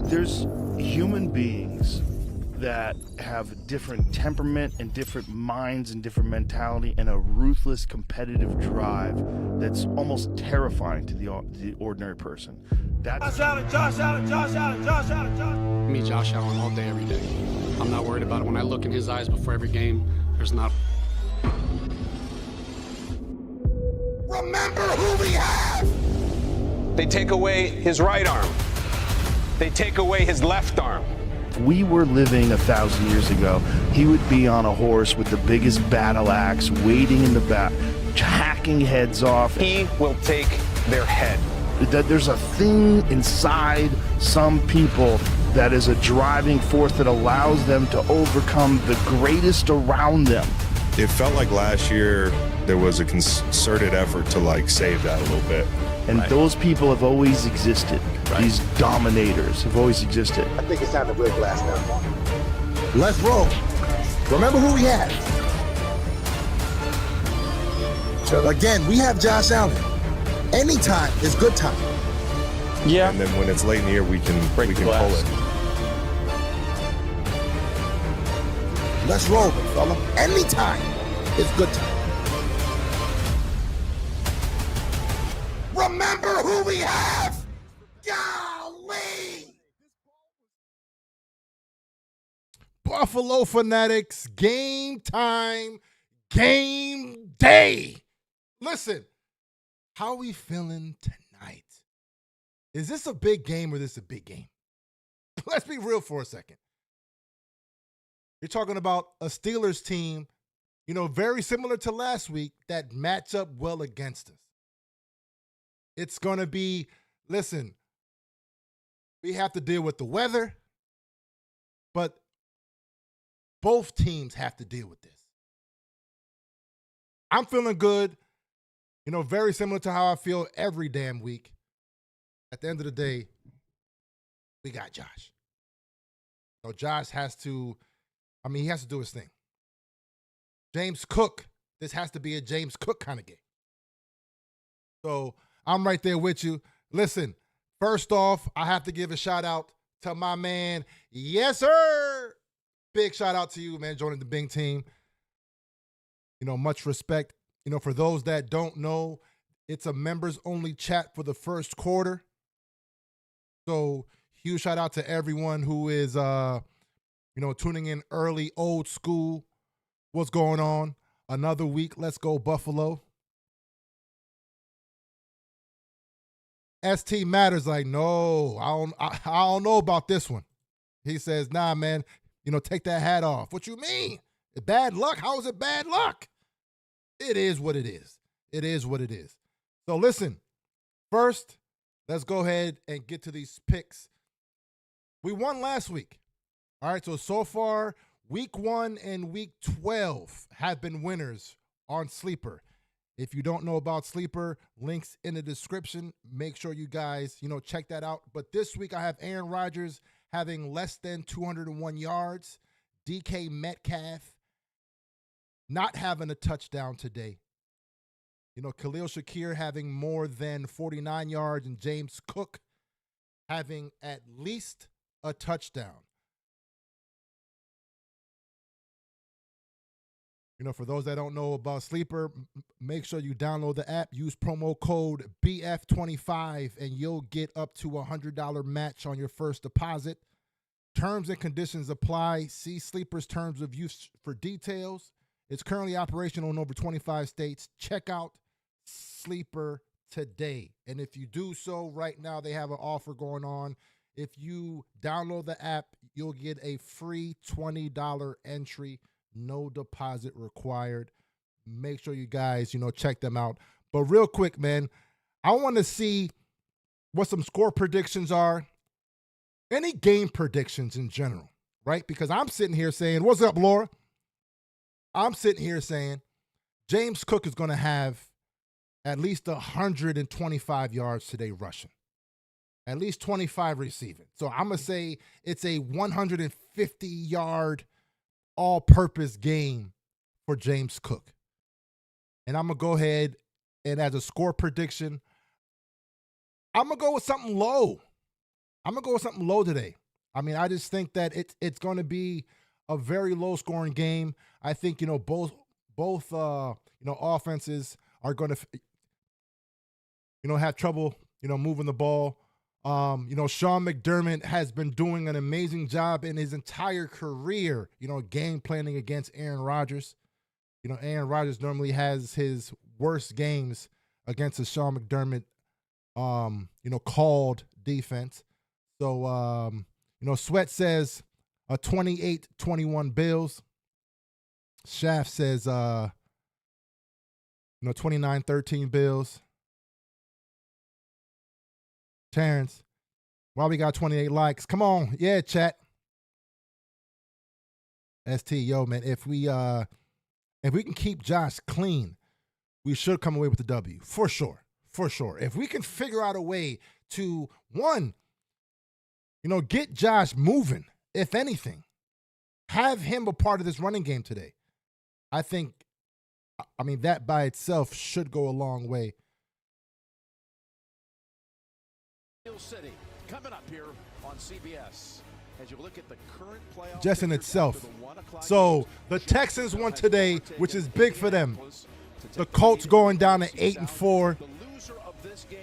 There's human beings that have different temperament and different minds and different mentality and a ruthless competitive drive that's almost terrifying to the ordinary person. That's Josh Allen. Me, Josh Allen, all day, every day. I'm not worried about it. When I look in his eyes before every game, there's not. Remember who we have! They take away his right arm. They take away his left arm. If we were living 1,000 years ago, he would be on a horse with the biggest battle axe, waiting in the back, hacking heads off. He will take their head. That there's a thing inside some people that is a driving force that allows them to overcome the greatest around them. It felt like last year there was a concerted effort to save that a little bit. And right. Those people have always existed. Right. These dominators have always existed. I think it's time to break glass now. Let's roll. Remember who we have. So again, we have Josh Allen. Anytime is good time. Yeah. And then when it's late in the year, we can pull it. Let's roll, big fella. Anytime is good time. Remember who we have! Golly! Buffalo Fanatics, game time, game day. Listen, how are we feeling tonight? Is this a big game or is this a big game? Let's be real for a second. You're talking about a Steelers team, very similar to last week that match up well against us. It's going to be, listen, we have to deal with the weather, but both teams have to deal with this. I'm feeling good, very similar to how I feel every damn week. At the end of the day, we got Josh. So Josh has to do his thing. James Cook, this has to be a James Cook kind of game. So I'm right there with you. Listen, first off, I have to give a shout out to my man. Yes, sir. Big shout out to you, man, joining the Bing team. Much respect. For those that don't know, it's a members only chat for the first quarter. So huge shout out to everyone who is, tuning in early, old school. What's going on? Another week. Let's go Buffalo. ST Matters no, I don't know about this one. He says, nah, man, take that hat off. What you mean? Bad luck? How is it bad luck? It is what it is. It is what it is. So listen, first, let's go ahead and get to these picks. We won last week. All right, so far, week 1 and week 12 have been winners on Sleeper. If you don't know about Sleeper, links in the description. Make sure you guys, check that out. But this week I have Aaron Rodgers having less than 201 yards. DK Metcalf not having a touchdown today. Khalil Shakir having more than 49 yards and James Cook having at least a touchdown. For those that don't know about Sleeper, make sure you download the app, use promo code BF25, and you'll get up to $100 match on your first deposit. Terms and conditions apply. See Sleeper's terms of use for details. It's currently operational in over 25 states. Check out Sleeper today. And if you do so right now, they have an offer going on. If you download the app, you'll get a free $20 entry. No deposit required. Make sure you guys, check them out. But real quick, man, I want to see what some score predictions are. Any game predictions in general, right? Because I'm sitting here saying, what's up, Laura? I'm sitting here saying James Cook is going to have at least 125 yards today rushing. At least 25 receiving. So I'm going to say it's a 150-yard all-purpose game for James Cook. And I'm going to go ahead and as a score prediction, I'm going to go with something low. I'm going to go with something low today. I mean, I just think that it's going to be a very low-scoring game. I think, both offenses are going to, have trouble, moving the ball. Sean McDermott has been doing an amazing job in his entire career, game planning against Aaron Rodgers. Aaron Rodgers normally has his worst games against the Sean McDermott, called defense. So, Sweat says a 28-21 Bills. Shaft says, 29-13 Bills. Terrence, why we got 28 likes? Come on. Yeah, chat. ST, yo, man, if we can keep Josh clean, we should come away with the W. For sure. For sure. If we can figure out a way to, one, get Josh moving, if anything. Have him a part of this running game today. I mean, that by itself should go a long way. City coming up here on CBS as you look at the current playoff just in itself. So the Texans won today, which is big for them. The Colts going down to 8-4.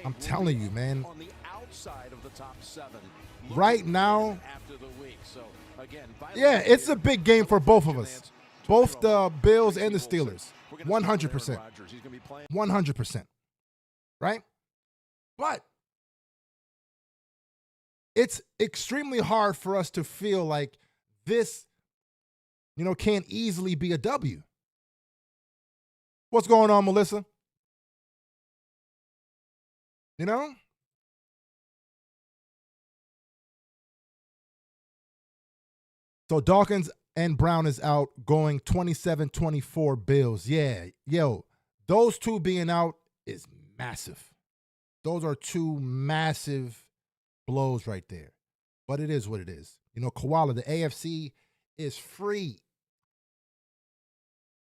I'm telling you, man. On the outside of the top 7 right now, after the week. So again, yeah, it's a big game for both of us. Both the Bills and the Steelers. 100%. 100%. Right? But it's extremely hard for us to feel like this, can't easily be a W. What's going on, Melissa? So Dawkins and Brown is out, going 27-24 Bills. Yeah, yo, those two being out is massive. Those are two massive blows right there. But it is what it is. Koala, the AFC is free.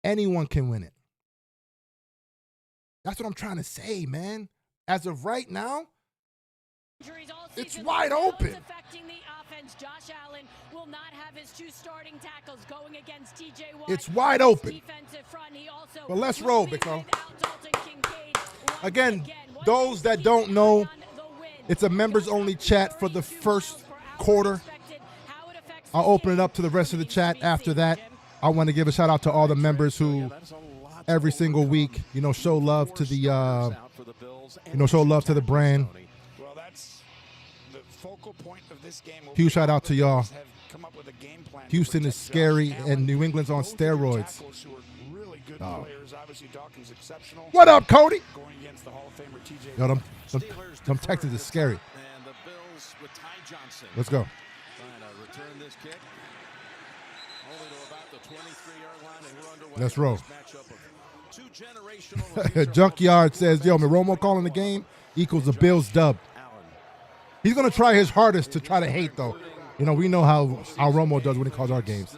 Anyone can win it. That's what I'm trying to say, man. As of right now, it's wide open. Josh Allen will not have his 2 starting tackles going against TJ Watt. It's wide open. But let's roll, big fella. Again, those that don't know, it's a members-only chat for the first quarter. I'll open it up to the rest of the chat after that. I want to give a shout-out to all the members who every single week, show love to the, show love to the brand. Huge shout out to y'all. Houston is scary and New England's on steroids. Oh. What up, Cody? Yo, them Texans is scary. Let's go. Let's roll. Junkyard says, yo, Miromo calling the game equals the Bills dub. He's going to try his hardest to try to hate, though. We know how Romo does when he calls our games.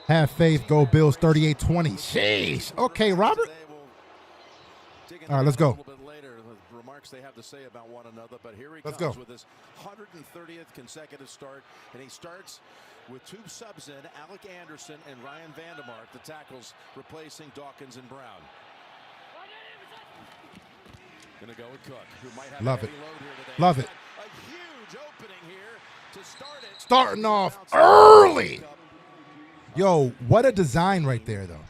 Have faith, go Bills 38-20. Sheesh. Okay, Robert. All right, let's go. They have to say about one another, but here he Let's comes go. with his 130th consecutive start, and he starts with 2 subs in, Alec Anderson and Ryan Vandermark, the tackles replacing Dawkins and Brown. Gonna go with Cook, who might have Love a it. heavy load here today. Love it. A huge opening here to start it. Starting off early. Yo, what a design right there, though.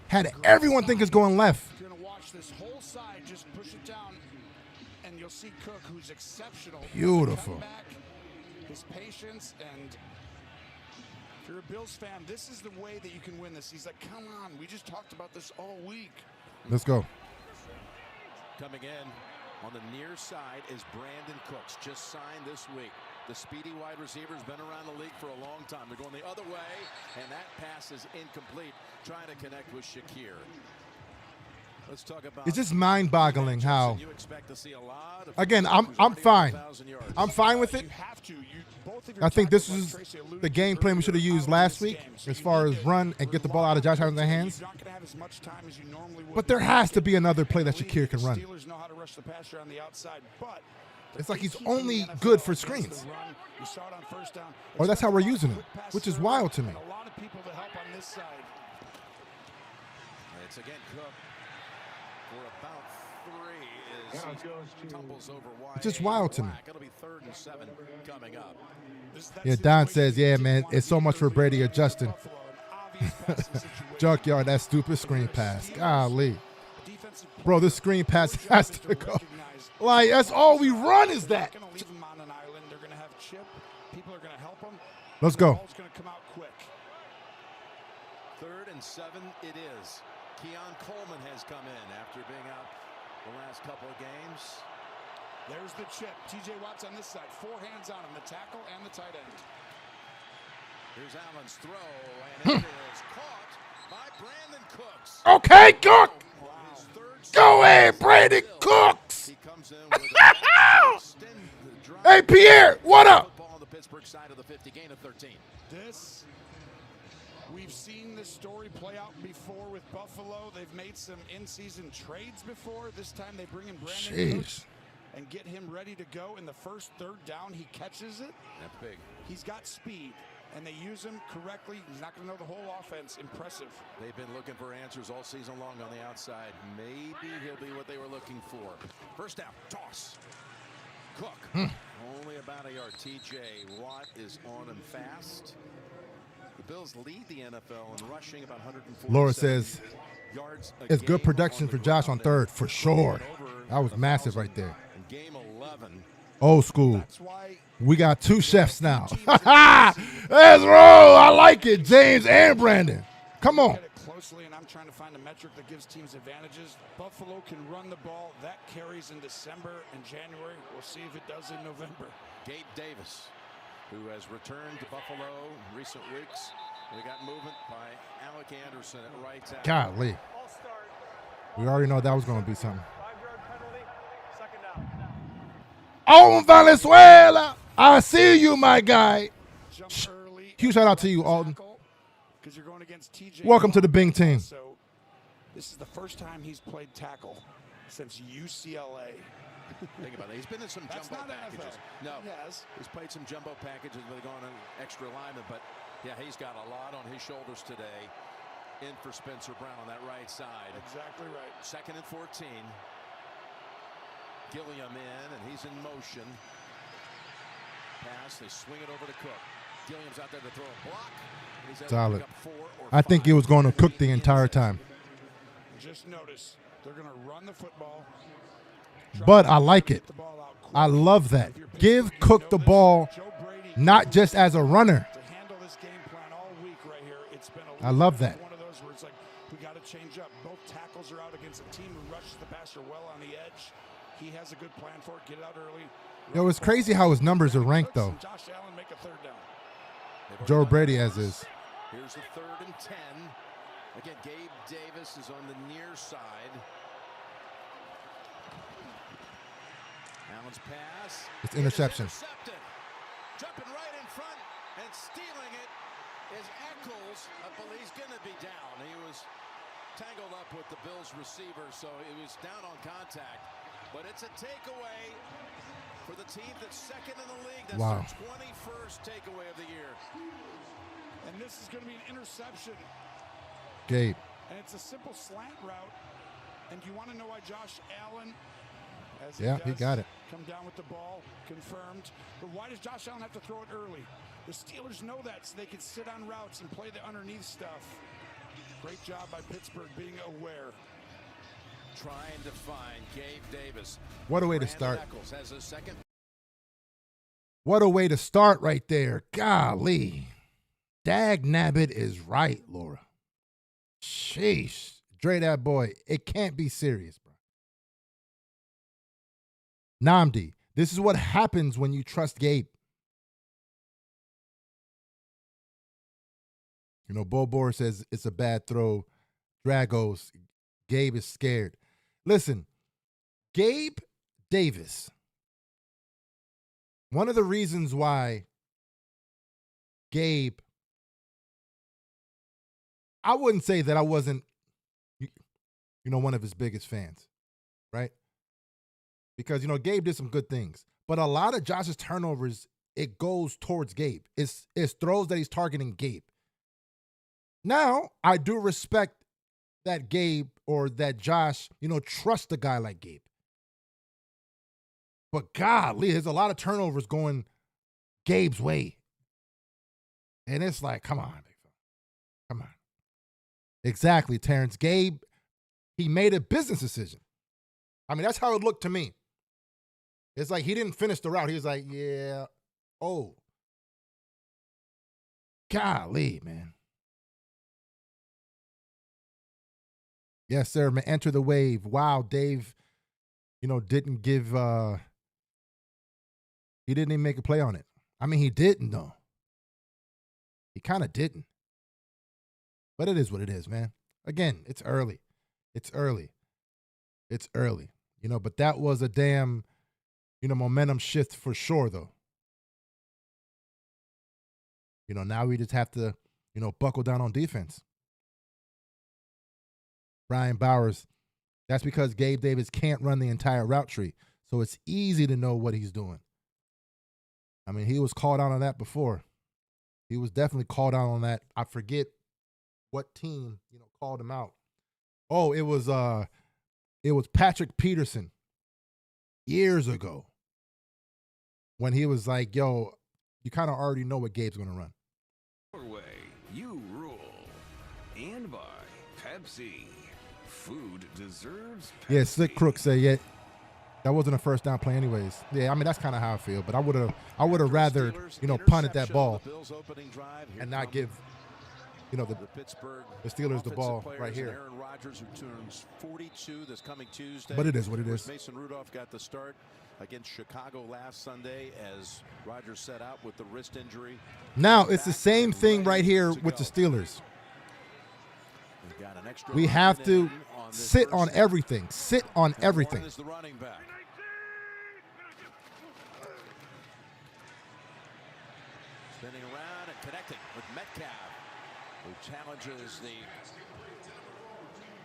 Had everyone think it's going left. You're going to watch this whole side just push it down, and you'll see Cook, who's exceptional. Beautiful. Back, his patience, and if you're a Bills fan, this is the way that you can win this. He's like, come on, we just talked about this all week. Let's go. Coming in on the near side is Brandon Cooks, just signed this week. The speedy wide receiver has been around the league for a long time. They're going the other way, and that pass is incomplete, trying to connect with Shakir. Let's talk about It's just mind-boggling how. Again, I'm fine. I'm fine with it. I think this is the game plan we should have used last week as far as run and get the ball out of Josh Allen's hands. But there has to be another play that Shakir can run. Steelers know how to rush the passer on the outside, but It's like he's only good for screens. You saw it on first down. Or that's how we're using him, which is wild to me. A lot of people to help on this side. It's again Cook for about 3 as he tumbles over wide. It's just wild to me. It'll be 3rd and 7 coming up. Yeah, Don says, yeah, man, it's so much for Brady or Justin. Junkyard, that stupid screen pass. Golly. Bro, this screen pass has to go. Like, that's all we run is that. Let's go. 3rd and 7 it is. Keon Coleman has come in after being out the last couple of games. There's the chip. TJ Watt's on this side. 4 hands on him, the tackle and the tight end. Here's Allen's throw, and it is caught by Brandon Cooks. Okay, Cook. Go ahead, Brandon Cooks. He comes in with a extend the drive. Hey, Pierre, what up? Football on the Pittsburgh side of the 50, gain of 13. We've seen this story play out before with Buffalo. They've made some in-season trades before. This time they bring in Brandon Cooks and get him ready to go. In the first 3rd down, he catches it. That's big. He's got speed, and they use him correctly. He's not going to know the whole offense. Impressive. They've been looking for answers all season long on the outside. Maybe he'll be what they were looking for. First down, toss. Cook. Only about a yard. TJ Watt is on him fast. The Bills lead the NFL in rushing about 140. Laura says it's good production for Josh on 3rd, for sure. That was massive right there. Game 11. Old school. We got 2 chefs now. Let's roll. I like it, James and Brandon. Come on. Closely, and I'm trying to find a metric that gives teams advantages. Buffalo can run the ball. That carries in December and January. We'll see if it does in November. Gabe Davis, who has returned to Buffalo in recent weeks. We got movement by Alec Anderson at right tackle. Golly. We already know that was going to be something. 5-yard penalty, 2nd down. Oh, Valenzuela. I see you, my guy. Huge shout out to you, Alden. You're going against TJ. Welcome to the Bing team. So this is the first time he's played tackle since UCLA. Think about it. He's been in some That's jumbo not packages. NFL. No, Yes. he's played some jumbo packages where they've gone on extra linemen, but yeah, he's got a lot on his shoulders today. In for Spencer Brown on that right side. Exactly right. 2nd and 14. Gilliam in, and he's in motion. Pass, they swing it over to Cook. Gilliam's out there to throw a block. Solid. I think he was going to Cook the entire time. Just notice, they're going to run the football. But I like it. I love that. Give Cook the ball, not just as a runner. I love that. One of those where it's like, we got to change up. Both tackles are out against a team who rushes the passer well on the edge. He has a good plan for it. Get it out early. Yo, it's crazy how his numbers are ranked, though. Josh Allen make a 3rd down. Joe Brady as is. Here's the 3rd and 10. Again, Gabe Davis is on the near side. Allen's pass. It's interception. Jumping right in front and stealing it is Eccles. I believe he's going to be down. He was tangled up with the Bills receiver, so he was down on contact. But it's a takeaway for the team that's 2nd in the league. That's Wow. their 21st takeaway of the year. And this is going to be an interception. Gabe. And it's a simple slant route. And do you want to know why Josh Allen, as he got it. Come down with the ball, confirmed. But why does Josh Allen have to throw it early? The Steelers know that, so they can sit on routes and play the underneath stuff. Great job by Pittsburgh being aware. Trying to find Gabe Davis. What a way to Brandon start. Eccles has a second. What a way to start right there. Golly. Dag Nabbit is right, Laura. Sheesh. Dre, that boy. It can't be serious, bro. Namdi, this is what happens when you trust Gabe. You know, Bo Boer says it's a bad throw. Dragos, Gabe is scared. Listen, Gabe Davis, one of the reasons why Gabe, I wouldn't say that I wasn't, one of his biggest fans, right? because, Gabe did some good things. But a lot of Josh's turnovers, it goes towards Gabe. It's throws that he's targeting Gabe. Now, I do respect that Gabe or that Josh, trust a guy like Gabe. But golly, there's a lot of turnovers going Gabe's way. And it's like, come on, big fella. Come on. Exactly, Terrence. Gabe, he made a business decision. I mean, that's how it looked to me. It's like he didn't finish the route. He was like, yeah, oh. Golly, man. Yes, sir, man. Enter the wave. Wow, Dave, didn't give, he didn't even make a play on it. I mean, he didn't, though. He kind of didn't. But it is what it is, man. Again, it's early. It's early. It's early. But that was a damn, momentum shift for sure, though. Now we just have to, buckle down on defense. Brian Bowers, that's because Gabe Davis can't run the entire route tree. So it's easy to know what he's doing. I mean, he was called out on that before. He was definitely called out on that. I forget what team, called him out. Oh, it was Patrick Peterson years ago when he was like, yo, you kind of already know what Gabe's going to run. Way, you rule. And by Pepsi. Food deserves Pepsi. Yeah, Slick Crook said, yeah, that wasn't a first down play anyways. Yeah, I mean, that's kind of how I feel. But I would have rather, punted that ball and not give, the Steelers the ball right here. Aaron Rodgers, who turns 42 this coming Tuesday. But it is what it is. Mason Rudolph got the start against Chicago last Sunday as Rodgers set out with the wrist injury. Now, it's the same thing right here with the Steelers. We have to sit on everything. Sit on everything. Is the running back. Spinning around and connecting with Metcalf, who challenges the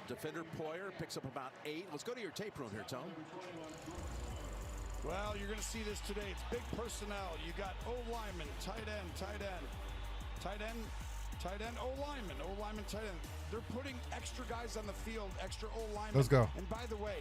defender Poyer, picks up about 8. Let's go to your tape room here, Tom. Well, you're going to see this today. It's big personnel. You got O-lineman, tight end, O-lineman, tight end. They're putting extra guys on the field, extra O-linemen. Let's go. And by the way,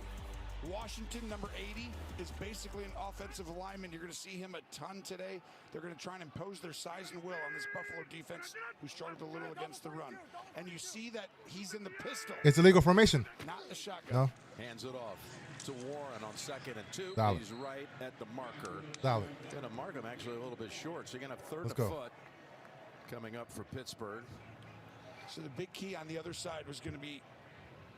Washington, number 80, is basically an offensive lineman. You're going to see him a ton today. They're going to try and impose their size and will on this Buffalo defense, who struggled a little against the run. And you see that he's in the pistol. It's illegal formation. Not the shotgun. No. Hands it off to Warren on 2nd and 2. Solid. He's right at the marker. Solid. Going to mark him actually a little bit short. So you're going to have 3rd Let's and go. foot coming up for Pittsburgh. So the big key on the other side was going to be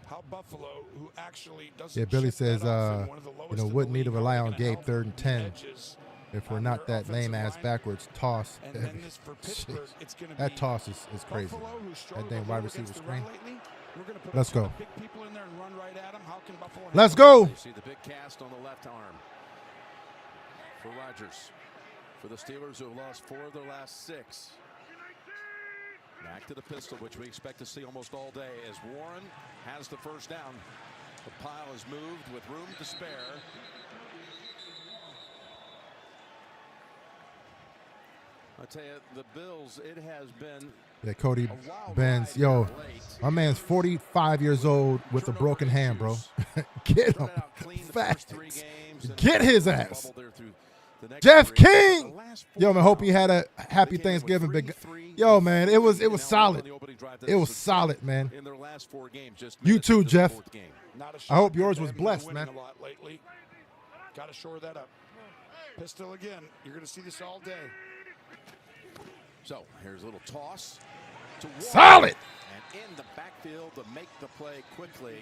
how Buffalo, who actually doesn't. Yeah, Billy check says, that often, one of the lowest in the wouldn't need to league, rely how on they're gonna Gabe help 3rd and 10 edges if we're on not their that lame offensive ass line. backwards toss. And then this for Pittsburgh, it's going to be That toss is crazy. Buffalo, who That struggled dang a wide little receiver against the screen. run lately. We're going to put Let's some go. big people in there and run right at them. How can Buffalo? Let's handle go. You see the big cast on the left arm for Rodgers. For the Steelers, who have lost 4 of their last 6. Back to the pistol, which we expect to see almost all day, as Warren has the first down. The pile is moved with room to spare. I tell you, the Bills, it has been Yeah, Cody a wild Benz. ride Yo, here late. my man's 45 years old with a broken hand, bro. Get him. Started out clean the Fast. first 3 games, and Get his then ass. bubbled there through the next Jeff 3. King. The last 4 Yo, man, hope you rounds, had a happy they came in with Thanksgiving, big. 3, Yo, man, it was now solid. on the opening drive, It was this is solid, man. in their last 4 games, just You minutes too, into the Jeff. 4th game. Not a I shot. hope yours They was haven't been blessed, winning man. A lot lately. Got to shore that up. Pistol again. You're going to see this all day. So here's a little toss to Warren. Solid. And in the backfield to make the play quickly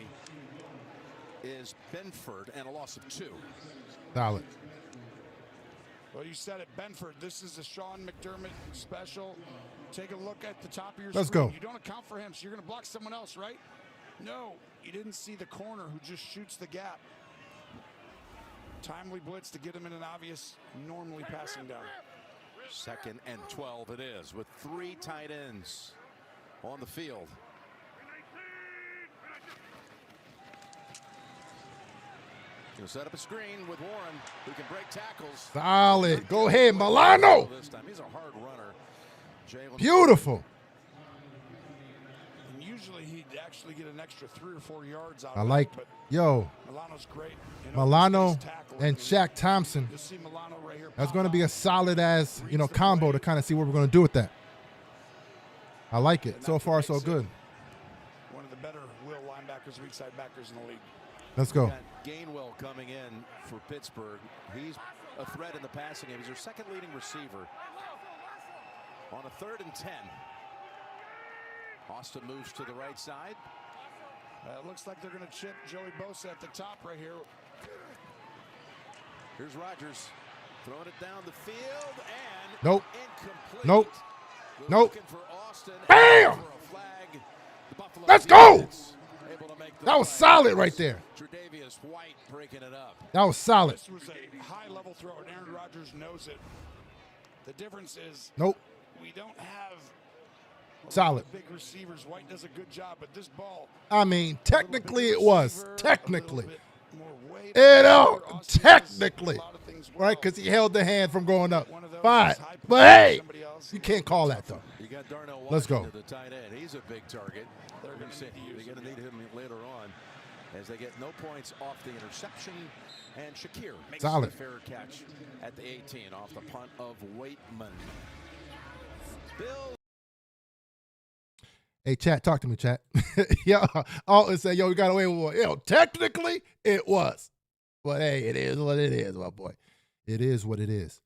is Benford, and a loss of 2. Solid. Well, you said it, Benford. This is a Sean McDermott special. Take a look at the top of your Let's screen. go. You don't account for him, so you're going to block someone else, right? No, you didn't see the corner who just shoots the gap. Timely blitz to get him in an obvious, normally passing down. 2nd and 12 it is, with 3 tight ends on the field. He'll set up a screen with Warren, who can break tackles. Solid. Go ahead, Milano. This time he's a hard runner. Beautiful. And usually he'd actually get an extra 3 or 4 yards out I of like, it, but yo, Milano's great. Milano and Shaq Thompson. You'll see Milano right here. That's going to be a solid as, combo to kind of see what we're going to do with that. I like it. So far, so good. One of the better will linebackers, weak side backers in the league. Let's go. Gainwell coming in for Pittsburgh. He's a threat in the passing game. He's their second leading receiver. On a 3rd and 10. Austin moves to the right side. It looks like they're going to chip Joey Bosa at the top right here. Here's Rodgers throwing it down the field and Nope. incomplete. Nope. Nope. For Austin. Bam! For a flag. The Buffalo Let's go. able to make the That was play. solid right there. Tre'Davious White breaking it up. That was solid. This was a high-level throw, and Aaron Rodgers knows it. The difference is Nope. we don't have Solid. big receivers. White does a good job, but this ball. I mean, technically it was. Technically. Weight, Technically. Right? Because he held the hand from going up. Fine. But hey, you can't call that, though. You got Darnell Let's go. Washington, the tight end. He's a big target. They're going to need him later on as they get no points off the interception. And Shakir makes Solid. the fair catch at the 18 off the punt of Waitman. Bills. Hey, chat, talk to me, chat. Yo, Alton said, yo, we got away with one. Yo, technically, it was. But hey, it is what it is, my boy. It is what it is.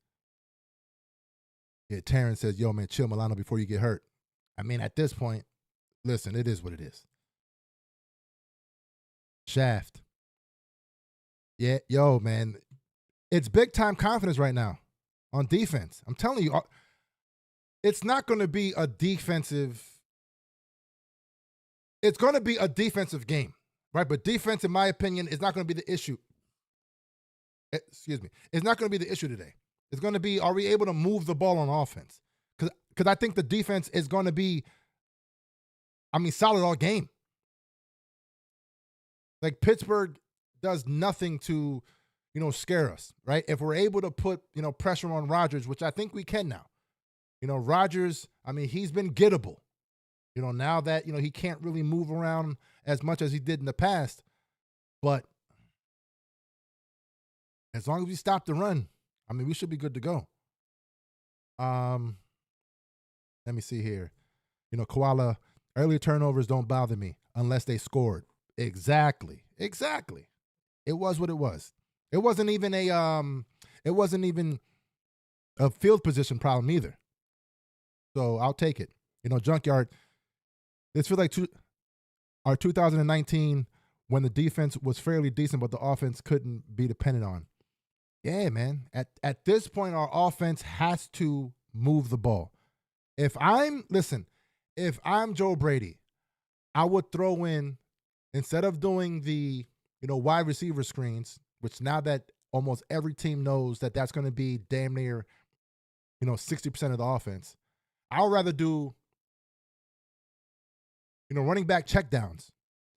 Yeah, Terrence says, yo, man, chill, Milano, before you get hurt. I mean, at this point, listen, it is what it is. Shaft. Yeah, yo, man, it's big-time confidence right now on defense. I'm telling you, it's not going to be a defensive – it's going to be a defensive game, right? But defense, in my opinion, is not going to be the issue. Excuse me. It's not going to be the issue today. It's going to be, are we able to move the ball on offense? Because I think the defense is going to be, solid all game. Like, Pittsburgh does nothing to, scare us, right? If we're able to put, pressure on Rodgers, which I think we can now. Rodgers, he's been gettable. Now that, he can't really move around as much as he did in the past. But as long as we stop the run, we should be good to go. Let me see here. Koala, early turnovers don't bother me unless they scored. Exactly. It was what it was. It wasn't even a field position problem either. So I'll take it. Junkyard, this feels like our 2019 when the defense was fairly decent, but the offense couldn't be dependent on. Yeah, man. At this point, our offense has to move the ball. If I'm Joe Brady, I would throw in, instead of doing the, wide receiver screens, which now that almost every team knows that that's going to be damn near, 60% of the offense, I would rather do, running back checkdowns,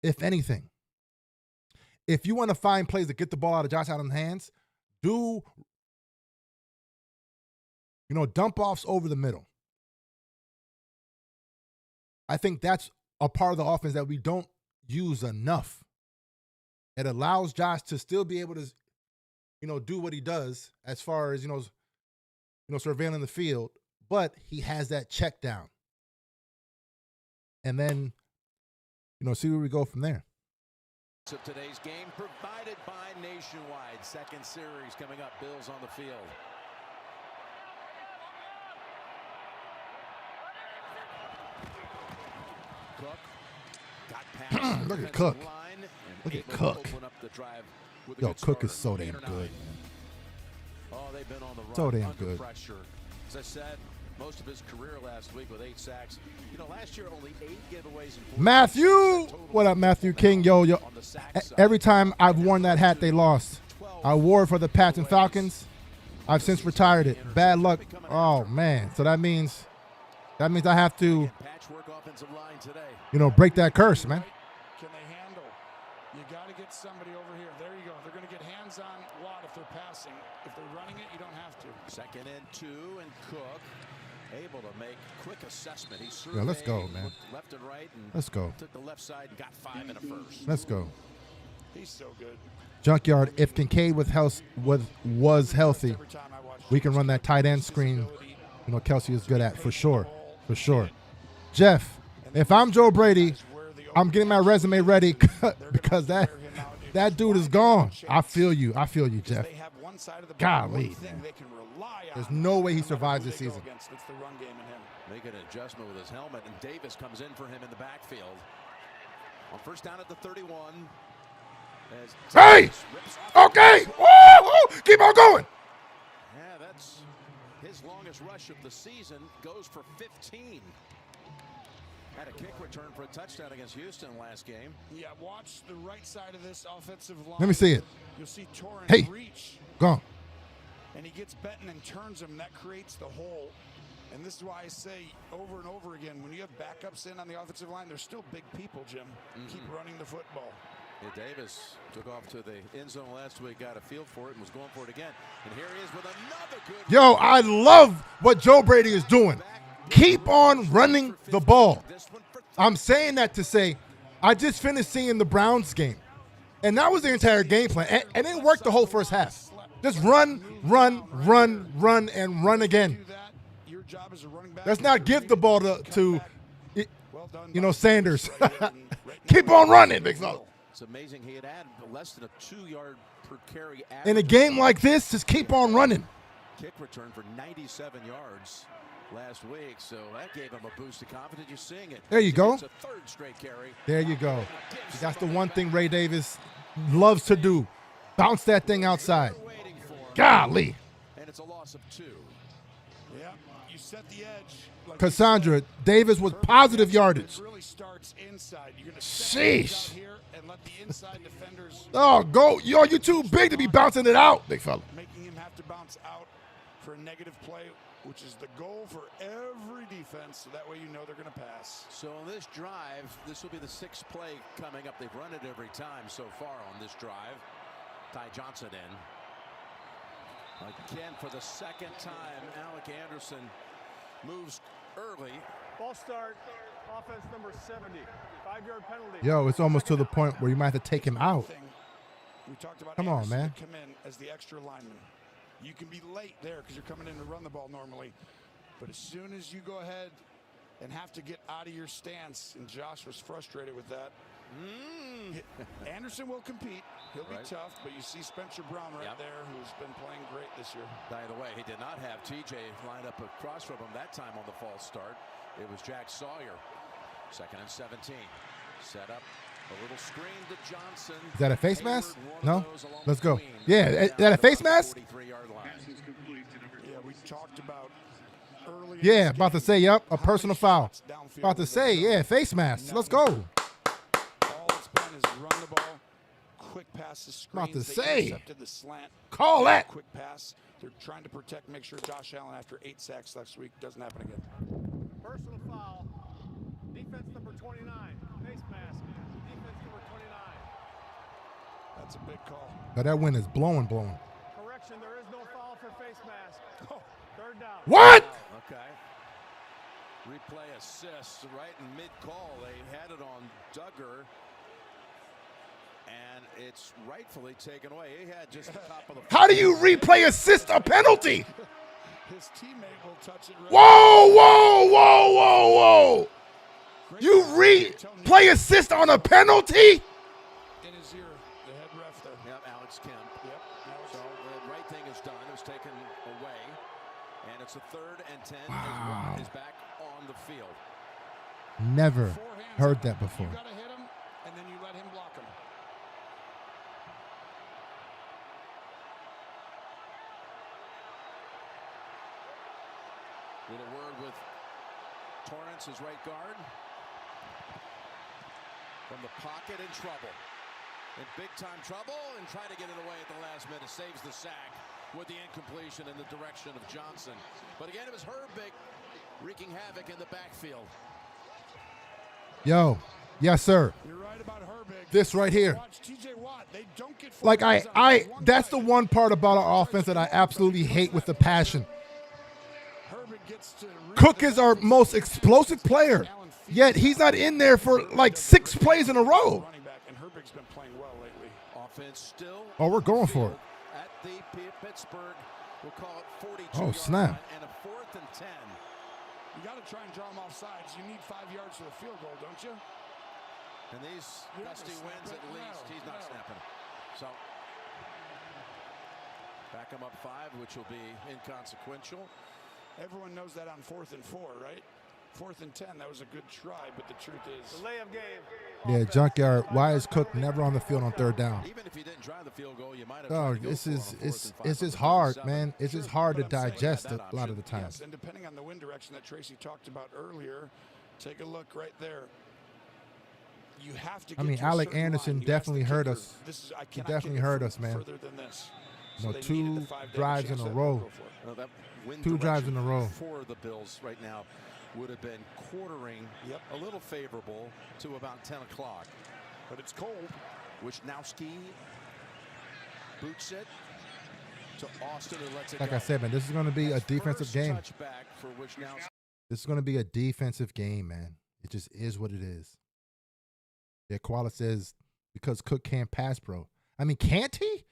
if anything. If you want to find plays to get the ball out of Josh Allen's hands, do, dump offs over the middle. I think that's a part of the offense that we don't use enough. It allows Josh to still be able to, do what he does as far as, surveilling the field, but he has that check down. And then, see where we go from there. So today's game provided by Nationwide. Second series coming up. Bills on the field. Cook got past. Look at Cook. Look at Cook. Yo, Cook is so damn good. Oh, they've been on the run. So damn under good. Pressure. As I said, most of his career last week with 8 sacks. Last year only 8 giveaways. Matthew, what up, Matthew King? Yo. Every time I've worn that hat, they lost. I wore it for the Pats and Falcons. I've since retired it. Bad luck. Oh man. So that means I have to, break that curse, man. Can they handle? You got to get somebody over here. There you go. They're going to get hands depends on Watt if they're passing. If they're running it, you don't have to. 2nd and 2, and Cook able to make quick assessment. He Yeah, let's go, man. Left and right, and let's go. Took the left side and got 5 in a first. Let's go. He's so good. Junkyard, if Kincaid was healthy, we can run that tight end screen. You know, Kelsey is good at, for sure. For sure. Jeff, if I'm Joe Brady, I'm getting my resume ready because that dude is gone. I feel you. I feel you, Jeff. Golly. There's no way he survives this season. It's the run game in him. Make an adjustment with his helmet, and Davis comes in for him in the backfield. On first down at the 31. Hey! Okay! Woo! Keep on going! Yeah, that's his longest rush of the season. Goes for 15. Had a kick return for a touchdown against Houston last game. Yeah, watch the right side of this offensive line. Let me see it. You'll see Torrance Hey! reach. Gone. And he gets Benton and turns him. That creates the hole. And this is why I say over and over again, when you have backups in on the offensive line, they're still big people, Jim. Keep running the football. Yeah, Davis took off to the end zone last week, got a feel for it, and was going for it again. And here he is with another good. Yo, I love what Joe Brady is doing. Keep on running the ball. I'm saying that to say, I just finished seeing the Browns game, and that was the entire game plan. And it worked the whole first half. Just run, run, run, run, and run again. Let's not give the ball to Sanders. Keep on running, big fella. It's amazing he had less than a 2-yard per carry average. In a game like this, just keep on running. Kick return for 97 yards last week, so that gave him a boost of confidence. You're seeing it. There you go. It's a 3rd straight carry. There you go. That's the one thing Ray Davis loves to do. Bounce that thing outside. Golly. And it's a loss of 2. Yeah, you set the edge. Like Cassandra, Davis was positive yardage. It really starts inside. You're going to Sheesh. out here and let the inside defenders. Oh, go. Yo, you're too big to be bouncing it out, big fella. Making him have to bounce out for a negative play, which is the goal for every defense, so that way you know they're going to pass. So on this drive, this will be the 6th play coming up. They've run it every time so far on this drive. Ty Johnson in. Again, for the 2nd time, Alec Anderson moves early. Ball start, offense number 70. 5-yard penalty. Yo, it's almost to the point where you might have to take him out. We talked about Come on, Anderson man. to come in as the extra lineman. You can be late there because you're coming in to run the ball normally. But as soon as you go ahead and have to get out of your stance, and Josh was frustrated with that, Anderson will compete. He'll be tough, but you see Spencer Brown right there, who's been playing great this year. By the way, he did not have TJ lined up across from him that time on the false start. It was Jack Sawyer. 2nd and 17. Set up a little screen to Johnson. Is that a face mask? No? Let's go. Yeah, is that a face mask? Yeah, we talked about early. Yeah, about to say, yep, a personal foul. About to say, yeah, face mask. Let's go. All it's been is run the ball, quick passes, screens. About to They say, intercepted the slant. call that. Quick pass. They're trying to protect, make sure Josh Allen, after 8 sacks last week, doesn't happen again. Personal foul. Defense number 29. Face mask. Defense number 29. That's a big call. But that wind is blowing. Correction, there is no foul for face mask. 3rd down. What? Okay. Replay assist right in mid-call. They had it on Duggar, and it's rightfully taken away. He had just the top of the. How do you replay assist a penalty? His teammate will touch it. Whoa. You replay assist on a penalty? In his ear, the head ref there. Yep, Alex Kemp. Yep. So the right thing is done. It was taken away. And it's a 3rd and 10. Wow. Is back on the field. Never heard that before. You got to hit him, and then you let him block him. Little word with Torrance, his right guard. From the pocket, in trouble. In big-time trouble, and trying to get it away at the last minute. Saves the sack with the incompletion in the direction of Johnson. But again, it was Herbig wreaking havoc in the backfield. Yo, Yes, sir. You're right about Herbig. This right here. Watch TJ Watt. They don't get Like four guys out. that's the one part about our offense that I absolutely hate with the passion. Herbig gets to Cook is our most explosive player, yet he's not in there for like 6 plays in a row. running back, and Herbig's been playing well lately. Offense still. Oh, we're going for it. At the Pittsburgh, we'll call it 42. Oh, snap. And a 4th and 10. You got to try and draw them off sides. You need 5 yards for the field goal, don't you? And these You're not gusty gonna winds snap at it? least, No, he's not no. snapping it. So back him up 5, which will be inconsequential. Everyone knows that on 4th and 4, right? 4th and 10, that was a good try, but the truth is, Delay of game. Yeah, Junkyard. Why is Cook never on the field on 3rd down? Even if he didn't drive the field goal, you might have Oh, tried to go this for it is on 4th and 5 it's from just the hard, 37. man. It's just hard to digest a lot of the time. yes, and depending on the wind direction that Tracy talked about earlier, take a look right there. You have to. I Get mean, to a Alec certain Anderson line. You ask definitely the hurt kicker, us. This is, I He cannot definitely kick it hurt us, man. further than this. You know, they 2 needed the 5 drives in a row. Well, that wind 2 drives direction in a row. for the Bills right now would have been quartering a little favorable to about 10 o'clock. But it's cold. Wisnowski boots it to Austin, who lets it Like go. I said, man, this is going to be a That's defensive first game. touchback for Wisnowski. This is going to be a defensive game, man. It just is what it is. Yeah, Koala says because Cook can't pass, bro. I mean, can't he?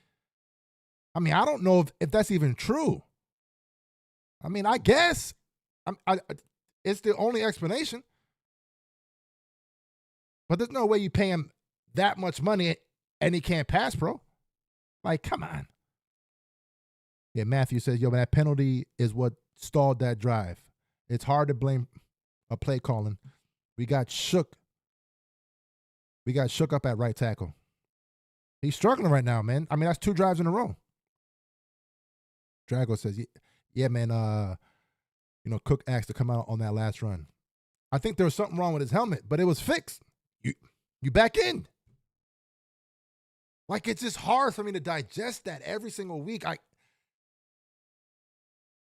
I mean, I don't know if that's even true. I mean, I guess it's the only explanation. But there's no way you pay him that much money and he can't pass, bro. Like, come on. Yeah, Matthew says, yo, man, that penalty is what stalled that drive. It's hard to blame a play calling. We got shook. We got shook up at right tackle. He's struggling right now, man. I mean, that's 2 drives in a row. Drago says, yeah, man, you know, Cook asked to come out on that last run. I think there was something wrong with his helmet, but it was fixed. You back in. Like, it's just hard for me to digest that every single week.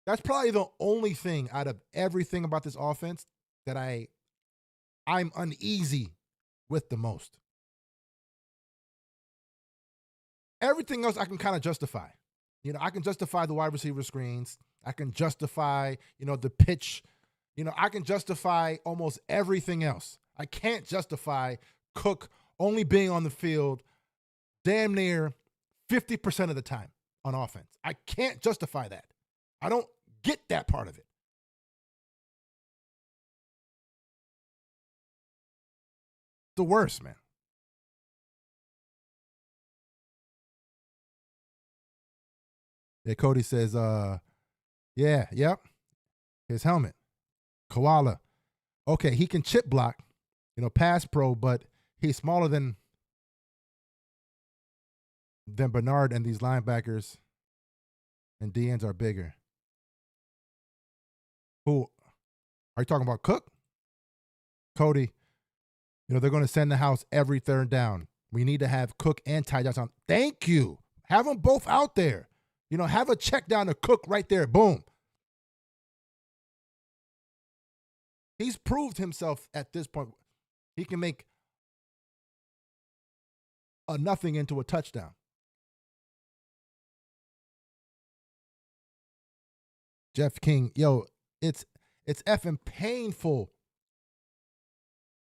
That's probably the only thing out of everything about this offense that I'm uneasy with the most. Everything else I can kind of justify. You know, I can justify the wide receiver screens. I can justify, you know, the pitch. You know, I can justify almost everything else. I can't justify Cook only being on the field damn near 50% of the time on offense. I can't justify that. I don't get that part of it. The worst, man. Yeah, Cody says, yep. His helmet. Koala. Okay, he can chip block, you know, pass pro, but he's smaller than Bernard, and these linebackers and DNs are bigger. Who? Are you talking about Cook? Cody, you know, they're going to send the house every 3rd down. We need to have Cook and Ty Johnson. Thank you. Have them both out there. You know, have a check down to Cook right there. Boom. He's proved himself at this point. He can make a nothing into a touchdown. Jeff King, yo, it's effing painful,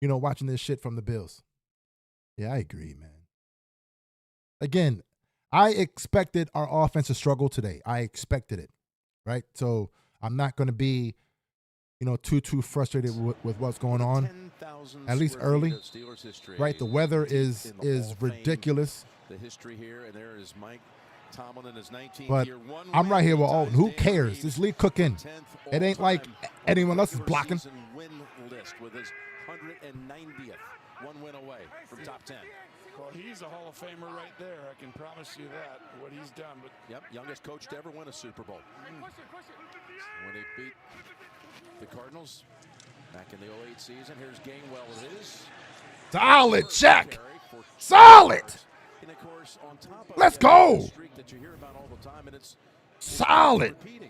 you know, watching this shit from the Bills. Yeah, I agree, man. Again, I expected our offense to struggle today. I expected it, right? So I'm not going to be, you know, too frustrated with what's going on. At least early, right? The weather is ridiculous. The history here, and there is Mike Tomlin in his 19th But year. I'm right here with all. Who cares? This league cooking. It ain't like anyone else is blocking. Win list with his 190th, 1 win away from top 10. Well, he's a Hall of Famer right there. I can promise you that, what he's done. But Yep, youngest coach to ever win a Super Bowl. When they beat the Cardinals back in the 08 season. Here's Gainwell with his. Solid check. Solid. And of course, on top of Let's that, go. streak that you hear about all the time, and it's Solid. repeating.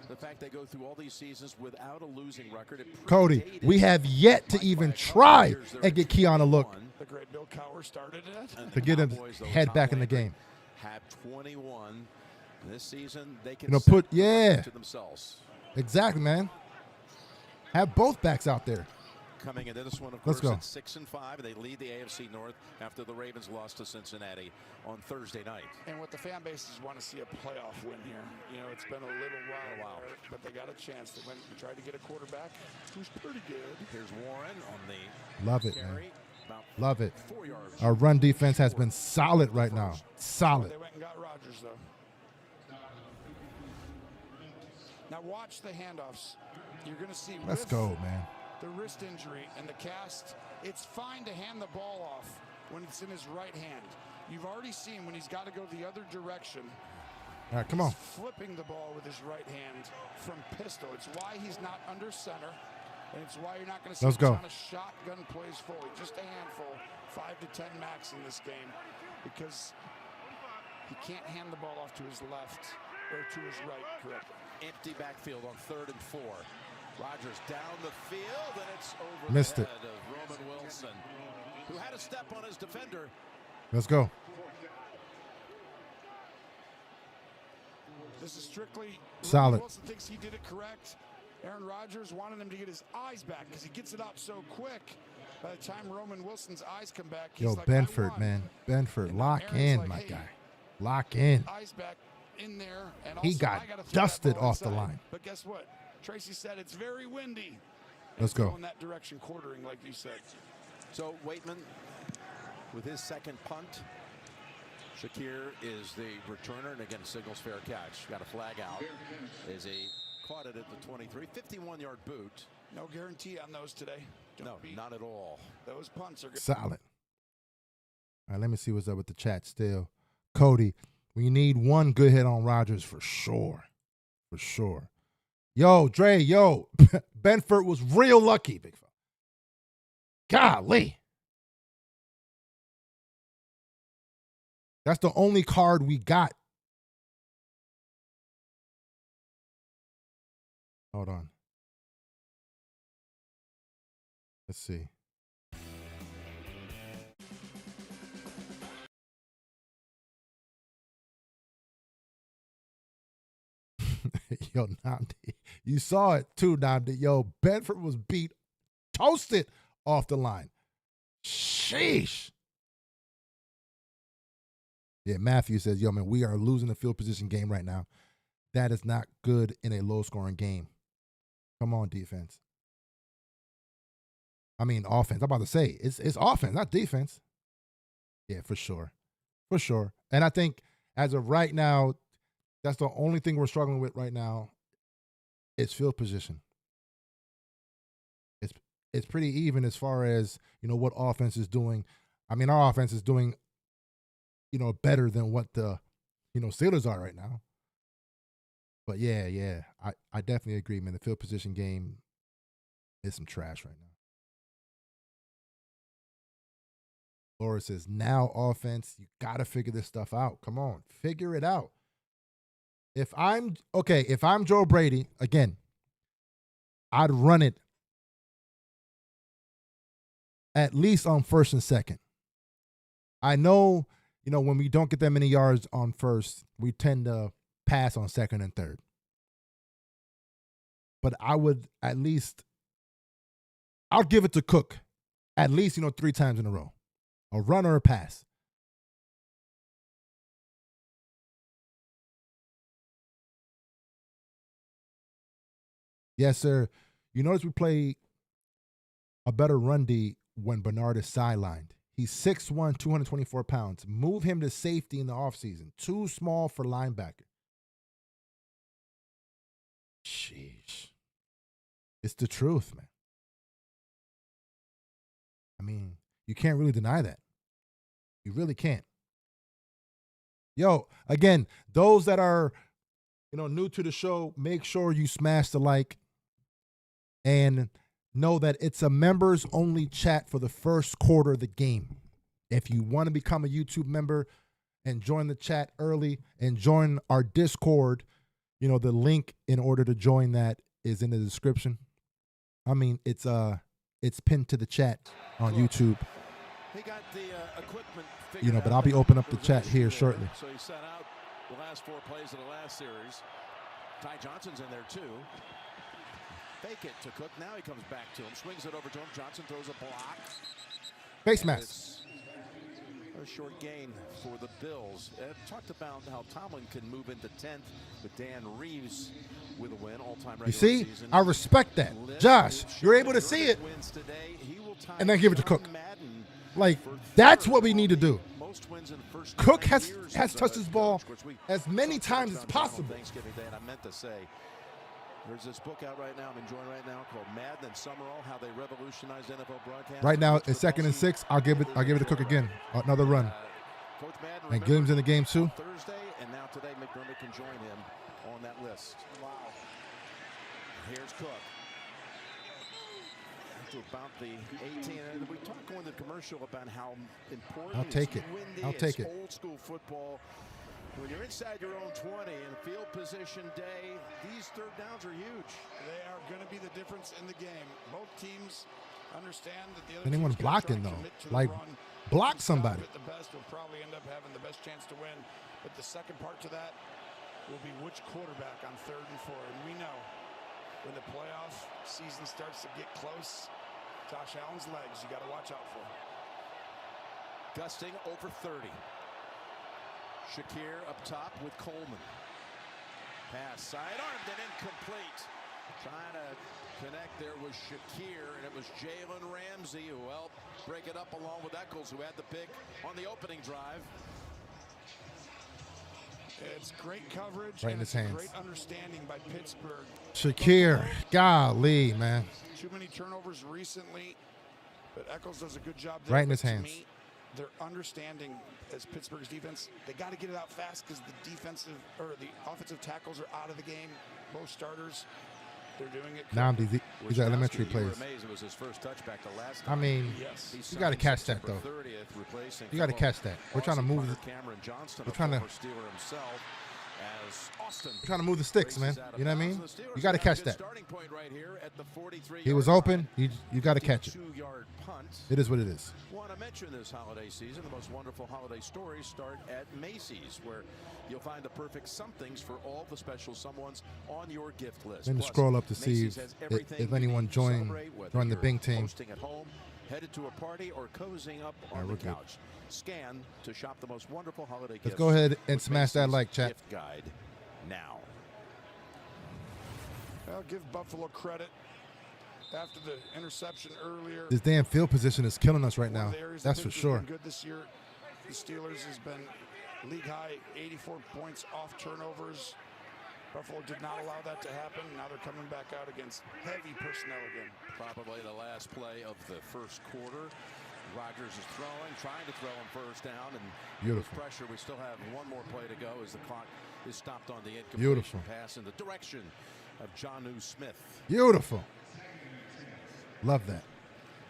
The fact they go through all these seasons without a losing record. Cody, we have yet to even try and get Keon a look The great Bill Cowher started it. to get him head back in the game. Have 21 this season. They can Put to themselves. Exactly, man. Have both backs out there. Coming into this one, of Let's course, go. at 6-5. They lead the AFC North after the Ravens lost to Cincinnati on Thursday night. And what the fan bases want to see a playoff win here. You know, it's been a little while, but they got a chance. They went and tried to get a quarterback who's pretty good. Here's Warren on the Love it, man. carry. Love it. 4 yards. Our run defense has been solid right now. Solid. They went and got Rodgers, though. Now watch the handoffs. You're going to see Let's go, man. the wrist injury and the cast. It's fine to hand the ball off when it's in his right hand. You've already seen when he's got to go the other direction. All right, come on. He's flipping the ball with his right hand from pistol. It's why he's not under center, and it's why you're not going to see Let's a go. ton of shotgun plays fully. Just a handful, 5 to 10 max in this game, because he can't hand the ball off to his left or to his right correctly. Empty backfield on 3rd and 4. Rodgers down the field, and it's over Missed the it. head of Roman Wilson, who had a step on his defender. Let's go. This is strictly Solid. Wilson thinks he did it correct. Aaron Rodgers wanted him to get his eyes back because he gets it out so quick. By the time Roman Wilson's eyes come back, he's Yo, like, I Benford, won. man. Benford, And lock Aaron's in, like, my hey, guy. Lock in. Eyes back in there, and He also, got I gotta throw that dusted ball off the inside. line. But guess what? Tracy said it's very windy. Let's go. In that direction, quartering, like you said. So Waitman with his second punt. Shakir is the returner, and again signals fair catch. Got a flag out as he caught it at the 23. 51-yard boot. No guarantee on those today. No, not at all. Those punts are good. Solid. All right, let me see what's up with the chat still. Cody, we need one good hit on Rodgers for sure. For sure. Yo, Dre, yo, Benford was real lucky, big fella. Golly. That's the only card we got. Hold on. Let's see. Yo, Namdi, you saw it too, Namdi. Yo, Benford was beat, toasted off the line. Sheesh. Yeah, Matthew says, yo, man, we are losing the field position game right now. That is not good in a low-scoring game. Come on, defense. I mean, offense. I'm about to say, it's offense, not defense. Yeah, for sure. For sure. And I think as of right now, that's the only thing we're struggling with right now is field position. It's pretty even as far as, you know, what offense is doing. I mean, our offense is doing, you know, better than what the, you know, Steelers are right now. But yeah, I definitely agree, man. The field position game is some trash right now. Laura says, now offense, you got to figure this stuff out. Come on, figure it out. If I'm Joe Brady, again, I'd run it at least on 1st and 2nd. I know, you know, when we don't get that many yards on 1st, we tend to pass on 2nd and 3rd. But I would at least, I'll give it to Cook at least, you know, 3 times in a row. A run or a pass. Yes, sir. You notice we play a better run D when Bernard is sidelined. He's 6'1", 224 pounds. Move him to safety in the offseason. Too small for linebacker. Sheesh. It's the truth, man. I mean, you can't really deny that. You really can't. Yo, again, those that are, you know, new to the show, make sure you smash the like and know that it's a members-only chat for the first quarter of the game. If you want to become a YouTube member and join the chat early and join our Discord, You know, the link in order to join that is in the description. I mean, it's pinned to the chat on YouTube. He got the equipment You know, but I'll be opening up the chat here shortly. So he set out the last 4 plays of the last series. Ty Johnson's in there too. Fake it to Cook. Now he comes back to him. Swings it over to him. Johnson throws a block. Face mask. A short gain for the Bills. Talked about how Tomlin can move into 10th with Dan Reeves with a win, all-time regular You see, season. I respect that. Josh, you're able to see it and then give it to Cook. Like, that's what we need to do. Cook has touched his ball as many times as possible. Thanksgiving Day, and I meant to say, there's this book out right now I'm enjoying right now called Madden and Summerall, how they revolutionized NFL broadcasting. Right now, it's 2nd and 6. I'll give it to Cook again. Another run. And Gilliam's in the game too. Thursday, and now today McDermott can join him on that list. Wow. Here's Cook. To about the 18, and we talked going to the commercial about how important I'll take it. I'll take it. Old school football. When you're inside your own 20 in field position day, these third downs are huge. They are going to be the difference in the game. Both teams understand that the other Anyone's team's blocking gonna though, try to commit to the like run. block Stop somebody. it the best will probably end up having the best chance to win. But the second part to that will be which quarterback on 3rd and 4. And we know when the playoff season starts to get close, Josh Allen's legs you got to watch out for. Gusting over 30. Shakir up top with Coleman. Pass sidearmed and incomplete. Trying to connect there was Shakir, and it was Jalen Ramsey who helped break it up along with Eccles, who had the pick on the opening drive. It's great coverage Right in and his it's hands. great understanding by Pittsburgh. Shakir, golly, man. Too many turnovers recently, but Eccles does a good job there. Right in his But to hands. me, their understanding as Pittsburgh's defense, they got to get it out fast because the offensive tackles are out of the game. Both starters, they're doing it. Now these are elementary plays. It was his first touchback the last I time. You got to catch that though. You got to catch that. We're trying to move. We're trying to move the sticks, man. You know what I mean? You got to catch that. He was open. You got to catch it. It is what it is. Want to mention this holiday season, the most wonderful holiday stories start at Macy's, where you'll find the perfect somethings for all the special someones on your gift list. Let me scroll up to see if anyone joined the Bing team. Hosting at home, headed to a party, or cozying up on the couch. Scan to shop the most wonderful holiday gifts. Let's go ahead and with smash that Macy's like, chat. Gift guide now. I'll give Buffalo credit after the interception earlier. This damn field position is killing us right now. That's for sure. Good this year. The Steelers has been league high 84 points off turnovers. Buffalo did not allow that to happen. Now they're coming back out against heavy personnel again. Probably the last play of the first quarter. Rodgers is trying to throw him first down, and with pressure, we still have one more play to go as the clock is stopped on the incompletion pass in the direction of Jonnu Smith. Beautiful. Love that.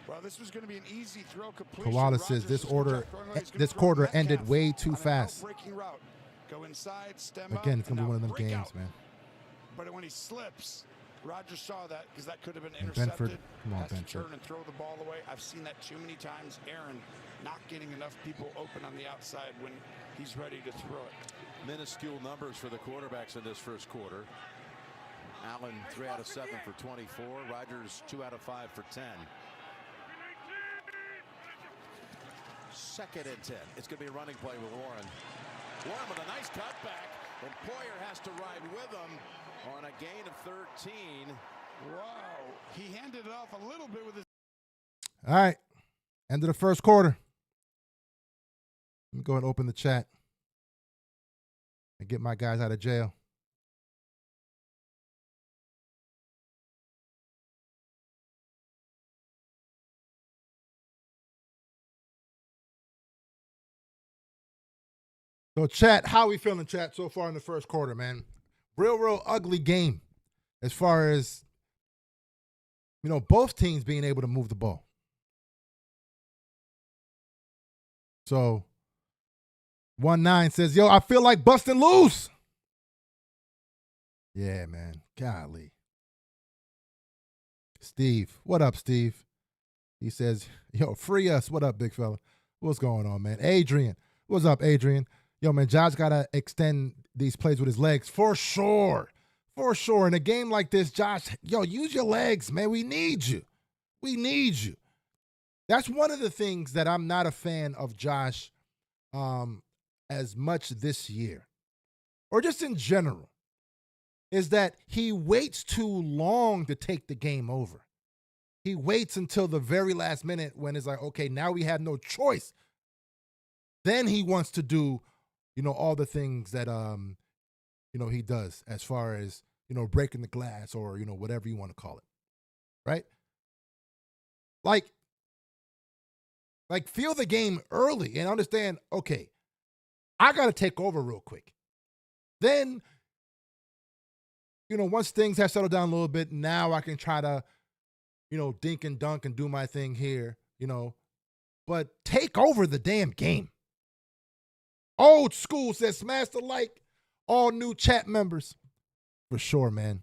Well, this was going to be an easy throw completion. Koala says this quarter ended way too fast. Route. Go inside, stem Again, up, it's going to be one of them games, man. But when he slips, Rodgers saw that because that could have been And intercepted. Benford, come on, has to Benford. turn and throw the ball away. I've seen that too many times. Aaron not getting enough people open on the outside when he's ready to throw it. Minuscule numbers for the quarterbacks in this first quarter. Allen 3 out of 7 for 24. Rodgers 2 out of 5 for 10. 2nd and 10. It's going to be a running play with Warren. Warren with a nice cutback, and Poyer has to ride with him on a gain of 13. Wow. He handed it off a little bit with his. All right. End of the first quarter. Let me go ahead and open the chat and get my guys out of jail. So, chat, how we feeling, chat, so far in the first quarter, man? Real ugly game as far as, both teams being able to move the ball. So, 1-9 says, yo, I feel like busting loose. Yeah, man. Golly. Steve. What up, Steve? He says, yo, free us. What up, big fella? What's going on, man? Adrian. What's up, Adrian? Yo, man, Josh got to extend these plays with his legs for sure. For sure. In a game like this, Josh, yo, use your legs, man. We need you. We need you. That's one of the things that I'm not a fan of Josh as much this year, or just in general, is that he waits too long to take the game over. He waits until the very last minute when it's like, okay, now we have no choice. Then he wants to do, all the things that, he does as far as, breaking the glass or, whatever you want to call it. Right? Like feel the game early and understand, okay, I got to take over real quick. Then, once things have settled down a little bit, now I can try to, dink and dunk and do my thing here, but take over the damn game. Old school says smash the like, all new chat members. For sure, man.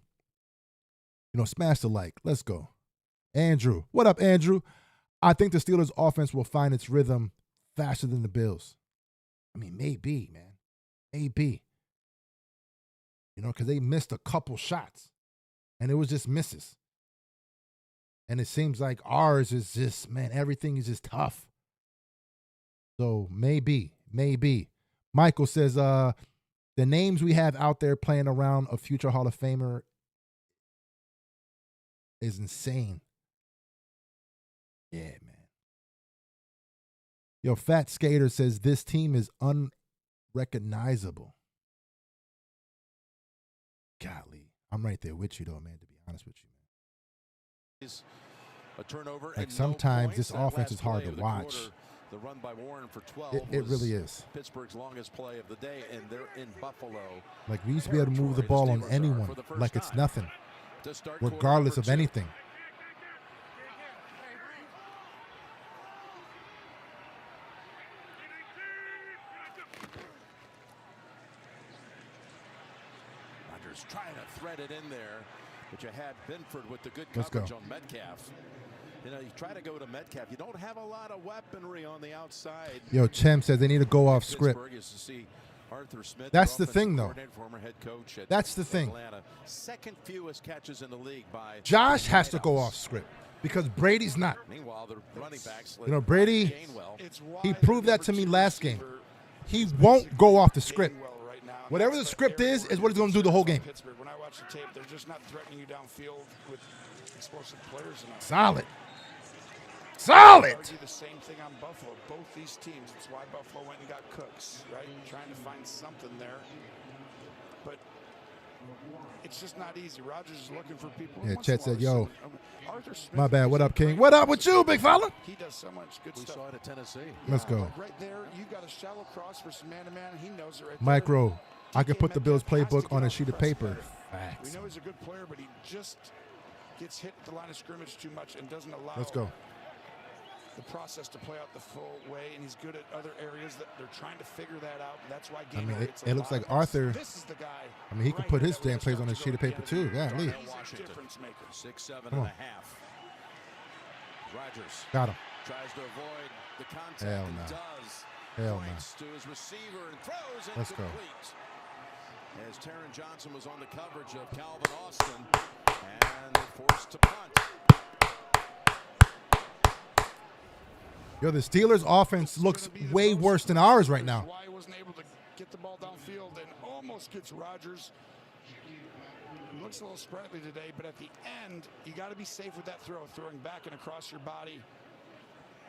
Smash the like. Let's go. Andrew. What up, Andrew? I think the Steelers' offense will find its rhythm faster than the Bills. I mean, maybe, man. Maybe. Because they missed a couple shots, and it was just misses. And it seems like ours is just, man, everything is just tough. So maybe. Michael says, the names we have out there playing around a future Hall of Famer is insane. Yeah, man. Yo, Fat Skater says this team is unrecognizable. Golly. I'm right there with you, though, man, to be honest with you, man. A turnover like sometimes this offense is hard to watch. The run by Warren for 12 it really is. Pittsburgh's longest play of the day, and they're in Buffalo. Like we used to be able to move the ball on anyone like it's nothing, regardless of anything. Rodgers trying to thread it in there, but you had Binford with the good coverage on Metcalf. You try to go to Metcalf. You don't have a lot of weaponry on the outside. Yo, Chem says they need to go off script. That's the thing, though. That's the thing. Second fewest catches in the league by Josh has to go off script because Brady's not. Meanwhile, the running backs, Brady, he proved that to me last game. He won't go off the script. Whatever the script is what he's going to do the whole game. When I watch the tape, they're just not threatening you downfield with explosive players enough. Solid. I argue the same thing on Buffalo. Both these teams, it's why Buffalo went and got Cooks, right? Trying to find something there. But it's just not easy. Rodgers is looking for people. Yeah, Chet said, yo, my bad. What up, King? What up with you, big fella? He does so much good stuff. We saw it at Tennessee. Let's go. Right there, you got a shallow cross versus man-to-man. He knows it right there. Micro, I could put the Bills playbook on a sheet of paper. We know he's a good player, but he just gets hit at the line of scrimmage too much and doesn't allow Let's go. The process to play out the full way, and he's good at other areas that they're trying to figure that out. That's why it looks like Arthur. This is the guy. He could put his damn plays on a sheet of paper too. Yeah, Lee. Difference maker. 6'7" and a half. Rodgers got him. Tries to avoid the contact. Hell and no. does. Hell Points to his receiver and throws it. Let's go. As Taron Johnson was on the coverage of Calvin Austin and forced to punt. Yo, the Steelers' offense looks way worse than ours right now. Why he wasn't able to get the ball downfield and almost gets Rodgers. It looks a little sprightly today, but at the end, you got to be safe with that throw, throwing back and across your body.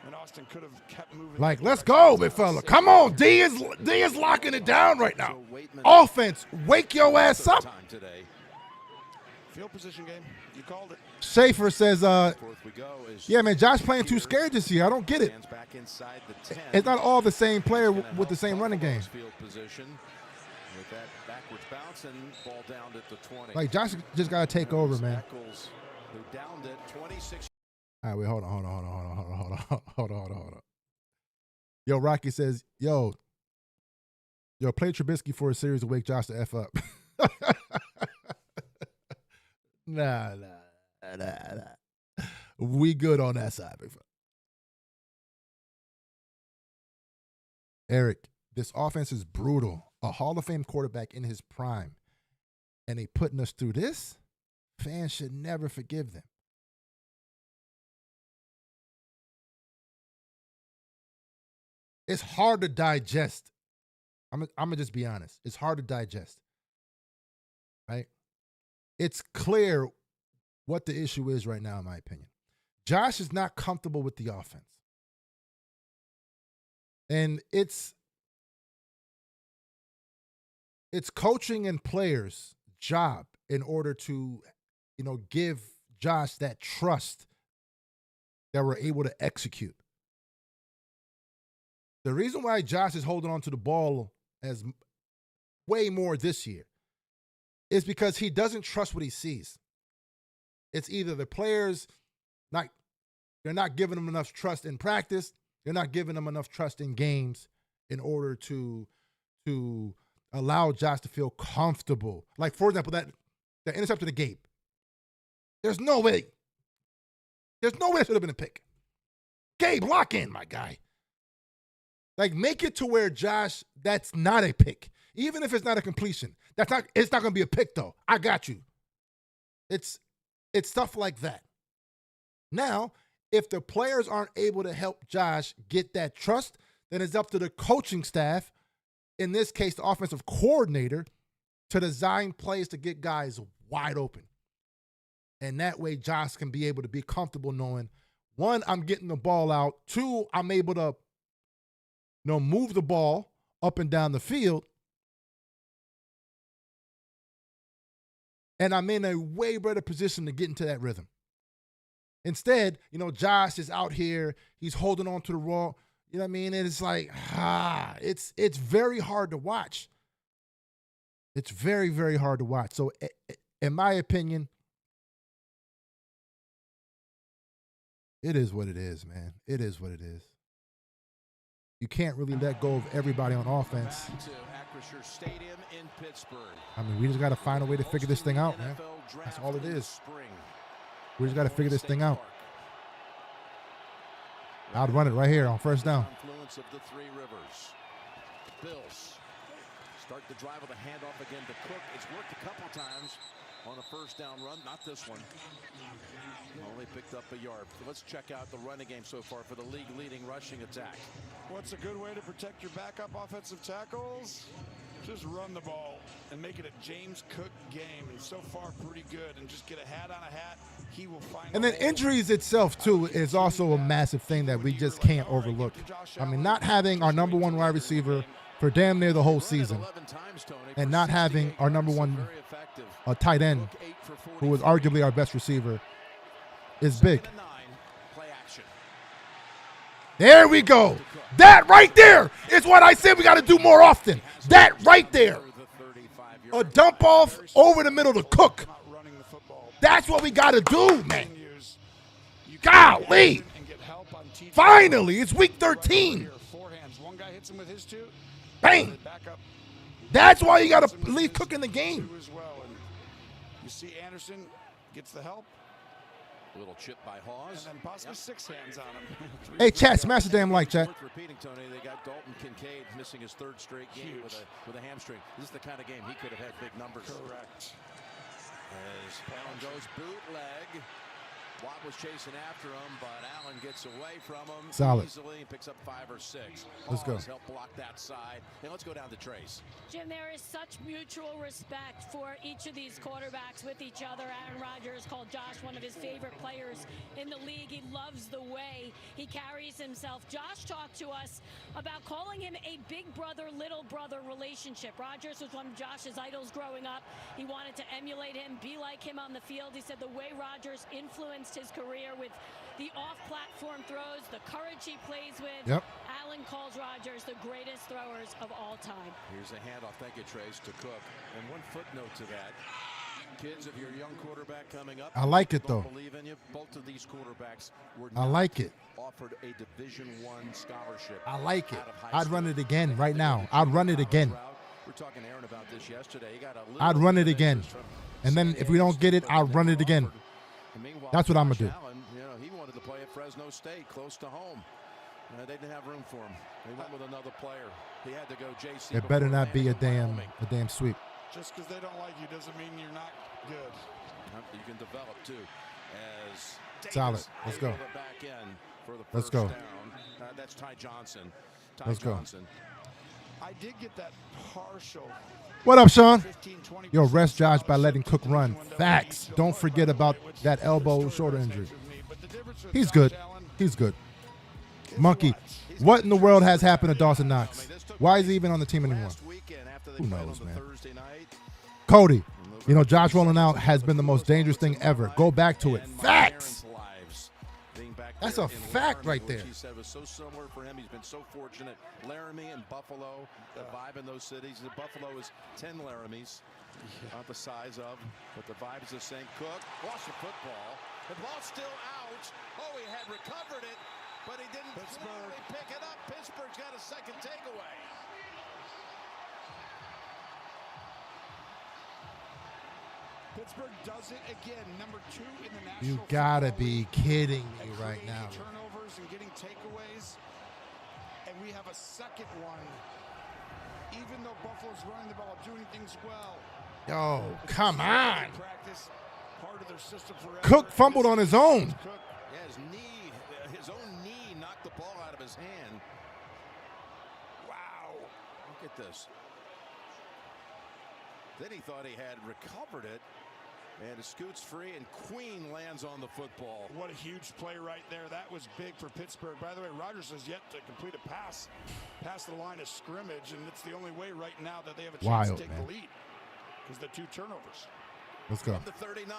And Austin could have kept moving. Like, let's go, big fella. Come on, D is locking it down right now. Offense, wake your ass up. Field position game. You called it. Schaefer says, yeah, man, Josh playing too scared this year. I don't get it. It's not all the same player with the same running game. Like, Josh just got to take over, man. All right, wait, hold on. Yo, Rocky says, yo, play Trubisky for a series to wake Josh the F up. Nah. We good on that side, big fella. Eric, this offense is brutal. A Hall of Fame quarterback in his prime, and they putting us through this? Fans should never forgive them. It's hard to digest. I'm gonna just be honest. It's hard to digest, right? It's clear what the issue is right now, in my opinion. Josh is not comfortable with the offense. And it's coaching and players' job in order to, give Josh that trust that we're able to execute. The reason why Josh is holding on to the ball as way more this year is because he doesn't trust what he sees. It's either the players they're not giving him enough trust in practice, they're not giving him enough trust in games in order to allow Josh to feel comfortable. Like, for example, that interception to Gabe. There's no way that should have been a pick. Gabe, lock in, my guy. Like, make it to where Josh, that's not a pick. Even if it's not a completion. It's not going to be a pick, though. I got you. It's stuff like that. Now, if the players aren't able to help Josh get that trust, then it's up to the coaching staff, in this case, the offensive coordinator, to design plays to get guys wide open. And that way, Josh can be able to be comfortable knowing, one, I'm getting the ball out. Two, I'm able to move the ball up and down the field. And I'm in a way better position to get into that rhythm. Instead, Josh is out here. He's holding on to the raw. You know what I mean? And it's like, it's very hard to watch. It's very, very hard to watch. So, in my opinion, it is what it is, man. It is what it is. You can't really let go of everybody on offense. I mean, we just got to find a way to figure this thing out, man. That's all it is. We just got to figure this thing out. I'd run it right here on first down. Influence of the Three Rivers. Bills start the drive with a handoff again to Cook. It's worked a couple times on a first down run. Not this one. Only picked up a yard. Let's check out the running game so far for the league-leading rushing attack. What's a good way to protect your backup offensive tackles? Just run the ball and make it a James Cook game. And so far, pretty good. And just get a hat on a hat. He will find. And then injuries itself, too, is also a massive thing that we just can't overlook. I mean, not having our number one wide receiver for damn near the whole season, and not having our number one tight end, who is arguably our best receiver, is big. There we go. That right there is what I said we got to do more often. That right there. A dump off over the middle to Cook. That's what we got to do, man. Golly. Finally, it's week 13. Bang. That's why you got to leave Cook in the game. You see Anderson gets the help. A little chip by Hawes. And then possibly 6 hands on him. Hey, chat, smash the damn like, chat. Repeating, Tony, they got Dalton Kincaid missing his 3rd straight game with a hamstring. This is the kind of game he could have had big numbers. Correct. As Allen goes bootleg. Watt was chasing after him, but Allen gets away from him. Solid. Easily and picks up 5 or 6. Let's go. Help block that side. And let's go down to Trace. Jim, there is such mutual respect for each of these quarterbacks with each other. Aaron Rodgers called Josh one of his favorite players in the league. He loves the way he carries himself. Josh talked to us about calling him a big brother, little brother relationship. Rodgers was one of Josh's idols growing up. He wanted to emulate him, be like him on the field. He said the way Rodgers influenced his career with the off-platform throws, the courage he plays with. Yep. Allen calls Rodgers the greatest throwers of all time. Here's a handoff. Thank you, Trace, to Cook. And one footnote to that. Kids, if you're a young quarterback coming up, I like it, though. Believe in you. Both of these quarterbacks were I like it. offered a Division I scholarship. I like it. I'd run it again right now. I'd run it again. We're talking to Aaron about this yesterday. He got a I'd run it again. And then if we don't get it, I'll run it again. That's what I'm going to do. You know, he wanted to play at Fresno State, close to home. They didn't have room for him. They went with another player. He had to go JC. It better not be a damn sweep. Just because they don't like you doesn't mean you're not good. You can develop too. As Solid. Let's go. Back in for the Let's first go. Down. That's Ty Johnson. Let's go. I did get that partial. What up, Sean? Yo, rest Josh by letting Cook run. Facts. Don't forget about that elbow shoulder injury. He's good. He's good. Monkey, what in the world has happened to Dawson Knox? Why is he even on the team anymore? Who knows, man? Cody, you know, Josh rolling out has been the most dangerous thing ever. Go back to it. Facts. That's a fact right there. He said it was so similar for him. He's been so fortunate. Laramie and Buffalo, the vibe in those cities. Buffalo is 10 Laramies, not the size of, but the vibe is the same. Cook lost the football. The ball's still out. Oh, he had recovered it, but he didn't clearly pick it up. Pittsburgh's got a second takeaway. Pittsburgh does it again, number 2 in the national. You gotta be kidding me right now. Turnovers and getting takeaways, and we have a second one. Even though Buffalo's running the ball, doing things well. Yo, come on. Practice, part of their system forever. Cook fumbled on his own. Yeah, his own knee knocked the ball out of his hand. Wow, look at this. Then he thought he had recovered it, and it scoots free, and Queen lands on the football. What a huge play right there. That was big for Pittsburgh. By the way, Rodgers has yet to complete a pass past the line of scrimmage, and it's the only way right now that they have a chance to take the lead because the 2 turnovers. Let's go. From the 39.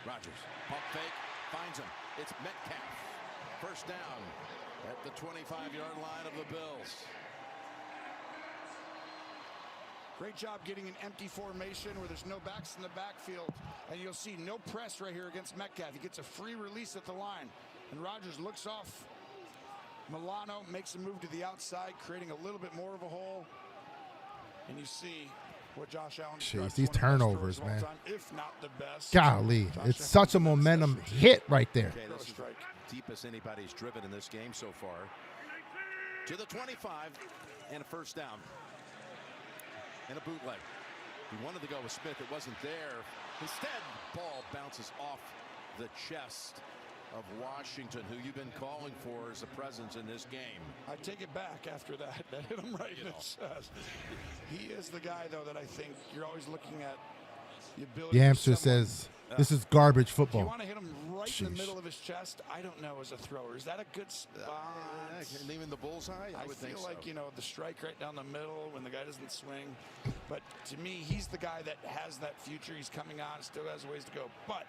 Rodgers, pump fake, finds him. It's Metcalf. First down at the 25-yard line of the Bills. Great job getting an empty formation where there's no backs in the backfield. And you'll see no press right here against Metcalf. He gets a free release at the line. And Rodgers looks off. Milano makes a move to the outside, creating a little bit more of a hole. And you see what Josh Allen Jeez, these turnovers, man. Time, if not the best. Golly, it's such a momentum hit right there. Okay, this is the deepest anybody's driven in this game so far. To the 25 and a first down. And a bootleg. He wanted to go with Smith. It wasn't there. Instead, ball bounces off the chest of Washington, who you've been calling for as a presence in this game. I take it back after that. That hit him right in the chest. He is the guy, though, that I think you're always looking at the ability. Yamster says, this is garbage football. You want to hit him right in the middle of his chest? I don't know as a thrower. Is that a good spot? And even the bullseye? I would think feel so. like, you know, the strike right down the middle when the guy doesn't swing. But to me, he's the guy that has that future. He's coming on, still has a ways to go. But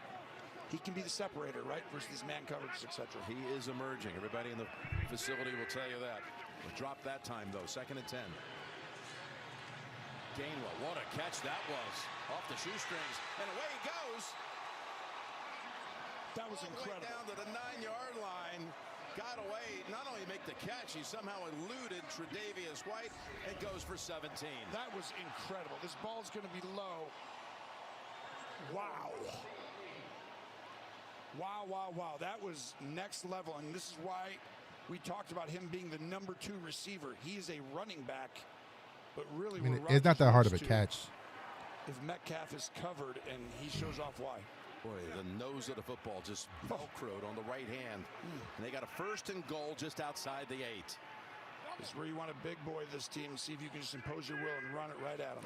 he can be the separator, right, versus these man coverages, etc. He is emerging. Everybody in the facility will tell you that. We'll drop that time, though. 2nd and 10. Gainwell, what a catch that was. Off the shoestrings, and away he goes. That was incredible. Down to the 9-yard line. Got away, not only make the catch, he somehow eluded Tre'Davious White and goes for 17. That was incredible. This ball's going to be low. Wow. Wow, wow, wow. That was next level, and this is why we talked about him being the number 2 receiver. He is a running back, but really, I mean, it's not that hard of a catch. If Metcalf is covered, and he shows off why. Boy, the nose of the football just velcroed on the right hand. And they got a 1st and goal just outside the 8. This is where you want a big boy this team. See if you can just impose your will and run it right at him.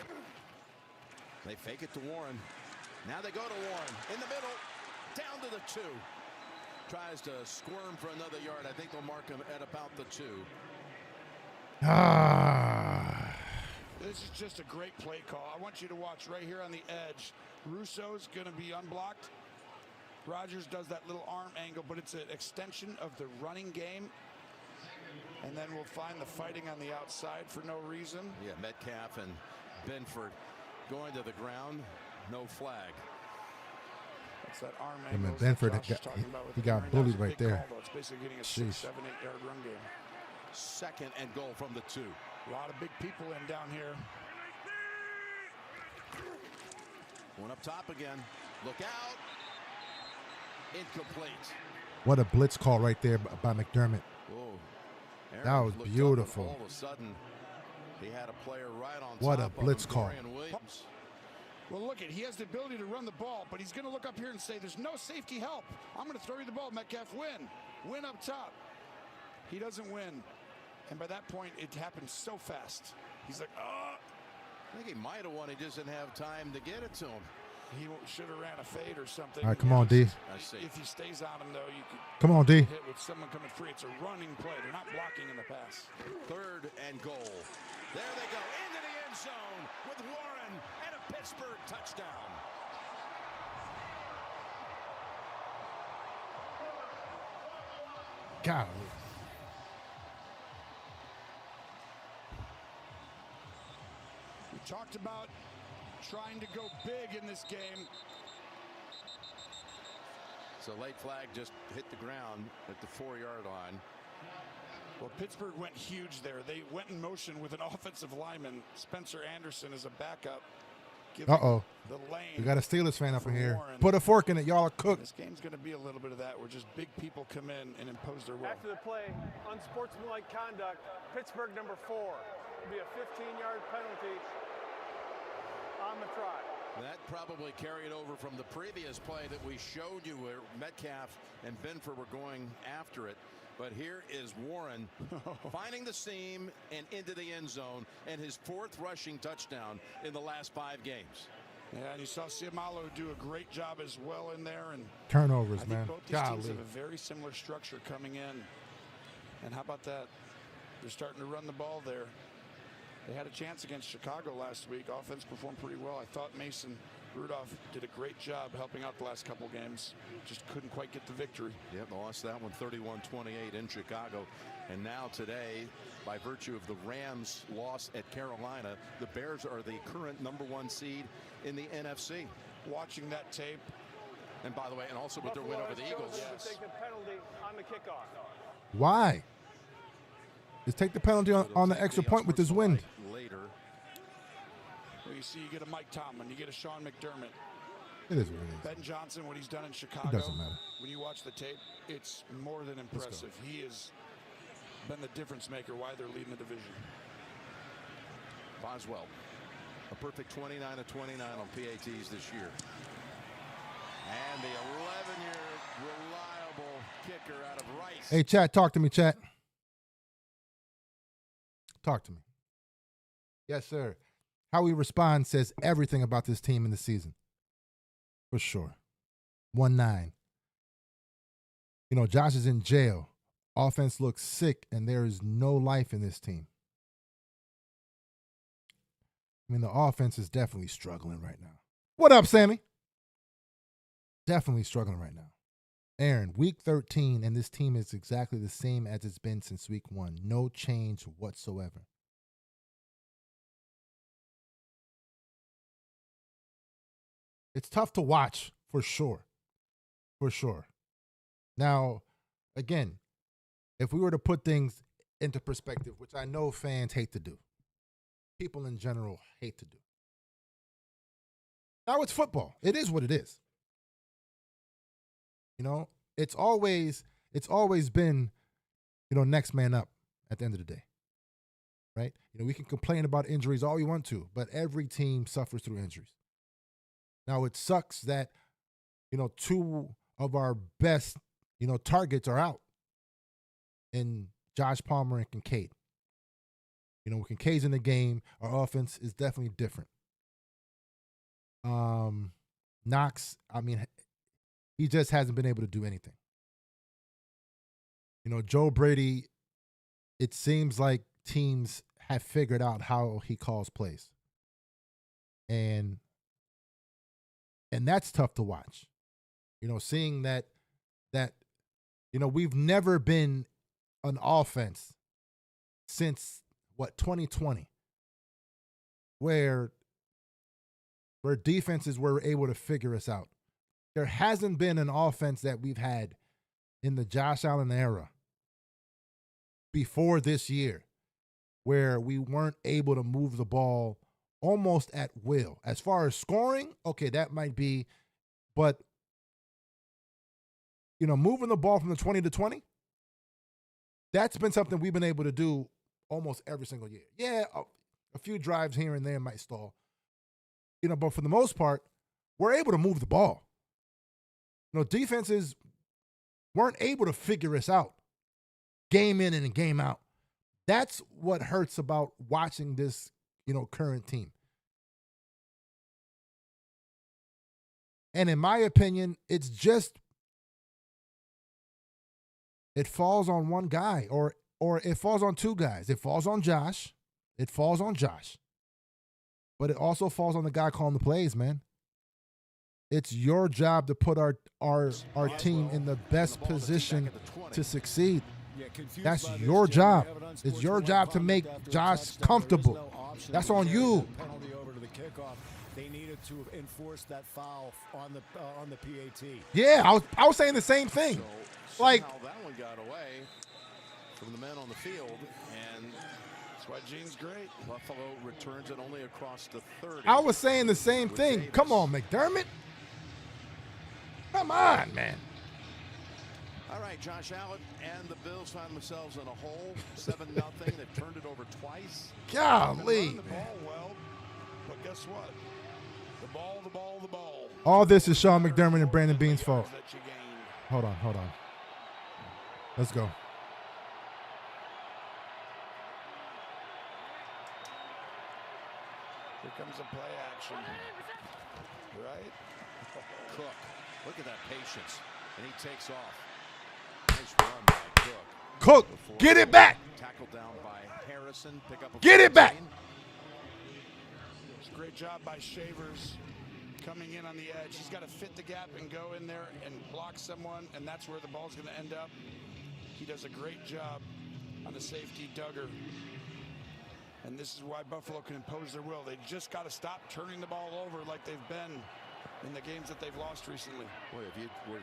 They fake it to Warren. Now they go to Warren. In the middle, down to the 2. Tries to squirm for another yard. I think they'll mark him at about the 2. This is just a great play call. I want you to watch right here on the edge. Russo's going to be unblocked. Rodgers does that little arm angle, but it's an extension of the running game. And then we'll find the fighting on the outside for no reason. Yeah, Metcalf and Benford going to the ground. No flag. That's that arm I mean, angle. Benford, he got bullied right there. It's basically getting a 6, 7, 8 yard run game. 2nd and goal from the 2. A lot of big people in down here. One up top again. Look out. Incomplete. What a blitz call right there by McDermott. Whoa. That was beautiful. All of a sudden, he had a player right on what top a blitz of him, call. Dorian Williams. Well, look, he has the ability to run the ball, but he's going to look up here and say, there's no safety help. I'm going to throw you the ball, Metcalf. Win up top. He doesn't win. And by that point, it happened so fast. He's like, oh. I think he might have won. He just didn't have time to get it to him. He should have ran a fade or something. All right, come on, D. If he stays on him, though, you could come on, D. hit with someone coming free. It's a running play. They're not blocking in the pass. 3rd and goal. There they go into the end zone with Warren and a Pittsburgh touchdown. God. We talked about trying to go big in this game. So late flag just hit the ground at the 4-yard line. Well, Pittsburgh went huge there. They went in motion with an offensive lineman. Spencer Anderson is a backup. Uh-oh. The lane. We got a Steelers fan up in here. Warren. Put a fork in it. Y'all are cooked. This game's going to be a little bit of that where just big people come in and impose their will. After the play, unsportsmanlike conduct, Pittsburgh number 4. Will be a 15-yard penalty on the try. That probably carried over from the previous play that we showed you where Metcalf and Benford were going after it. But here is Warren finding the seam and into the end zone, and his 4th rushing touchdown in the last 5 games. Yeah, and you saw Siamalo do a great job as well in there. And turnovers, I man. think both these teams have a very similar structure coming in. And how about that? They're starting to run the ball there. They had a chance against Chicago last week. Offense performed pretty well. I thought Mason Rudolph did a great job helping out the last couple games. Just couldn't quite get the victory. Yep, they lost that one 31-28 in Chicago. And now today, by virtue of the Rams' loss at Carolina, the Bears are the current #1 seed in the NFC. Watching that tape. And by the way, and also with their win over the Eagles. Yes. Take the penalty on the kickoff. Why? Just take the penalty on the extra point with his wind. Later. Well, you see, you get a Mike Tomlin, you get a Sean McDermott. It is what it is. Ben Johnson, what he's done in Chicago. It doesn't matter. When you watch the tape, it's more than impressive. He has been the difference maker why they're leading the division. Boswell, a perfect 29 of 29 on PATs this year. And the 11-year reliable kicker out of Rice. Hey, chat, talk to me, chat. Talk to me. Yes, sir. How we respond says everything about this team in the season. For sure. 1-9. You know, Josh is in jail. Offense looks sick, and there is no life in this team. I mean, the offense is definitely struggling right now. What up, Sammy? Definitely struggling right now. Aaron, week 13, and this team is exactly the same as it's been since week 1. No change whatsoever. It's tough to watch, for sure. For sure. Now, again, if we were to put things into perspective, which I know fans hate to do, people in general hate to do. Now it's football. It is what it is. You know, it's always been, you know, next man up at the end of the day. Right? You know, we can complain about injuries all we want to, but every team suffers through injuries. Now it sucks that, you know, 2 of our best, you know, targets are out in Josh Palmer and Kincaid. You know, when Kincaid's in the game, our offense is definitely different. Knox, I mean, he just hasn't been able to do anything. You know, Joe Brady, it seems like teams have figured out how he calls plays. And that's tough to watch. You know, seeing that, you know, we've never been an offense since, 2020, where defenses were able to figure us out. There hasn't been an offense that we've had in the Josh Allen era before this year where we weren't able to move the ball almost at will. As far as scoring, okay, that might be, but moving the ball from the 20 to 20, that's been something we've been able to do almost every single year. Yeah, a few drives here and there might stall. But for the most part, we're able to move the ball. Defenses weren't able to figure us out game in and game out. That's what hurts about watching this, current team. And in my opinion, it falls on one guy or it falls on two guys. It falls on Josh. But it also falls on the guy calling the plays, man. It's your job to put our team in the best position to succeed. That's your job. It's your job to make Josh comfortable. That's on you. Penalty over to the kickoff. They needed to enforce that foul on the PAT. Yeah, I was saying the same thing. So like that one got away from the men on the field, and that's why Gene's great. Buffalo returns it only across the 30. I was saying the same thing. Come on, McDermott. Come on, man. All right, Josh Allen and the Bills find themselves in a hole, 7-0. They've turned it over twice. Golly. The ball well, but guess what? The ball. All this is Sean McDermott and Brandon Beane's fault. Hold on. Let's go. Here comes a play action. Right? Cook, look at that patience. And he takes off. Nice run by Cook. Cook, get it back. Tackled down by Harrison. Pick up a get it back. It's a great job by Shavers coming in on the edge. He's got to fit the gap and go in there and block someone, and that's where the ball's going to end up. He does a great job on the safety, Duggar. And this is why Buffalo can impose their will. They just got to stop turning the ball over like they've been in the games that they've lost recently. Boy, if you were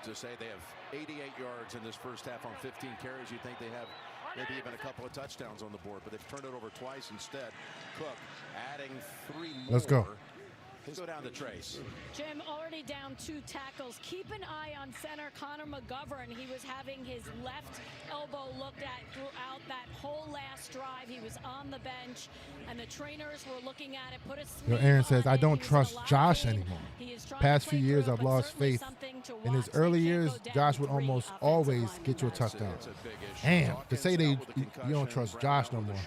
to say they have 88 yards in this first half on 15 carries, you think they have maybe even a couple of touchdowns on the board, but they've turned it over twice instead. Cook adding 3 more. Let's go. Let's go down to Trace. Jim already down 2 tackles. Keep an eye on center Connor McGovern. He was having his left elbow looked at throughout that whole last drive. He was on the bench, and the trainers were looking at it. Put a Aaron says, I don't trust Josh anymore. Past few years, I've lost faith. In his early years, Josh would almost always get you a touchdown. Damn, to say you don't trust Josh no more.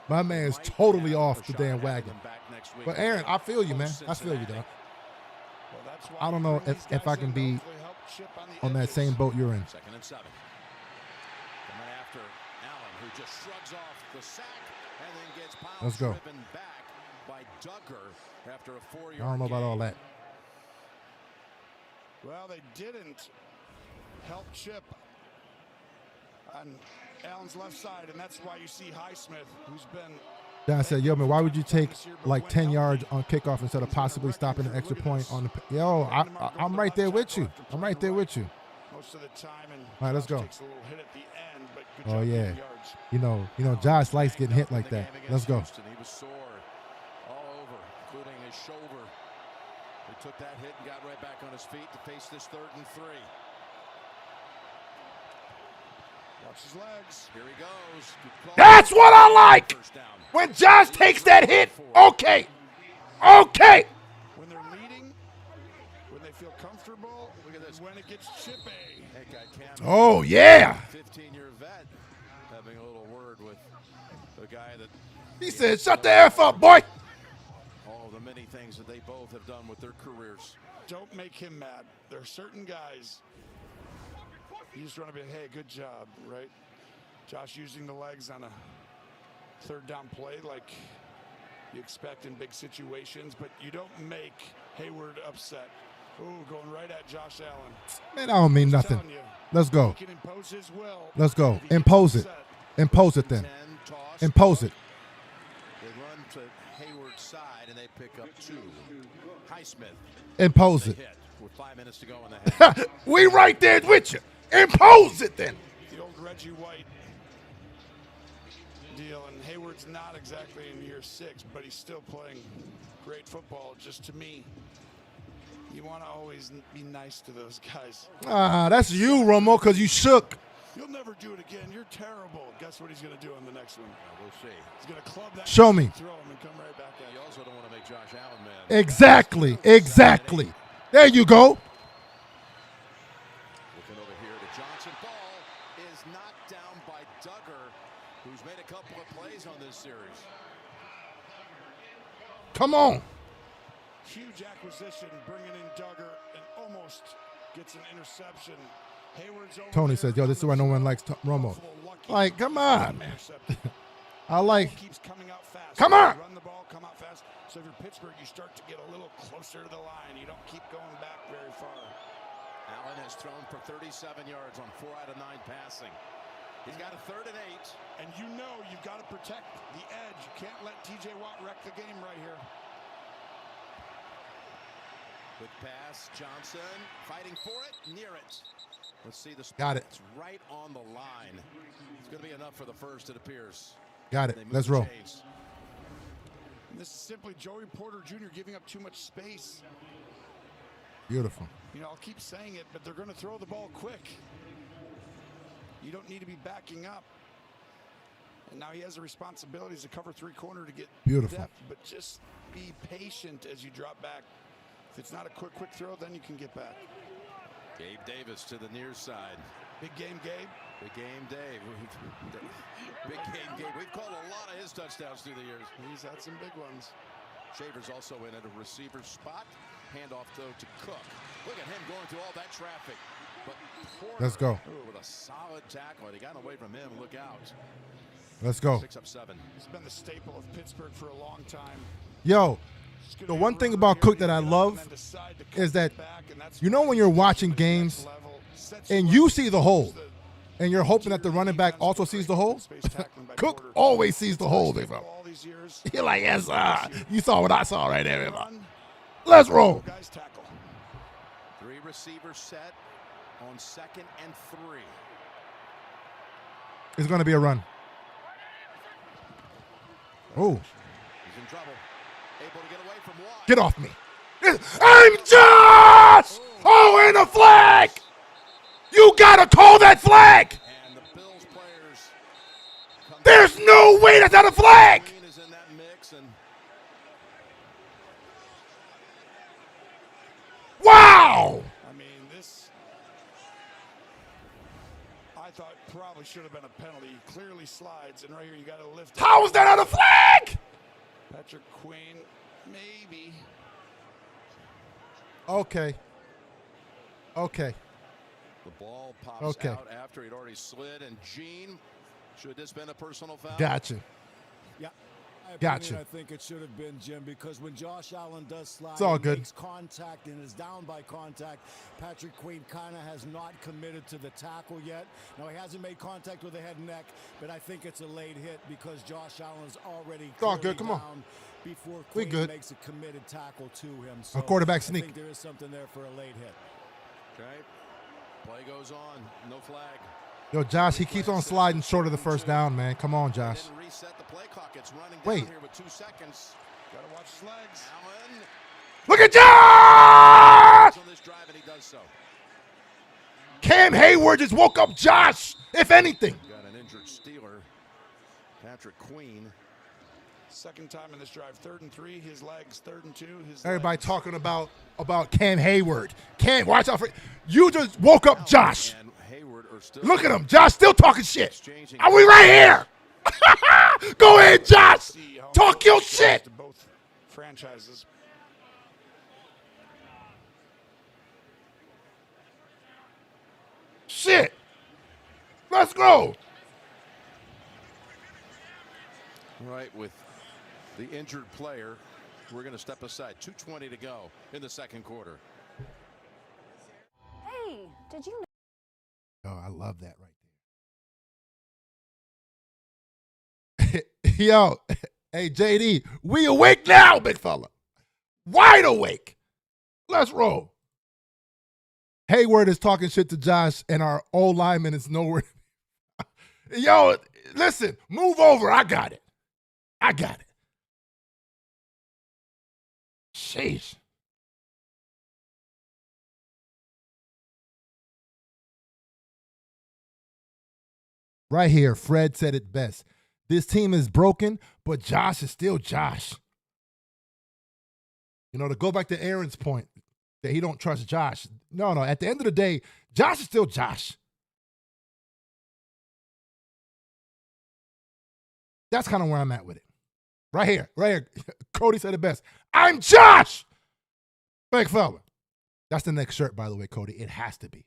My man's totally off the damn wagon. But Aaron, I feel you, man. I feel you, dog. I don't know if I can be on that same boat you're in. 2nd and 7. Coming after Allen, who just shrugs off the sack and then gets piled. Let's go. Back by Duggar after a 4-yard I don't know about all that. Well, they didn't help Chip on Allen's left side, and that's why you see Highsmith, who's been. John said, yo, man, why would you take like 10 yards on kickoff instead of possibly stopping an extra point on the. Yo, I'm right there with you. I'm right there with you. Most of the time, and all right, let's go. takes a little hit at the end, but good Oh, job yeah. getting yards. You know, Josh likes getting hit like that. Let's go. He was sore all over, including his shoulder. He took that hit and got right back on his feet to face this 3rd and 3. Watch his legs. Here he goes. That's what I like. When Josh takes that hit, okay. When they're leading, when they feel comfortable, look at this. When it gets chippy. Oh, yeah. 15-year vet having a little word with the guy that. He said, shut the F up, boy. All the many things that they both have done with their careers. Don't make him mad. There are certain guys. You just want to be, hey, good job, right? Josh using the legs on a 3rd down play like you expect in big situations, but you don't make Hayward upset. Ooh, going right at Josh Allen. Man, I don't mean nothing. Let's go. He can impose his will. Let's go. Impose it. Impose it then. Impose it. They run to Hayward's side and they pick up 2. Highsmith. Impose it. With 5 minutes to go in the half. We right there with you. Impose it then. The old Reggie White deal, and Hayward's not exactly in year 6, but he's still playing great football. Just to me, you want to always be nice to those guys. That's you, Romo, because you shook. You'll never do it again. You're terrible. Guess what he's going to do on the next one? We'll see. He's going to club that. Show me. Throw him and come right back at You also don't want to make Josh Allen mad. Exactly. Exactly. There you go. Looking over here to Johnson. Ball is knocked down by Duggar, who's made a couple of plays on this series. Come on. Huge acquisition, bringing in Duggar, and almost gets an interception. Hayward's over Tony there. says, yo, this is why no one likes Romo. Like, come on, man. I like. Keeps coming out fast. Come on. Run the ball, come out fast. So if you're Pittsburgh, you start to get a little closer to the line. You don't keep going back very far. Allen has thrown for 37 yards on 4 out of 9 passing. He's got a 3rd and 8. And you know you've got to protect the edge. You can't let T.J. Watt wreck the game right here. Good pass, Johnson fighting for it, near it. Let's see the spot. Got it. It's right on the line. It's going to be enough for the first, it appears. Got it. Let's roll. And this is simply Joey Porter Jr. giving up too much space. Beautiful. You know, I'll keep saying it, but they're going to throw the ball quick. You don't need to be backing up. And now he has the responsibilities to cover 3 corner to get Beautiful. depth, but just be patient as you drop back. If it's not a quick throw, then you can get back. Gabe Davis to the near side. Big game, Gabe. Big game, Dave. Big game, Gabe. We've called a lot of his touchdowns through the years. He's had some big ones. Shaver's also in at a receiver spot. Handoff, though, to Cook. Look at him going through all that traffic. But Porter, let's go. With a solid tackle. He got away from him. Look out. Let's go. 6 up 7. He's been the staple of Pittsburgh for a long time. Yo, the one thing about Cook that I love is that, you know, when you're watching games and you see the hole and you're hoping that the running back also sees the hole, Cook always sees the hole. You're like, yes, you saw what I saw right there. Let's roll. 3 receivers set on 2nd and 3. It's going to be a run. Oh. He's in trouble. Able to get away from Watt. Get off me. I'm Josh! Oh, and a flag! You got to call that flag! And the Bills players There's no way that's not a flag! is in that mix, and wow! I mean, this, I thought probably should have been a penalty. He clearly slides, and right here you got to lift. How is that not a flag? Patrick Queen, maybe. Okay. Okay. the ball pops out after he'd already slid, and Gene, should this been a personal foul? Gotcha. Yeah. Gotcha. I think it should have been, Jim, because when Josh Allen does slide, it's all good. Makes contact and is down by contact, Patrick Queen kind of has not committed to the tackle yet. Now, he hasn't made contact with the head and neck, but I think it's a late hit because Josh Allen's already it's all good. Come on. Before Queen good. makes a committed tackle to him. So a quarterback sneak. I think there is something there for a late hit. Okay. Play goes on. No flag. Yo, Josh, he keeps on sliding short of the first down, man. Come on, Josh. Reset the play clock. It's running Wait. down here with 2 seconds. Gotta watch his legs. Allen. Look at Josh! On this drive, and he does so. Cam Hayward just woke up Josh, if anything. Got an injured Steeler. Patrick Queen. Second time in this drive. 3rd and 3. His legs. 3rd and 2. His Everybody legs. talking about Cam Hayward. Cam, watch out for you. Just woke up Josh. And Hayward are still Look at him. Josh still talking shit. Are we right here? Go ahead, Josh. Talk your shit. To both franchises. Shit. Let's go. Right, with the injured player, we're going to step aside. 2:20 to go in the second quarter. Hey, did you know? Oh, I love that right there. Yo, hey, JD, we awake now, big fella. Wide awake. Let's roll. Hayward is talking shit to Josh, and our old lineman is nowhere. Yo, Listen, move over. I got it. I got it. Sheesh. Right here, Fred said it best. This team is broken, but Josh is still Josh. You know, to go back to Aaron's point that he don't trust Josh. No, at the end of the day, Josh is still Josh. That's kind of where I'm at with it. Right here. Cody said it best. I'm Josh! Big fella. That's the next shirt, by the way, Cody. It has to be.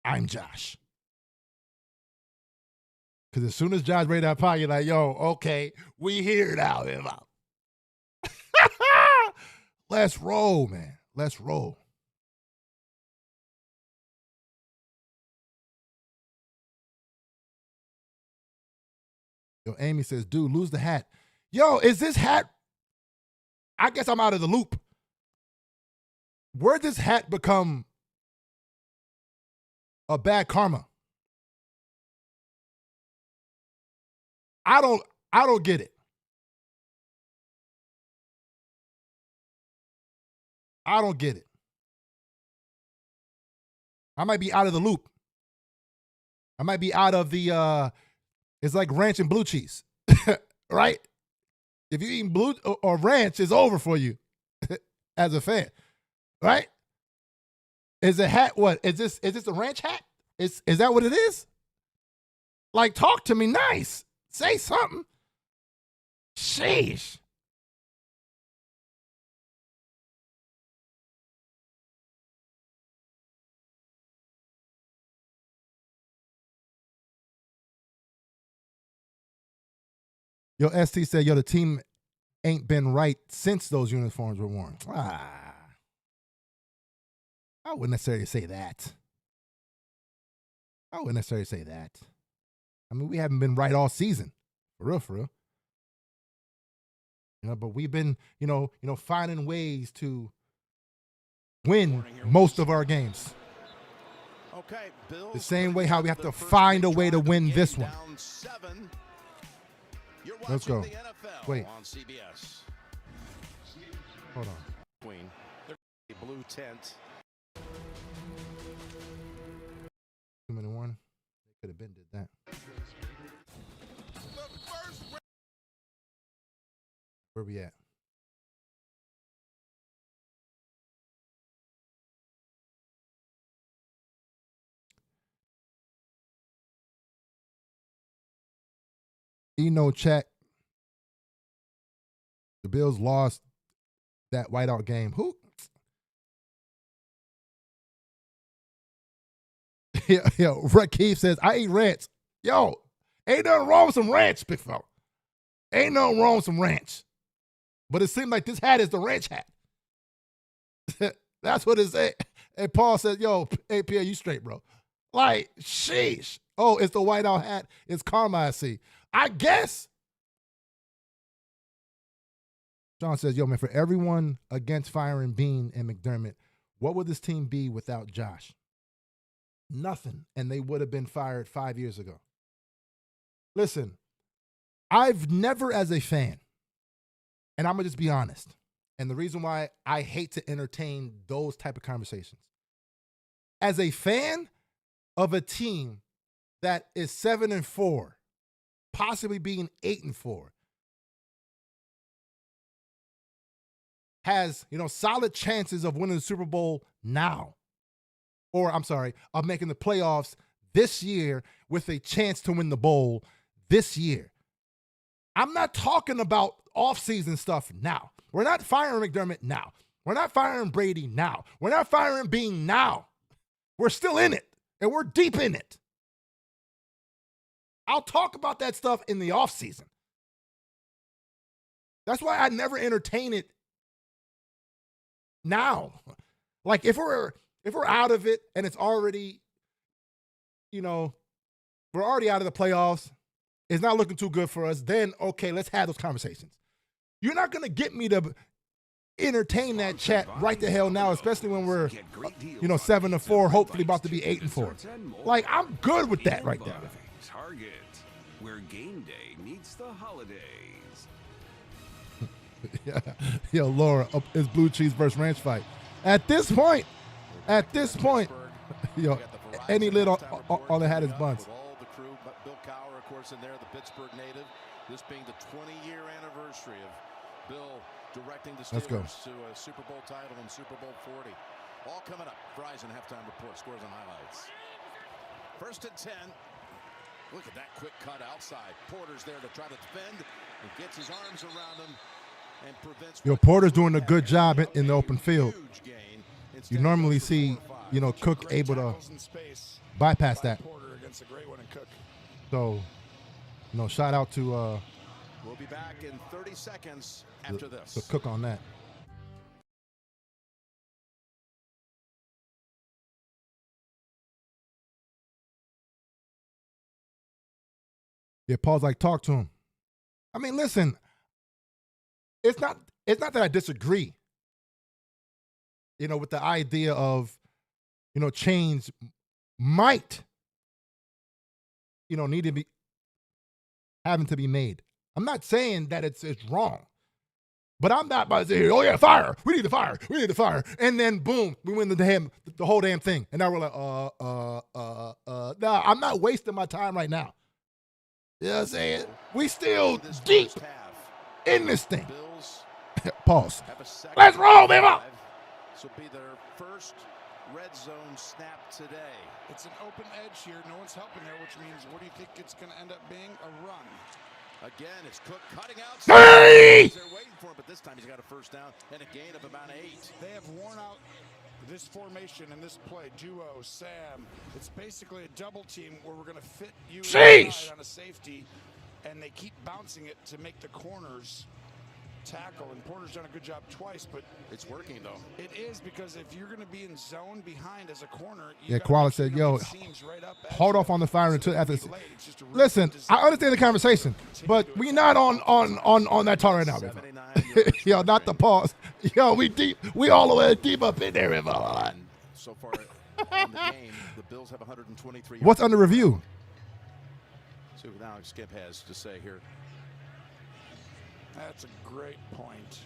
I'm Josh. Because as soon as Josh made that pie, you're like, yo, okay, we here now. Let's roll, man. Let's roll. Yo, Amy says, dude, lose the hat. Yo, is this hat? I guess I'm out of the loop. Where does hat become a bad karma? I don't get it. I don't get it. I might be out of the loop. I might be out of the it's like ranch and blue cheese. Right? If you eat blue or ranch, it's over for you as a fan. Right? Is a hat what? Is this a ranch hat? Is that what it is? Like, talk to me nice. Say something. Sheesh. Yo, ST said, yo, the team ain't been right since those uniforms were worn. I wouldn't necessarily say that. I mean, we haven't been right all season. For real. You know, but we've been, you know, finding ways to win most of our games. Okay, Bills, the same way how we have to find a way to win this one. Let's go. Wait. On CBS. Hold on. Queen. Blue tent. 2-1. They could have been did that. Where we at? Chat. The Bills lost that whiteout game. Who? Yo, Rick Keith says, I eat ranch. Yo, ain't nothing wrong with some ranch, big fella. Ain't nothing wrong with some ranch. But it seemed like this hat is the ranch hat. That's what it said. And Paul says, yo, hey, Pierre, you straight, bro. Like, sheesh. Oh, it's the whiteout hat. It's karma, I see. I guess. Sean says, yo, man, for everyone against firing Bean and McDermott, what would this team be without Josh? Nothing. And they would have been fired 5 years ago. Listen, I've never as a fan, and I'm going to just be honest, and the reason why I hate to entertain those type of conversations. As a fan of a team that is 7-4, possibly being 8-4, has, solid chances of winning the Super Bowl now. Or, of making the playoffs this year with a chance to win the bowl this year. I'm not talking about offseason stuff now. We're not firing McDermott now. We're not firing Brady now. We're not firing Bean now. We're still in it, and we're deep in it. I'll talk about that stuff in the offseason. That's why I never entertain it now. Like, if we're out of it and it's already, we're already out of the playoffs, it's not looking too good for us, then, okay, let's have those conversations. You're not going to get me to entertain that chat right the hell now, especially when we're, 7-4, hopefully about to be 8-4. Like, I'm good with that right there. where game day meets the holidays. Yeah. Yo, Laura, it's blue cheese versus ranch fight. At this point, yo, any lid on the hat is buns. All the crew, but Bill Cowher, of course, in there, the Pittsburgh native. This being the 20-year anniversary of Bill directing the Steelers to a Super Bowl title in Super Bowl 40. All coming up. Fries and halftime report, scores and highlights. 1st and 10. Look at that quick cut outside. Porter's there to try to defend and gets his arms around him and prevents. Yo, Porter's doing a good job in the open field. You normally see, Cook able to bypass that. So, shout out to we'll be back in 30 seconds after this. The Cook on that. Yeah, Paul's like, talk to him. I mean, listen, it's not that I disagree, with the idea of, change might, need to be having to be made. I'm not saying that it's wrong, but I'm not about to say, oh yeah, fire. We need to fire. And then boom, we win the whole damn thing. And now we're like, nah, I'm not wasting my time right now. You know what I'm saying? We still deep in this thing. Pause. Let's roll, baby. This will be their first red zone snap today. It's an open edge here. No one's helping there, which means what do you think it's going to end up being? A run. Again, it's Cook cutting out. Hey! They're waiting for him, but this time he's got a first down and a gain of about 8. They have worn out this formation and this play. Duo, Sam. It's basically a double team where we're going to fit you on a safety, and they keep bouncing it to make the corners tackle. And Porter's done a good job twice, but it's working though. It is, because if you're going to be in zone behind as a corner, Koala said, "Yo, hold off on the fire until after." Listen, I understand the conversation, but we not on that talk right now, baby. Yo, not the pause. Yo, we deep. We all the way deep up in there, everyone. So far in the game, the Bills have 123. What's under review? See what now Skip has to say here. That's a great point.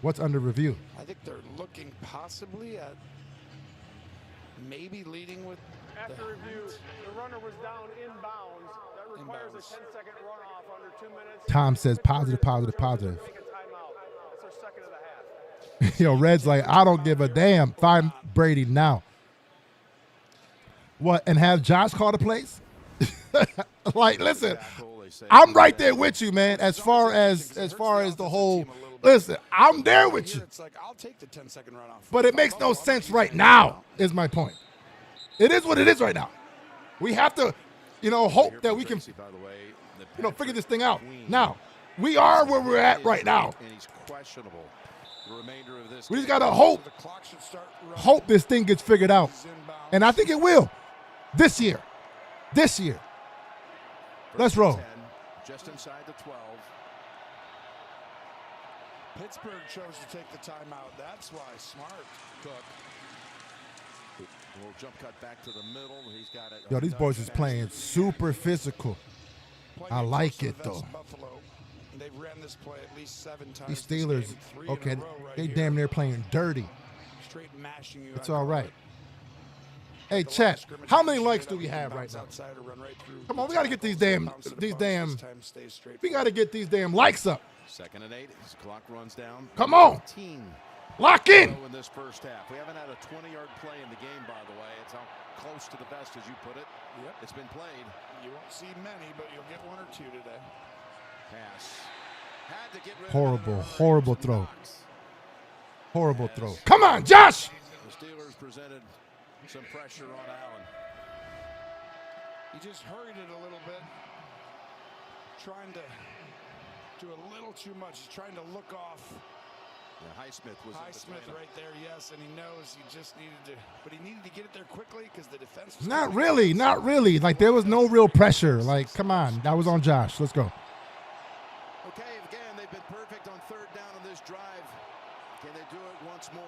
What's under review? I think they're looking possibly at maybe leading with. After review, the runner was down inbounds. That requires a 10-second runoff under 2 minutes. Tom says positive. Take a timeout. That's our second of the half. Yo, Red's like, I don't give a damn. Find Brady now. What, and have Josh call the plays? Like, listen, I'm right there with you, man. As far as the whole, listen, I'm there with you. It's like, I'll take the 10-second runoff. But it makes no sense right now, is my point. It is what it is right now. We have to, hope that we can, figure this thing out. Now, we are where we're at right now. We just got to hope this thing gets figured out. And I think it will. This year. Let's roll. Just inside the 12. Pittsburgh chose to take the timeout. That's why. Smart. Cook. A little jump cut back to the middle. He's got it. Yo, these boys is playing super physical. I like it, though. Buffalo. They've ran this play at least 7 times. These Steelers, okay, they damn near playing dirty. Straight mashing you. It's all right. Hey, chat, how many likes do we have right now? Come on, we got to get these damn, we got to get these damn likes up. 2nd and 8, as the clock runs down. Come on. Lock in. In this first half. We haven't had a 20-yard play in the game, by the way. It's how close to the best, as you put it. Yep. It's been played. You won't see many, but you'll get 1 or 2 today. Pass. Had to get rid Horrible throw. Horrible throw. Come on, Josh. The Steelers presented some pressure on Allen. He just hurried it a little bit. Trying to do a little too much. He's trying to look off. Yeah, Highsmith was right there, yes, and he knows he just needed to, but he needed to get it there quickly because the defense was not really. Like, there was no real pressure. Like, come on, that was on Josh. Let's go. Okay, again, they've been perfect on 3rd down on this drive. Can they do it once more?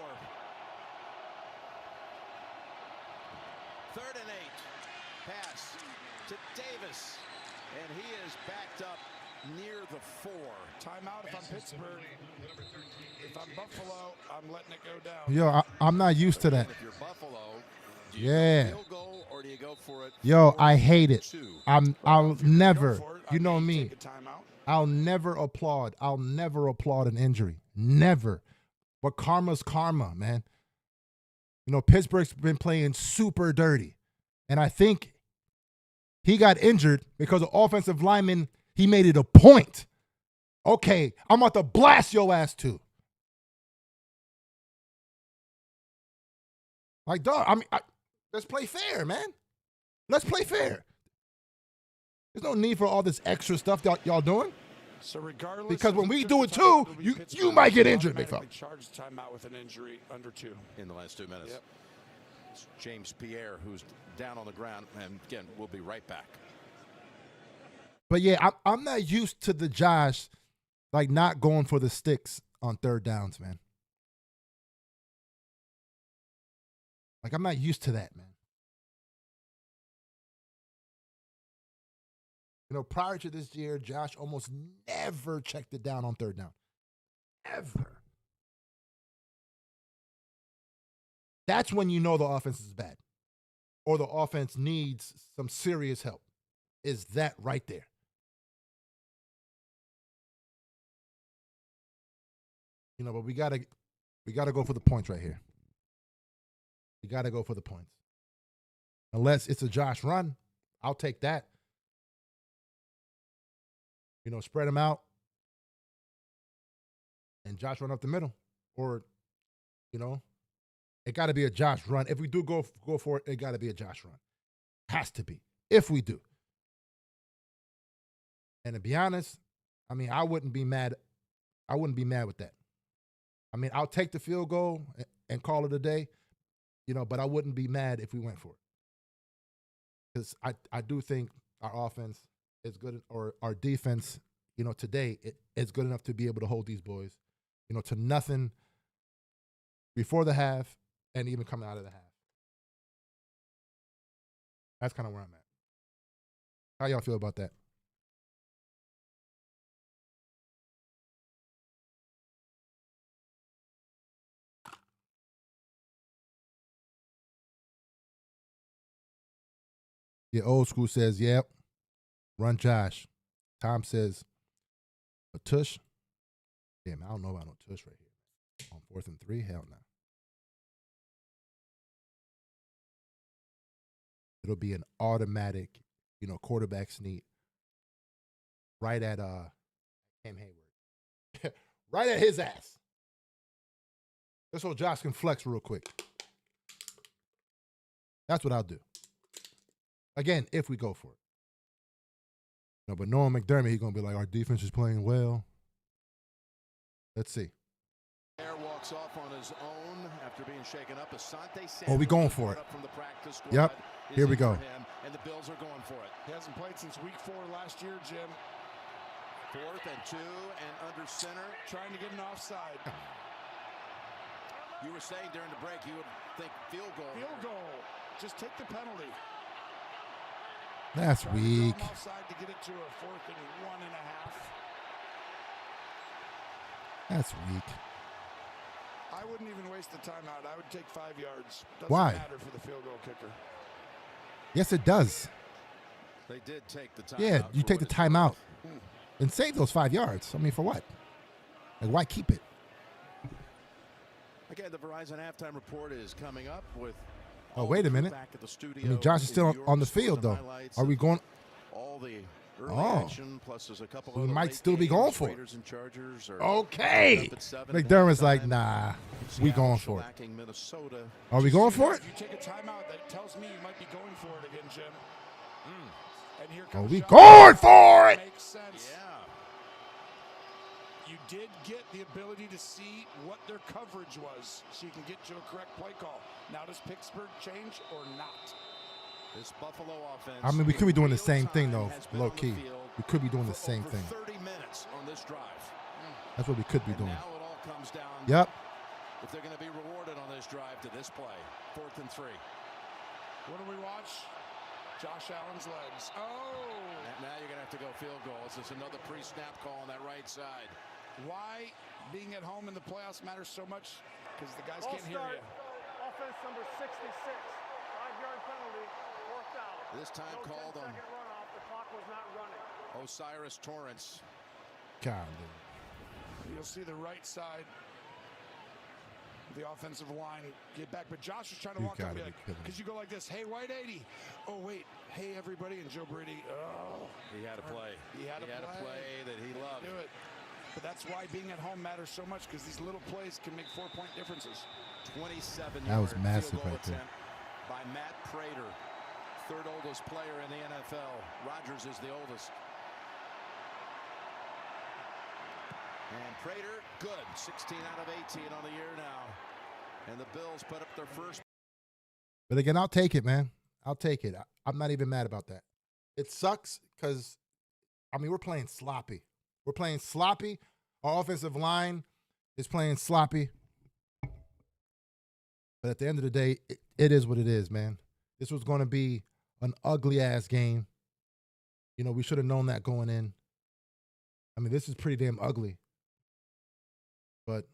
3rd and 8. And he is backed up near the 4. Timeout if I'm Pittsburgh. If I'm Buffalo, I'm letting it go down. Yo, I'm not used to that. If you're Buffalo, do you go field goal or do you go for it? Yo, I hate it. I'll never, you know me. I'll never applaud. I'll never applaud an injury. Never. But karma's karma, man. You know, Pittsburgh's been playing super dirty. And I think he got injured because the offensive lineman, he made it a point. Okay, I'm about to blast your ass too. Like, dog, let's play fair, man. Let's play fair. There's no need for all this extra stuff y'all doing. So regardless, because when we do it too, you might get injured, big fella. Charged timeout with an injury under 2 in the last 2 minutes. Yep. It's James Pierre who's down on the ground, and again, we'll be right back. But yeah, I'm not used to the Josh, like, not going for the sticks on third downs, man. Like, I'm not used to that, man. You know, prior to this year, Josh almost never checked it down on third down. Ever. That's when you know the offense is bad. Or the offense needs some serious help. Is that right there? You know, but we gotta go for the points right here. We gotta go for the points. Unless it's a Josh run, I'll take that. You know, spread them out and Josh run up the middle. Or, you know, it got to be a Josh run. If we do go for it, it got to be a Josh run. Has to be, if we do. And to be honest, I mean, I wouldn't be mad with that. I mean, I'll take the field goal and call it a day, you know, but I wouldn't be mad if we went for it. Because I do think our offense is good, or our defense, you know, today is good enough to be able to hold these boys, you know, to nothing before the half and even coming out of the half. That's kind of where I'm at. How y'all feel about that? Yeah, old school says, yep. Run Josh. Tom says, a tush? Damn, I don't know about no tush right here. On 4th and 3? Hell no. It'll be an automatic, you know, quarterback sneak right at Cam Hayward. Right at his ass. Just so Josh can flex real quick. That's what I'll do. Again, if we go for it. No, but knowing McDermott, he's going to be like, our defense is playing well. Let's see. Pierre walks off on his own after being shaken up. Oh, we going for it. Yep. Here we go. And the Bills are going for it. He hasn't played since week 4 last year, Jim. 4th and 2 and under center. Trying to get an offside. You were saying during the break you would think field goal. Field goal. Just take the penalty. That's weak. Offside to get it to a 4th and 1.5. That's weak. I wouldn't even waste the timeout. I would take 5 yards. Doesn't Why? matter for the field goal kicker. Yes, it does. They did take the timeout. Yeah, you take the timeout and save those 5 yards. I mean, for what? Like, why keep it? Again, the Verizon halftime report is coming up with. Oh, wait a minute. I mean, Josh is still on the field, though. Are we going? All the early action, plus there's a couple we might still be going for it. And Chargers okay. McDermott's like, nah, we going for it. Are we going for it? If you take a timeout, that tells me you might be going for it again, Jim. And here Are comes we Josh. going for it? Makes sense. Yeah. You did get the ability to see what their coverage was, so you can get to a correct play call. Now does Pittsburgh change or not? This Buffalo offense. I mean, we could be doing the same thing, though, low key. We could be doing the same thing. 30 minutes on this drive. That's what we could be doing. Now it all comes down. Yep. If they're going to be rewarded on this drive to this play, 4th and 3. What do we watch? Josh Allen's legs. Oh! Now you're going to have to go field goal. It's another pre-snap call on that right side. Why being at home in the playoffs matters so much? Because the guys can't hear you. Offense number 66. 5-yard penalty. 4th down. This time no called on runoff. The clock was not running. Osiris Torrance. God, You'll see the right side, the offensive line get back. But Josh was trying to walk up because you go like this. Hey, white 80. Oh, wait. Hey, everybody. And Joe Brady. Oh. He had a play. He had a play that he loved. Do it. But that's why being at home matters so much, because these little plays can make 4-point differences. 27 that was massive right there. By Matt Prater, third oldest player in the NFL. Rodgers is the oldest. And Prater, good. 16 out of 18 on the year now. And the Bills put up their first. But again, I'll take it, man. I'll take it. I'm not even mad about that. It sucks because, I mean, we're playing sloppy. We're playing sloppy. Our offensive line is playing sloppy. But at the end of the day, it is what it is, man. This was going to be an ugly-ass game. You know, we should have known that going in. I mean, this is pretty damn ugly. But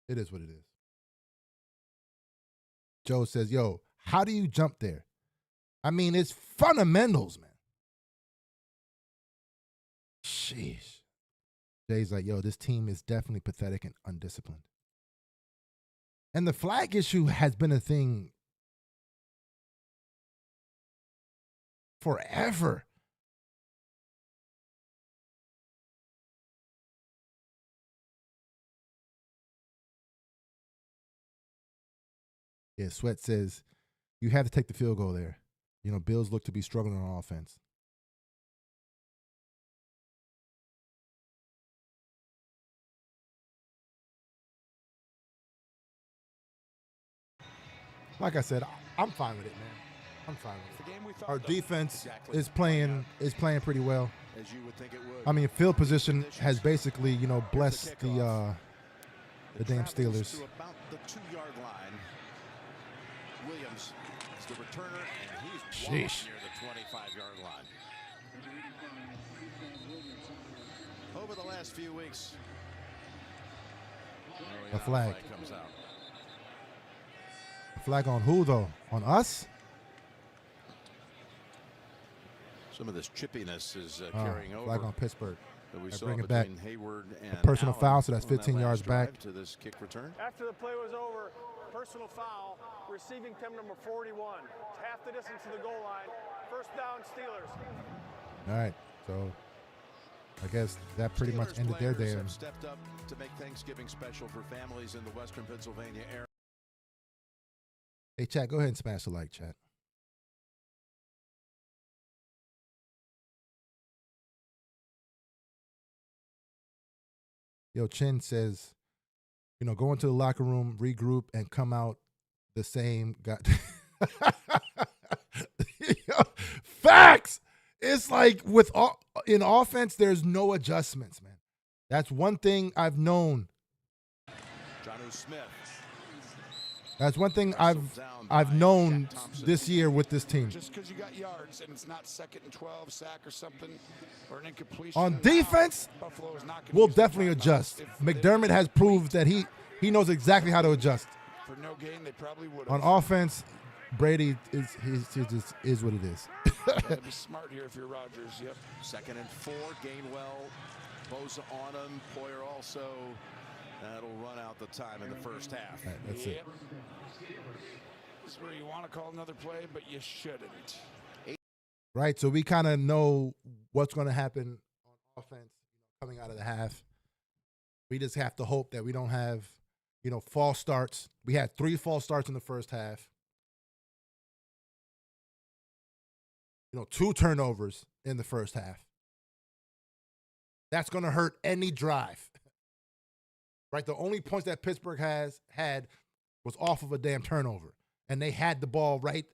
it is what it is. Joe says, yo, how do you jump there? I mean, it's fundamentals, man. Sheesh. Jay's like, yo, this team is definitely pathetic and undisciplined. And the flag issue has been a thing forever. Yeah, Sweat says, you have to take the field goal there. You know, Bills look to be struggling on offense. Like I said, I'm fine with it, man. I'm fine with it. Our defense is playing pretty well. As you would think it would. I mean, field position has basically, you know, blessed the damn Steelers. To about the 2-yard line. Williams is the returner, and he's near the 25-yard line. Over the last few weeks, a flag. Comes out. A flag on who, though? On us? Some of this chippiness is carrying over. Flag on Pittsburgh. That we saw bring it between back. Hayward and a personal Allen foul, so that's on 15 that yards last drive back. to this kick return. After the play was over, personal foul, receiving team number 41. Half the distance to the goal line. First down, Steelers. All right, so I guess that pretty much ended their day. Have stepped up to make Thanksgiving special for families in the Western Pennsylvania area. Hey, chat, go ahead and smash the like, chat. Yo, Chin says, you know, go into the locker room, regroup, and come out the same. Facts! It's like in offense, there's no adjustments, man. That's one thing I've known. Jonnu Smith. That's one thing I've known this year with this team. Just because you got yards and it's not 2nd and 12 sack or something, or an incompletion. On defense, we'll definitely adjust. McDermott has proved that he knows exactly how to adjust. For no gain, they probably would. On offense, Brady is what it is. Be smart here if you're Rodgers. Yep. 2nd and 4. Gainwell, Bosa on him. Poyer also. That'll run out the time in the first half. Right, that's it. This is where you want to call another play, but you shouldn't. Right, so we kind of know what's going to happen on offense coming out of the half. We just have to hope that we don't have, you know, false starts. We had 3 false starts in the first half. You know, 2 turnovers in the first half. That's going to hurt any drive. Right, the only points that Pittsburgh had was off of a damn turnover. And they had the ball right,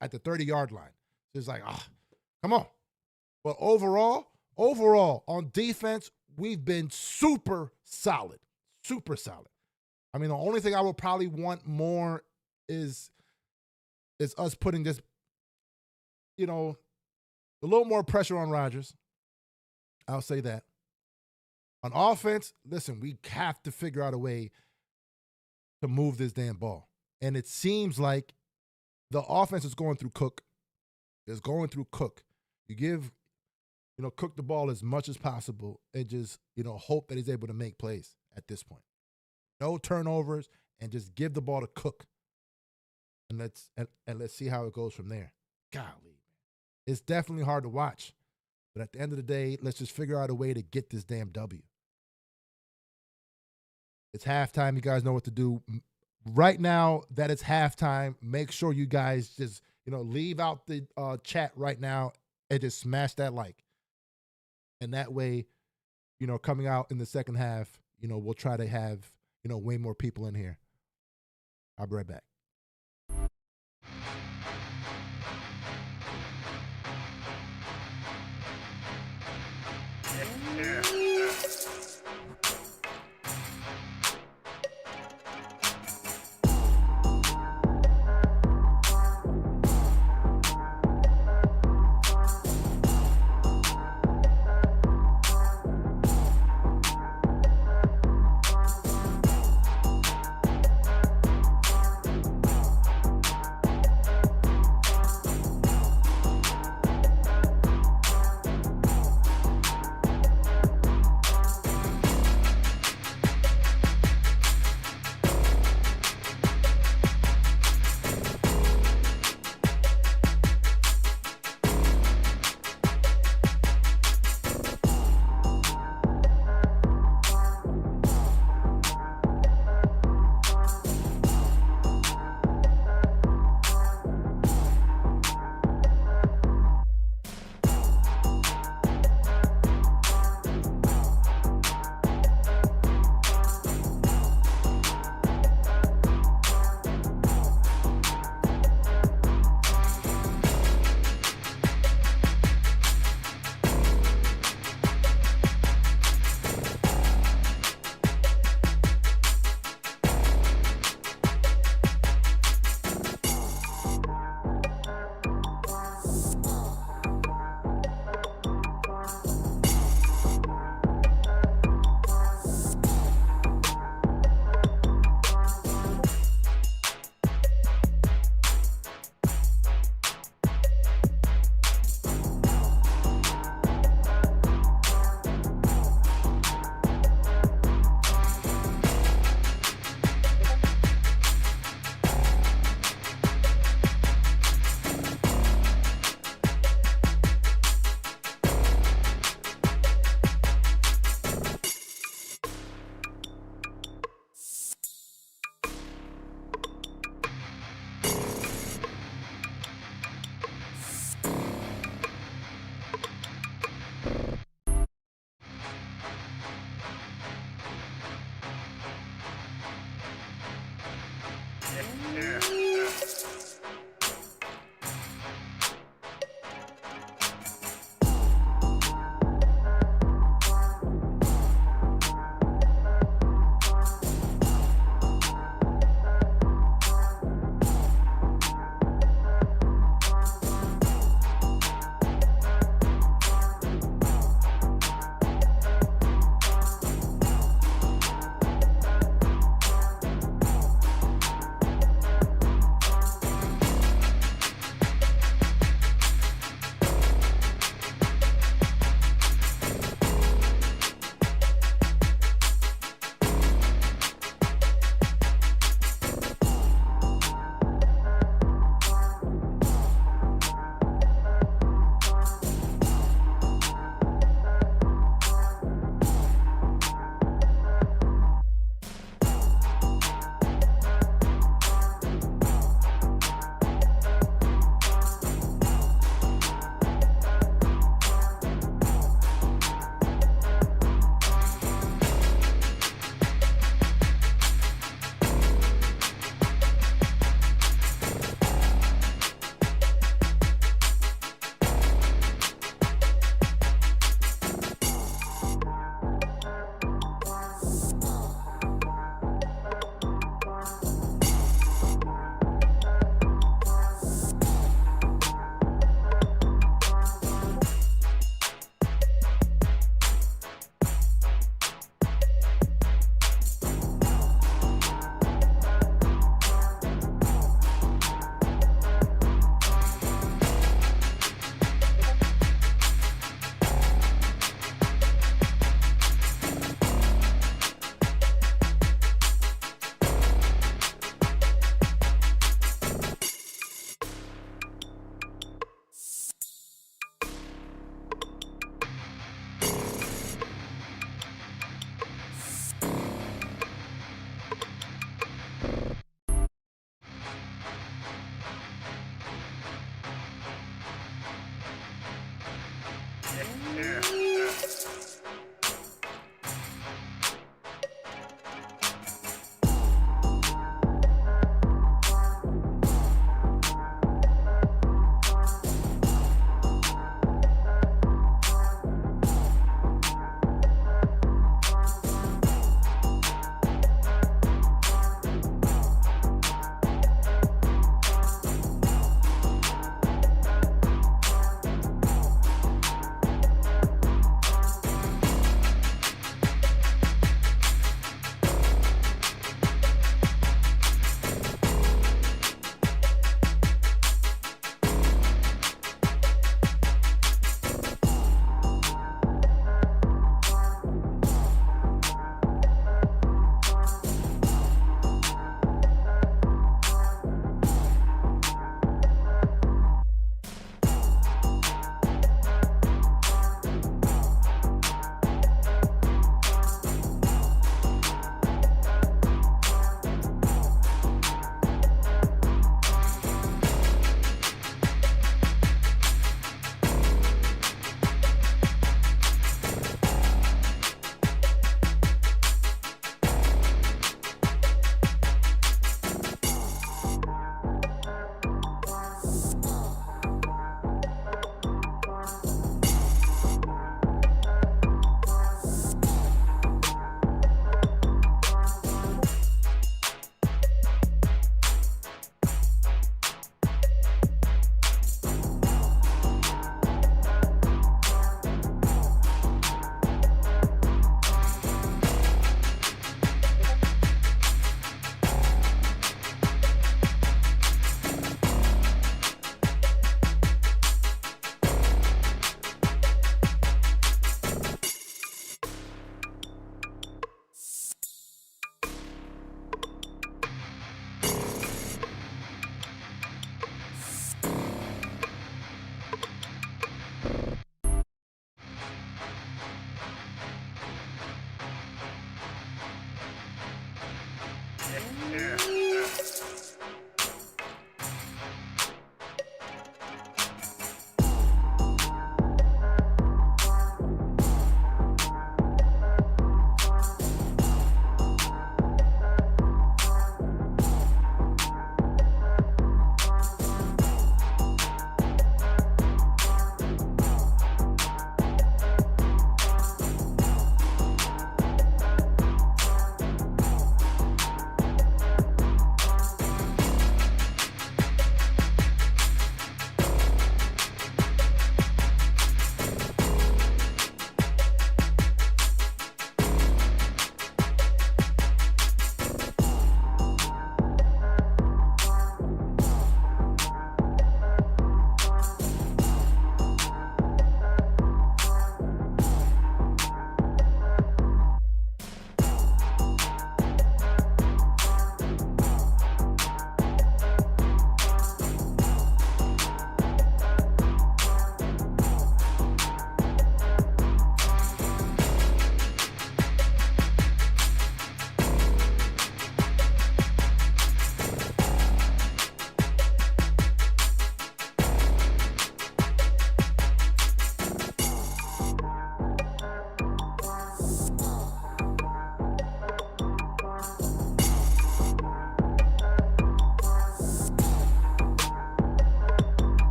at the 30-yard line. So it's like, come on. But overall, on defense, we've been super solid. Super solid. I mean, the only thing I would probably want more is us putting this, you know, a little more pressure on Rodgers. I'll say that. On offense, listen, we have to figure out a way to move this damn ball. And it seems like the offense is going through Cook. It's going through Cook. You give, Cook the ball as much as possible and just, hope that he's able to make plays at this point. No turnovers, and just give the ball to Cook. And let's see how it goes from there. Golly, it's definitely hard to watch. But at the end of the day, let's just figure out a way to get this damn W. It's halftime. You guys know what to do. Right now that it's halftime, make sure you guys just, leave out the chat right now and just smash that like. And that way, coming out in the second half, we'll try to have, way more people in here. I'll be right back.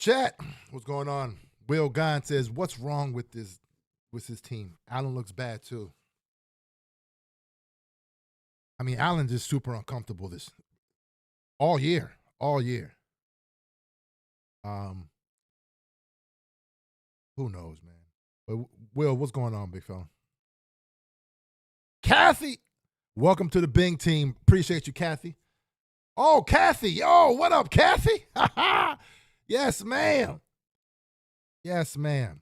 Chat, what's going on? Will Gahn says, what's wrong with his team? Allen looks bad too. I mean, Allen's just super uncomfortable all year. Who knows, man? But Will, what's going on, big fella? Kathy, welcome to the Bing team. Appreciate you, Kathy. Oh, Kathy. Yo, what up, Kathy? Yes, ma'am. Yes, ma'am.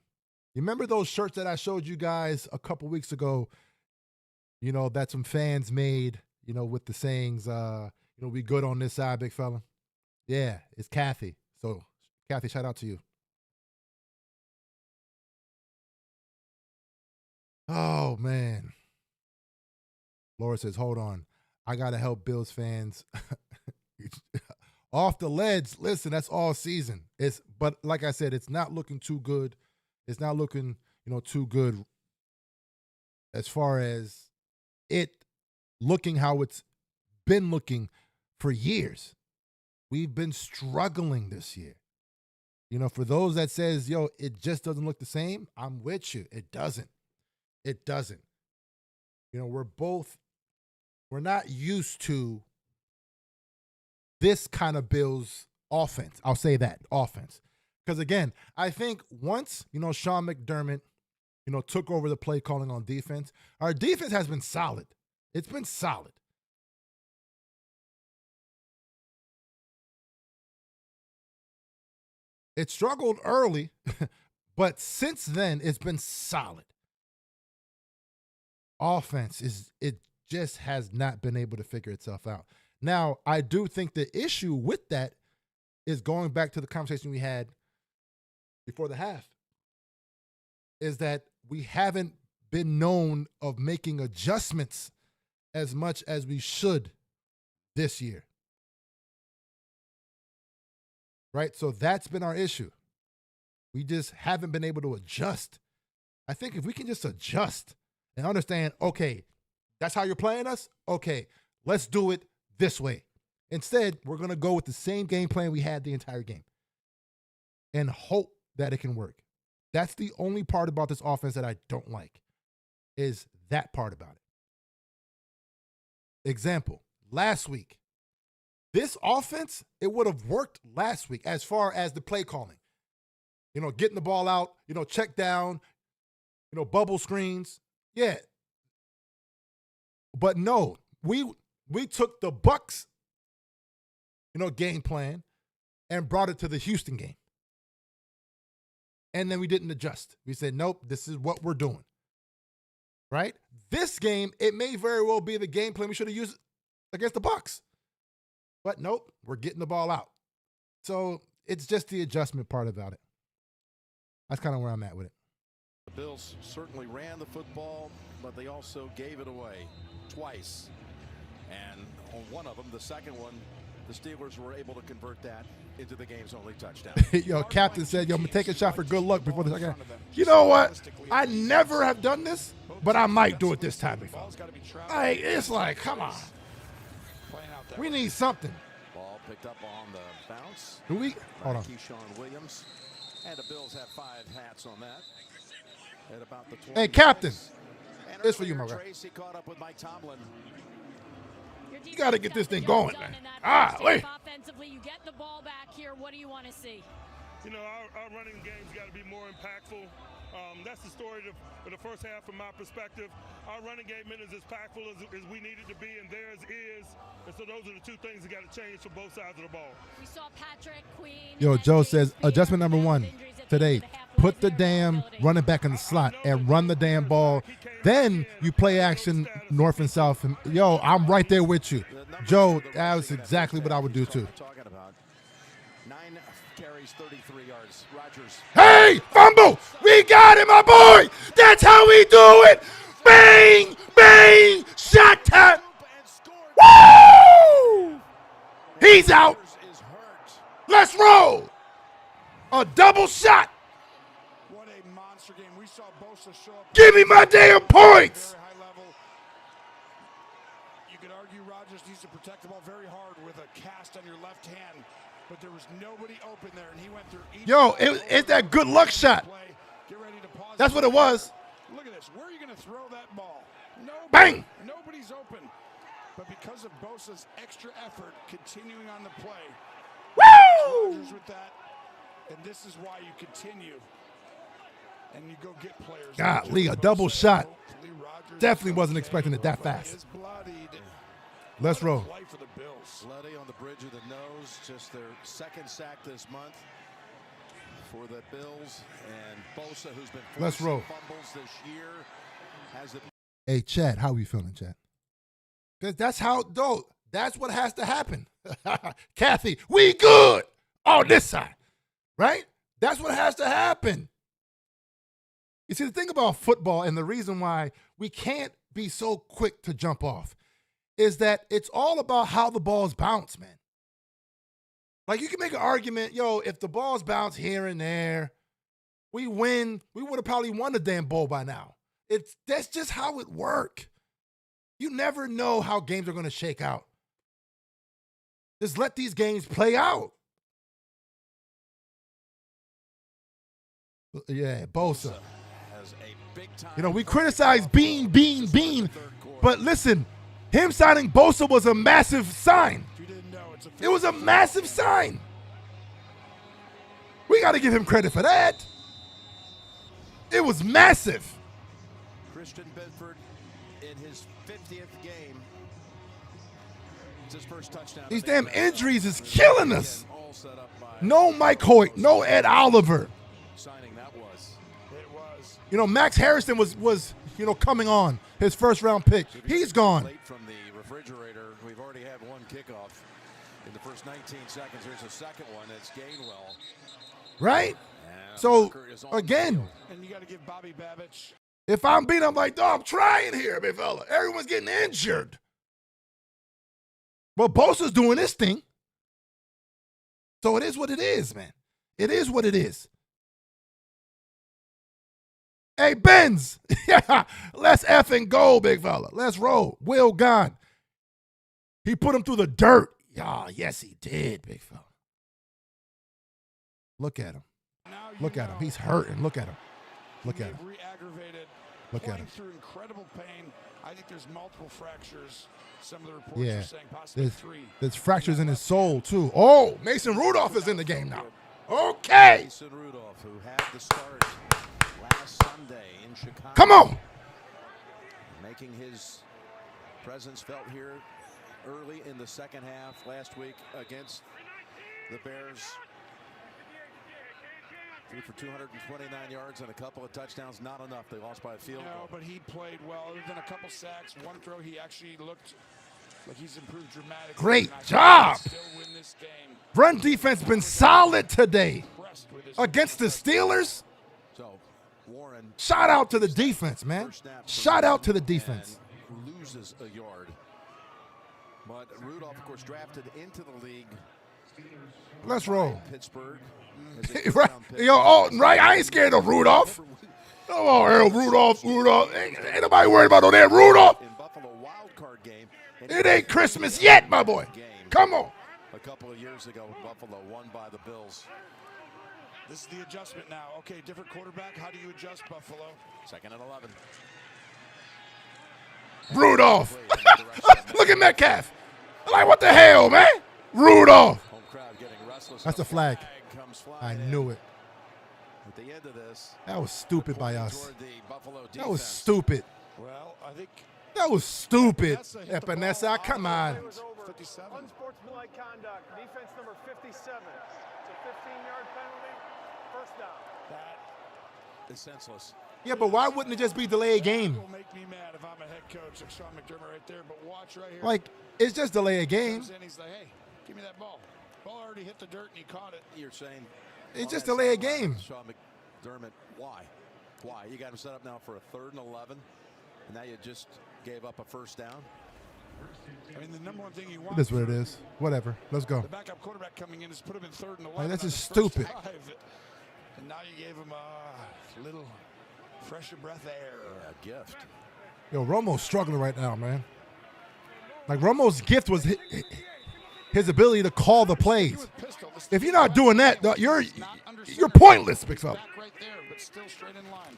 You remember those shirts that I showed you guys a couple weeks ago, that some fans made, with the sayings, we good on this side, big fella? Yeah, it's Kathy. So, Kathy, shout out to you. Oh, man. Laura says, hold on. I got to help Bills fans off the ledge. Listen, that's all season. But like I said, it's not looking too good. It's not looking, too good as far as it looking how it's been looking for years. We've been struggling this year. For those that says, it just doesn't look the same, I'm with you. It doesn't. It doesn't. We're not used to this kind of Bills offense. I'll say that, offense. Because, again, I think once, Sean McDermott, took over the play calling on defense, our defense has been solid. It's been solid. It struggled early, but since then, it's been solid. Offense it just has not been able to figure itself out. Now, I do think the issue with that is going back to the conversation we had before the half, is that we haven't been known of making adjustments as much as we should this year. Right? So that's been our issue. We just haven't been able to adjust. I think if we can just adjust and understand, okay, that's how you're playing us? Okay, let's do it this way. Instead, we're going to go with the same game plan we had the entire game and hope that it can work. That's the only part about this offense that I don't like, is that part about it. Example, last week, this offense, it would have worked last week as far as the play calling. Getting the ball out, check down, bubble screens. Yeah. But no, we took the Bucs, game plan and brought it to the Houston game. And then we didn't adjust. We said, nope, this is what we're doing. Right? This game, it may very well be the game plan we should have used against the Bucs. But nope, we're getting the ball out. So it's just the adjustment part about it. That's kind of where I'm at with it. The Bills certainly ran the football, but they also gave it away twice. And on one of them, the second one, the Steelers were able to convert that into the game's only touchdown. Yo, Captain said, I'm going to take a shot for good luck before the second. You know what? I never have done this, but I might do it this time before. It's like, come on. We need something. Ball picked up on the bounce. Do we? Hold on. Keyshawn Williams. And the Bills have 5 hats on that. At about the 20. Hey, Captain. This for you, my guy. Tracy caught up with Mike Tomlin. You got to get this thing going, man. Wait. Offensively, you get the ball back here. What do you want to see? Our running game's got to be more impactful. That's the story of the first half from my perspective. Our running game isn't as impactful as we need it to be, and theirs is. And so those are the two things that got to change for both sides of the ball. We saw Patrick Queen. Yo, Joe says, adjustment number 1 today, put the damn running back in the slot and run the damn ball. Then you play action north and south. And, yo, I'm right there with you. Joe, that was exactly what I would do too. 9 carries, 33 yards. Rodgers. Hey, fumble! We got him, my boy! That's how we do it! Bang! Bang! Shot time! Woo! He's out! Let's roll! A double shot! What a monster game. We saw Bosa show up. Give me my damn points! Very high level. You could argue Rodgers needs to protect the ball very hard with a cast on your left hand. but there was nobody open there, and he went through each. Yo, it's that good luck shot. Get ready to pause. That's what it was. Look at this. Where are you going to throw that ball? Nobody, Bang! Nobody's open. But because of Bosa's extra effort continuing on the play, woo! Rodgers with that, and this is why you continue. And you go get players. Golly, a double shot. Definitely wasn't expecting it that fast. Let's roll. Play for the Bills. Bloody on the bridge of the nose, just their second sack this month for the Bills. And Bosa, who's been Let's roll. Fumbles this year, has it. Hey, Chad, how we feeling, Chad? Because that's that's what has to happen. Kathy, we good on this side, right? That's what has to happen. You see, the thing about football and the reason why we can't be so quick to jump off is that it's all about how the balls bounce, man. Like, you can make an argument, yo, if the balls bounce here and there, we win. We would have probably won the damn bowl by now. That's just how it works. You never know how games are going to shake out. Just let these games play out. Yeah, Bosa. You know, we criticize Bean, but listen, him signing Bosa was a massive sign. It was a massive sign. We got to give him credit for that. It was massive. Christian Bedford in his 50th game. It's his first touchdown. These damn injuries is killing us. No Mike Hoyt, no Ed Oliver. Signing that was. It was. You know, Max Harrison was coming on, his first round pick. He's gone. From the refrigerator, we've already had one kickoff in the first 19 seconds. There's a second one. It's Gainwell. Right? So, again, and you got to give Bobby Babich. If I'm beating, I'm like, I'm trying here, big fella. Everyone's getting injured. But Bosa's doing this thing. So it is what it is, man. It is what it is. Hey, Benz. Let's effing go, big fella. Let's roll. Will gone. He put him through the dirt. Yeah, yes, he did, big fella. Look at him. Look at him. He's hurting. Look at him. Look at him. Look at him. Through incredible pain. I think there's multiple fractures. Some of the reports are saying possibly three. There's fractures in his soul, too. Oh, Mason Rudolph is in the game now. Okay. Mason Rudolph, who had the start last Sunday in Chicago. Come on. Making his presence felt here early in the second half last week against the Bears. Threw for 229 yards and a couple of touchdowns. Not enough. They lost by a field goal. No, but he played well. Other than a couple sacks, one throw, he actually looked like he's improved dramatically. Great job. Still win this game. Run defense been solid today against the Steelers. So, Warren. Shout out to the defense, man. Shout out to the defense. Loses a yard. But Rudolph, of course, drafted into the league. Let's roll. Pittsburgh. Right. Yo, right. I ain't scared of Rudolph. Come on, Earl. Rudolph. Ain't nobody worried about no damn Rudolph. It ain't Christmas yet, my boy. Come on. A couple of years ago, Buffalo won by the Bills. This is the adjustment now. Okay, different quarterback. How do you adjust Buffalo? 2nd and 11. Rudolph. Look at Metcalf. Like, what the hell, man? Rudolph. That's a flag. I knew it. At the end of this, that was stupid by us. That was stupid. Well, I think that was stupid. Epinesa, come on. 57. Unsportsmanlike conduct. Defense number 57. It's a 15-yard penalty. First down. That is senseless. Yeah, but why wouldn't it just be delay a game? It will make me mad if I'm a head coach like Sean McDermott right there. But watch right here. Like, it's just delay a game. He's like, hey, give me that ball. Ball already hit the dirt and he caught it. You're saying it's just delay a game. Sean McDermott, why? Why? You got him set up now for a 3rd and 11, and now you just gave up a first down. I mean, the number one thing you want. It is what it is. Whatever. Let's go. The backup quarterback coming in has put him in 3rd and 11. Like, that's just stupid. And now you gave him a little fresher breath air. Yeah, gift. Yo, Romo's struggling right now, man. Like, Romo's gift was his ability to call the plays. Pistol, the If you're not doing that, you're pointless, big fella. Back right there, but still straight in line.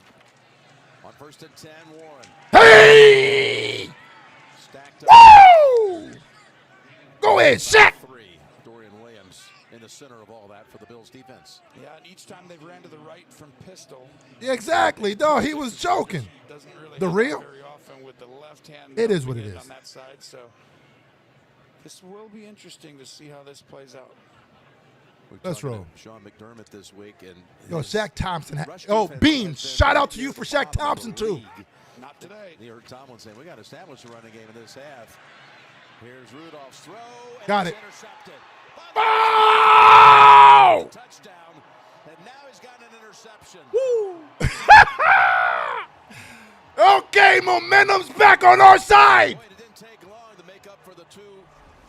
On 1st and 10, Warren. Hey! Stacked up. Woo! Go ahead, Shaq. Dorian Williams in the center of all that for the Bills defense. Yeah, and each time they've ran to the right from pistol. Yeah, exactly. No, he was joking. Doesn't really The real? very often with the left hand. It is what it is. On that side, so this will be interesting to see how this plays out. Let's roll. Sean McDermott this week and Yo, Shaq Thompson. Beans, shout out to you for Shaq Thompson too. Not today. You heard Tomlin saying we got to establish a running game in this half. Here's Rudolph's throw. And Got it's it. intercepted. Oh! Touchdown. And now he's got an interception. Woo! Okay, momentum's back on our side. It didn't take long to make up for the 2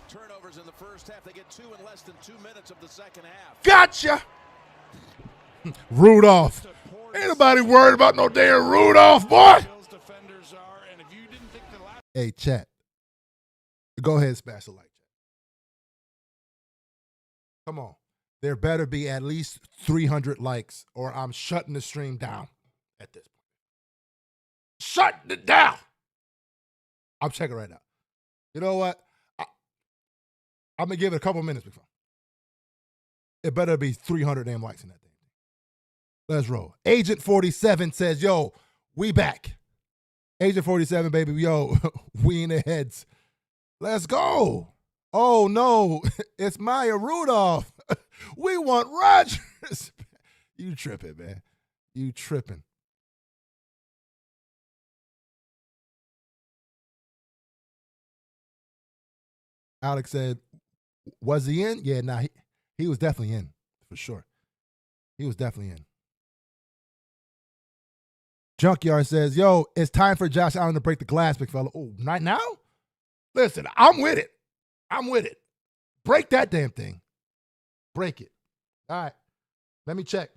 turnovers in the first half. They get 2 in less than 2 minutes of the second half. Gotcha. Rudolph. Ain't nobody worried about no damn Rudolph, boy. Hey, chat. Go ahead and smash the like. Come on. There better be at least 300 likes or I'm shutting the stream down at this point. Shutting it down. I'm checking right now. You know what? I'm going to give it a couple minutes before. It better be 300 damn likes in that thing. Let's roll. Agent 47 says, yo, we back. Agent 47, baby, yo, we in the heads. Let's go. Oh, no, it's Maya Rudolph. We want Rodgers. You tripping, man. You tripping. Alex said, was he in? Yeah, nah, he was definitely in, for sure. He was definitely in. Junkyard says, yo, it's time for Josh Allen to break the glass, big fella. Oh, right now? Listen, I'm with it. I'm with it. Break that damn thing. Break it. All right. Let me check.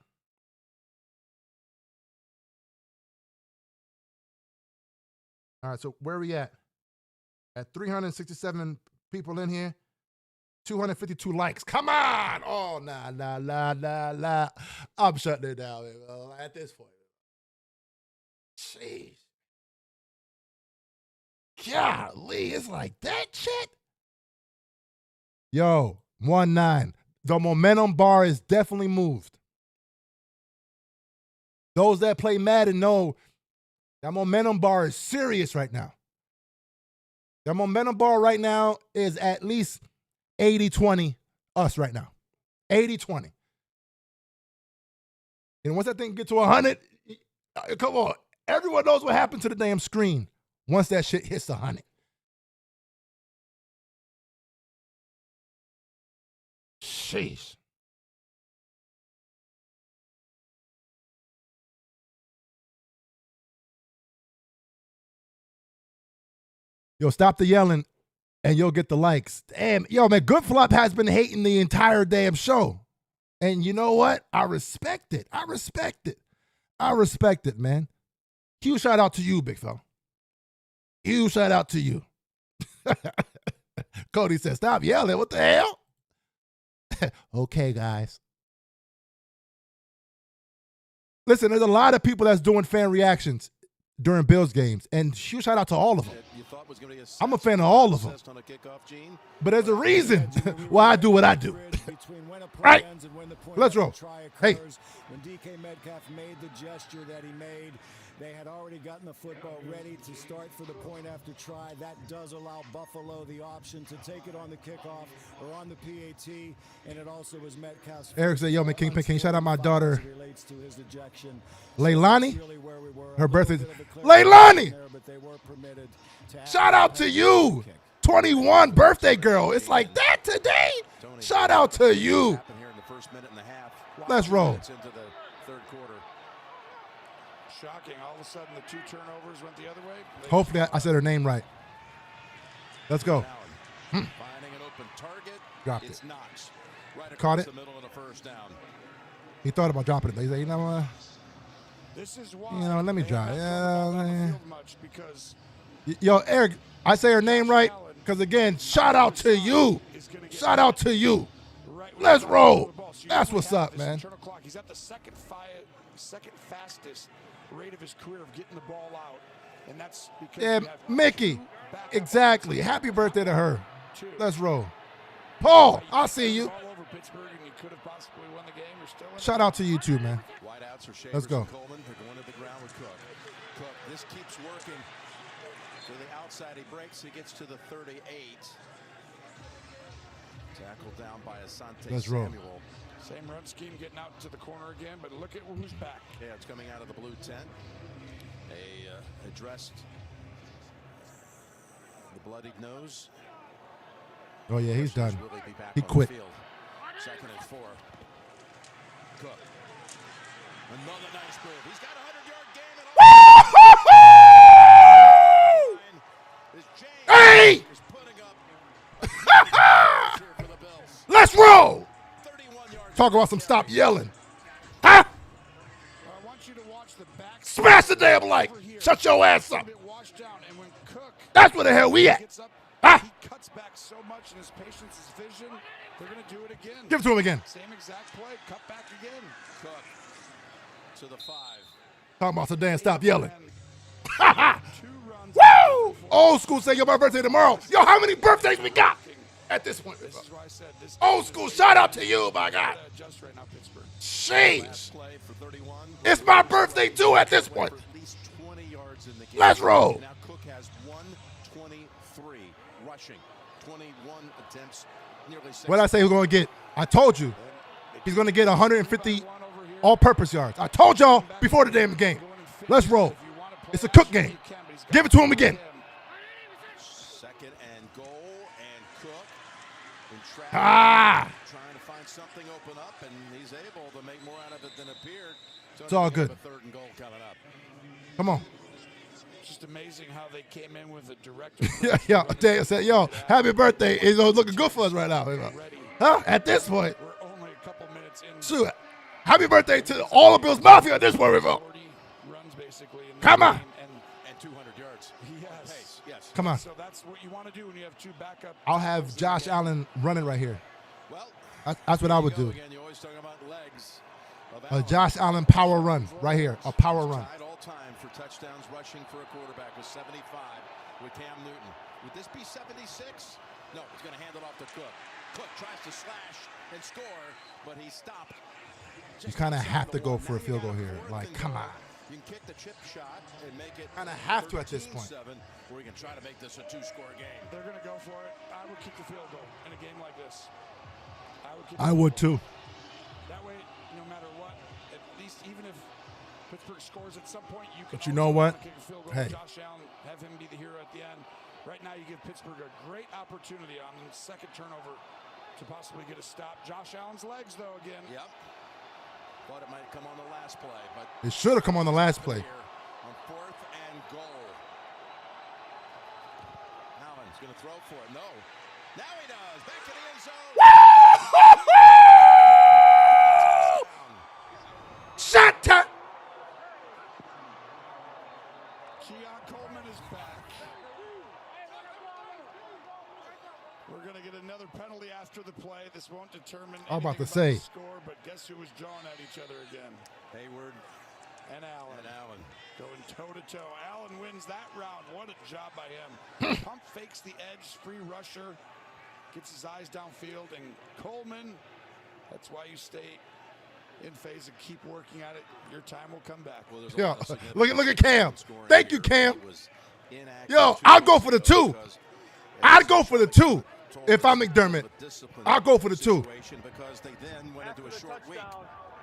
All right, so where are we at? At 367 people in here, 252 likes. Come on! Oh, nah. I'm shutting it down, man, at this point. Jeez. Golly, it's like that shit? Yo, 1-9. The momentum bar is definitely moved. Those that play Madden know that momentum bar is serious right now. The momentum bar right now is at least 80-20 us right now. 80-20. And once that thing gets to 100, come on. Everyone knows what happened to the damn screen once that shit hits 100. Sheesh. Yo, stop the yelling and you'll get the likes. Damn, yo, man, Good Flop has been hating the entire damn show. And you know what? I respect it. I respect it, man. Huge shout out to you, big fella. Huge shout out to you. Cody says, stop yelling. What the hell? Okay, guys. Listen, there's a lot of people that's doing fan reactions during Bills games, and huge shout out to all of them. I'm a fan of all of them. But there's a reason why I do what I do. Right? Let's roll. Hey. When DK Metcalf made the gesture that he made, they had already gotten the football ready to start for the point after try. That does allow Buffalo the option to take it on the kickoff or on the PAT, and it also was Metcalf's. Eric said, yo, man, Kingpin, can you shout out my daughter, Leilani? Her birthday. Leilani! Shout out to you. 21 birthday girl. It's like that today. Shout out to you. Let's roll. Shocking. All of a sudden, the 2 turnovers went the other way. Hopefully, I said her name right. Let's go. Finding an open target. Dropped it's it. Knox. Right Caught it. the middle of the first down. He thought about dropping it, but he said, you know what? This is why Let me drop it. Yeah, man. Because yo, Eric, I say her name right because, again, shout out to you. Shout out to you. Right Let's roll. That's what's up, man. Internal clock. He's at the second fastest rate of his career of getting the ball out, and that's because Yeah, Mickey. Exactly. Happy birthday to her. Let's roll. Paul, I'll see you. Shout out to you too, man. Let's go. Coleman, they're going to the ground with Cook. Cook, this keeps working. To the outside, he breaks. He gets to the 38. Tackled down by Asante Let's roll. Samuel. Same run scheme, getting out to the corner again, but look at who's back. Yeah, it's coming out of the blue tent. They addressed the bloodied nose. Oh, yeah, he's done. Will they be back He on quit. the field? 2nd and 4. Cook. Another nice move. He's got a 100-yard game. Hey! Let's roll. Talk about some stop yelling. Huh? I want you to watch the back. Smash the damn like. Shut your ass up. That's where the hell we at. Huh? He cuts back so much in his patience, his vision. They're going to do it again. Give it to him again. Same exact play. Cut back again. Cook to the 5. Talking about some damn stop yelling. Woo! Old school say, yo, my birthday tomorrow. Yo, how many birthdays we got at this point? Old school, shout out to you, my God. Jeez. It's my birthday too at this point. Let's roll. Now Cook has 123 rushing, 21 attempts, nearly 6. What did I say he's going to get? I told you. He's going to get 150 all-purpose yards. I told y'all before the damn game. Let's roll. It's a Cook game. Give it to him again. 2nd and goal, and Cook in traffic, trying to find something open up, and he's able to make more out of it than appeared. It's all good. 3rd and goal coming up. Come on. Just amazing how they came in with a direct. Yeah. I said, yo, happy birthday. It's looking good for us right now. Huh? At this point. We're only a couple minutes in. Shoot. Happy birthday to all of Bills Mafia at this point, Rivo. Runs basically. Come on. And 200 yards. Yes. Yes. Come on. So that's what you want to do when you have 2 backup. I'll have Josh Allen running right here. Well, that's what I would do. again, you always talk about legs A Josh Allen power run right here. A power run. Tied all time for touchdowns rushing for a quarterback with 75 with Cam Newton. Would this be 76? No, he's going to hand it off to Cook. Cook tries to slash and score, but he stopped. You kind of have to go for a field goal here. Like, come on. You can kick the chip shot and make it Kind of have to at this point. 13-7, or you can try to make this a 2-score game. They're going to go for it. I would kick the field goal in a game like this. I would too. That way, no matter what, at least even if Pittsburgh scores at some point, you can. But you know what? Kick a field goal. Hey. Josh Allen, have him be the hero at the end. Right now, you give Pittsburgh a great opportunity on the 2nd turnover to possibly get a stop. Josh Allen's legs, though, again. Yep. Thought it might come on the last play, but It should have come on the last play. on 4th and goal. Allen's going to throw for it. No. Now he does. Back to the end zone. Shot time. Keon Coleman is back. We're going to get another penalty after the play. This won't determine I'm about to anything say. the score, but guess who was jawing at each other again? Hayward and Allen. Going toe-to-toe. Allen wins that round. What a job by him. Pump fakes the edge, free rusher. Gets his eyes downfield, and Coleman, that's why you stay in phase and keep working at it. Your time will come back. Well, Yeah, look at Cam. Thank you, Cam. Yo, I'll go for the 2. I'd go for the 2 if I'm McDermott. I'll go for the 2. Because they then went into a short week.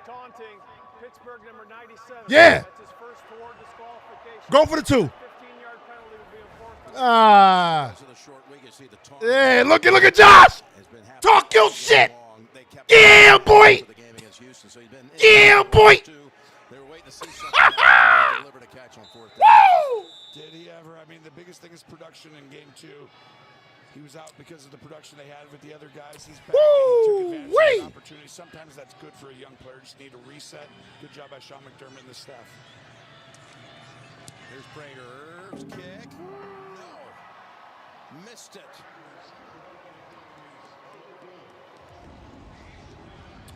Taunting Pittsburgh number 97. Yeah. That's his first toward disqualification. Go for the 2. 15-yard penalty would be enforced. Yeah, look at Josh. Talk your shit. Yeah, boy. Yeah, boy. Woo! Did he ever? I mean, the biggest thing is production in game 2. He was out because of the production they had with the other guys. He's back. He took advantage of the opportunity. Sometimes that's good for a young player. Just need a reset. Good job by Sean McDermott and the staff. Here's Prater's kick. No. Missed it.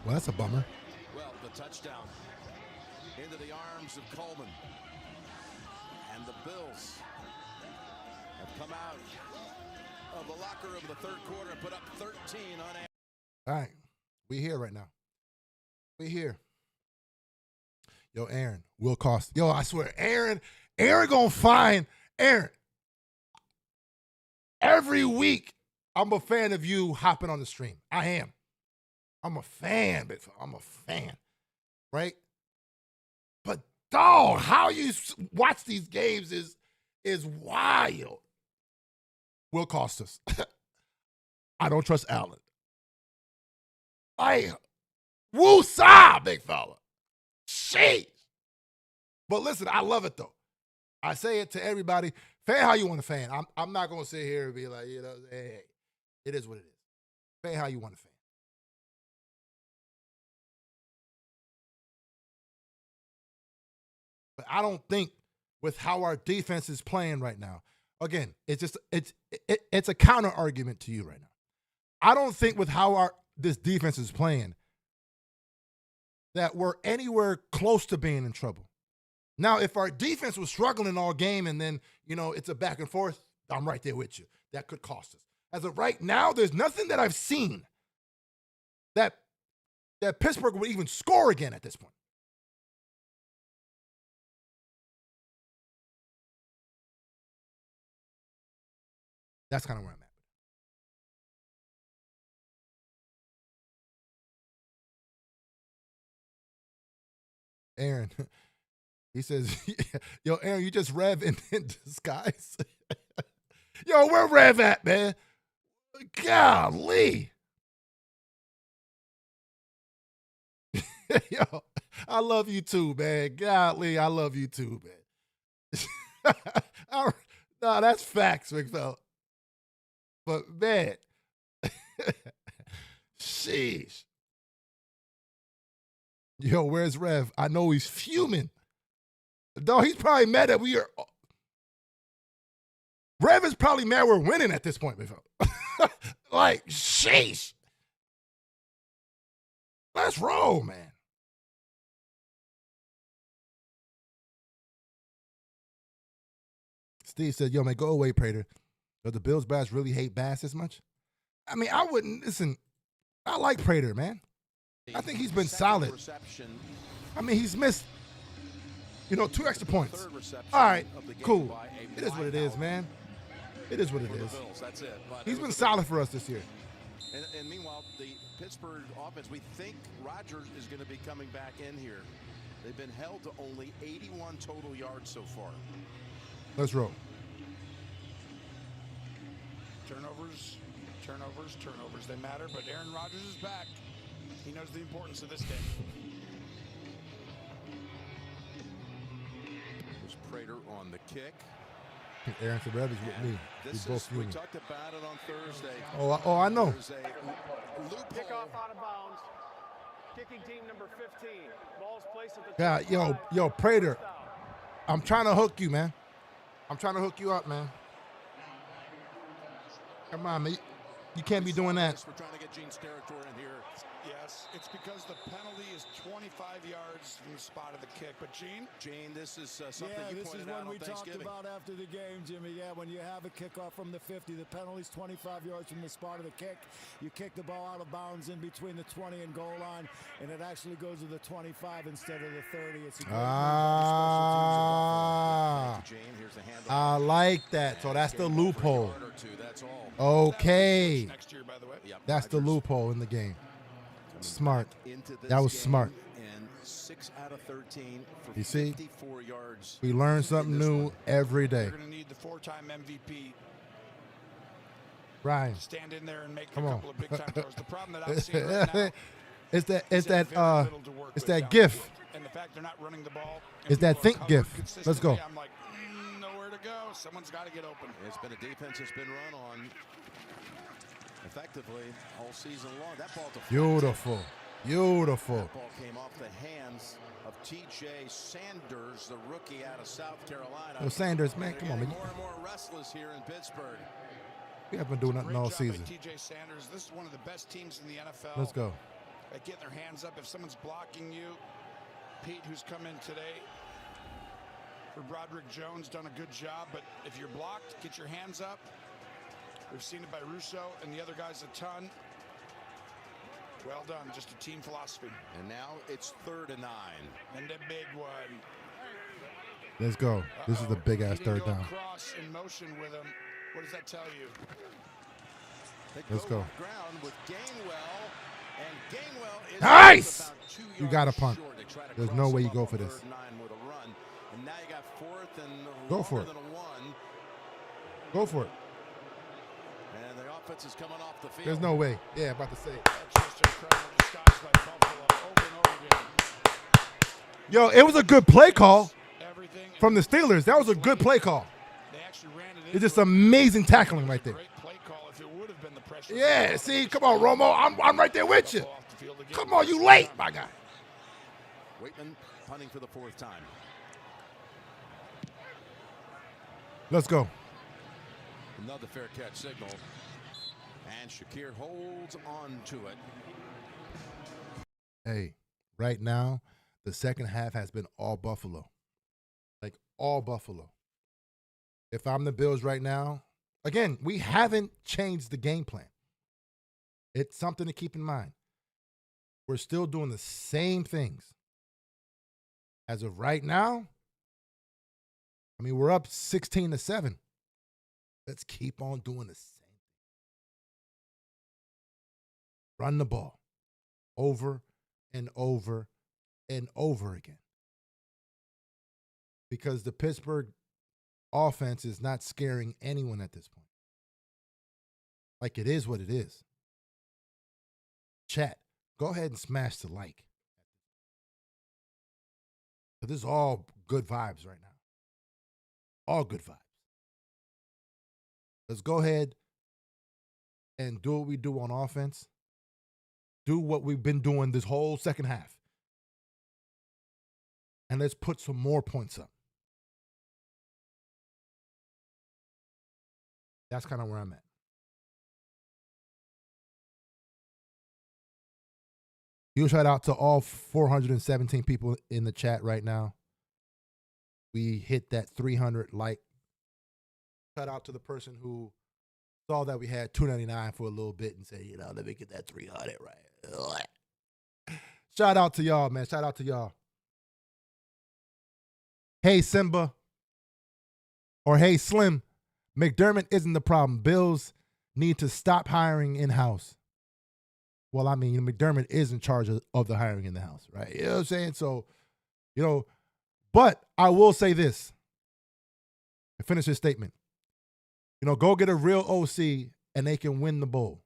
Well, that's a bummer. Well, the touchdown into the arms of Coleman. And the Bills have come out of the locker room in the third quarter and put up 13 on air. All right. We here right now. We here. Yo, Aaron, will cost. Yo, I swear, Aaron gonna find Aaron. Every week, I'm a fan of you hopping on the stream. I am. I'm a fan, big fella. I'm a fan, right? But dog, how you watch these games is wild. Will cost us. I don't trust Allen. Woo-saw, big fella. Sheesh. But listen, I love it though. I say it to everybody. Fan how you want to fan. I'm not gonna sit here and be like, hey, it is what it is. Fan how you want to fan. But I don't think with how our defense is playing right now, again, it's a counter argument to you right now. I don't think with how this defense is playing that we're anywhere close to being in trouble. Now, if our defense was struggling all game and then, it's a back and forth, I'm right there with you. That could cost us. As of right now, there's nothing that I've seen that Pittsburgh would even score again at this point. That's kind of where I'm at. Aaron, he says, yo, Aaron, you just Rev in disguise. Yo, where Rev at, man? Golly. Yo, I love you too, man. Golly, I love you too, man. No, that's facts, big fella. But, man, sheesh. Yo, where's Rev? I know he's fuming. Though he's probably mad that we are. Rev is probably mad we're winning at this point, big fella. Like, sheesh. Let's roll, man. Steve said, yo, man, go away, Prater. Does the Bills brass really hate Bass as much? I mean, I wouldn't. Listen, I like Prater, man. I think he's been solid. I mean, he's missed, 2 extra points. All right, cool. It is what it is, man. It is what it is. He's been solid for us this year. And meanwhile, the Pittsburgh offense, we think Rodgers is going to be coming back in here. They've been held to only 81 total yards so far. Let's roll. Turnovers. They matter, but Aaron Rodgers is back. He knows the importance of this game. There's Prater on the kick. Aaron said Rev is with me. We talked about it on Thursday. Oh, I know. Kickoff out of bounds. Kicking team number 15. Ball's placed at the Yo, Prater. I'm trying to hook you, man. I'm trying to hook you up, man. Come on, man. You can't be doing that. We're trying to get Gene's territory in here. Yes, it's because the penalty is 25 yards from the spot of the kick. But Gene, this is something you pointed out on Thanksgiving. This is when we talked about after the game, Jimmy. Yeah, when you have a kickoff from the 50, the penalty's 25 yards from the spot of the kick. You kick the ball out of bounds in between the 20 and goal line, and it actually goes to the 25 instead of the 30. It's a great I like that. So that's the loophole. Okay. That's the loophole in the game. Smart. That was smart. And 6 out of 13 for you see, 54 yards. We learn something new every day. You're going to need the 4-time MVP. Ryan, stand in there and make a couple of big time throws. The problem that I'm seeing right now it's that GIF. And the fact they're not running the ball. It's that think GIF. Let's go. I'm like, nowhere to go. Someone's got to get open. It's been a defense that's been run on effectively all season long. That ball Beautiful. That ball came off the hands of T.J. Sanders, the rookie out of South Carolina. Yo, Sanders, man, come on, man. More and more restless here in Pittsburgh. We haven't been doing nothing all season. T.J. Sanders. This is one of the best teams in the NFL. Let's go. at getting their hands up. If someone's blocking you, Pete, who's come in today for Broderick Jones, done a good job. But if you're blocked, get your hands up. We've seen it by Russo and the other guys a ton. Well done, just a team philosophy. And now it's 3rd and 9. And a big one. Let's go. This is a big-ass third down. Cross in motion with him. What does that tell you? Let's go. Ground with Gainwell, and Gainwell is Nice! about 2 You got to yards punt. short. They try to There's cross no way him you up go on for this. 3rd and 9 with a run. And now you got 4th and Go for longer it. than a 1. Go for it. And the offense is coming off the field. There's no way. Yeah, about to say. That's just incredible disguise by Buffalo over and over again. Yo, it was a good play call from the Steelers. That was a good play call. It's just amazing tackling right there. Yeah, see, come on, Romo. I'm right there with you. Come on, you late, my guy. Waitman punting for the 4th time. Let's go. Another fair catch signal. And Shakir holds on to it. Hey, right now, the second half has been all Buffalo. Like, all Buffalo. If I'm the Bills right now, again, we haven't changed the game plan. It's something to keep in mind. We're still doing the same things. As of right now, I mean, we're up 16-7. Let's keep on doing the same thing. Run the ball over and over and over again. Because the Pittsburgh offense is not scaring anyone at this point. Like, it is what it is. Chat, go ahead and smash the like. But this is all good vibes right now. All good vibes. Let's go ahead and do what we do on offense. Do what we've been doing this whole second half. And let's put some more points up. That's kind of where I'm at. Huge shout out to all 417 people in the chat right now. We hit that 300 like. Shout out to the person who saw that we had $2.99 for a little bit and said, let me get that 300 right. Shout out to y'all, man. Shout out to y'all. Hey, Simba. Or hey, Slim. McDermott isn't the problem. Bills need to stop hiring in-house. Well, I mean, McDermott is in charge of the hiring in the house, right? You know what I'm saying? So, but I will say this. And finish this statement. Go get a real OC and they can win the bowl.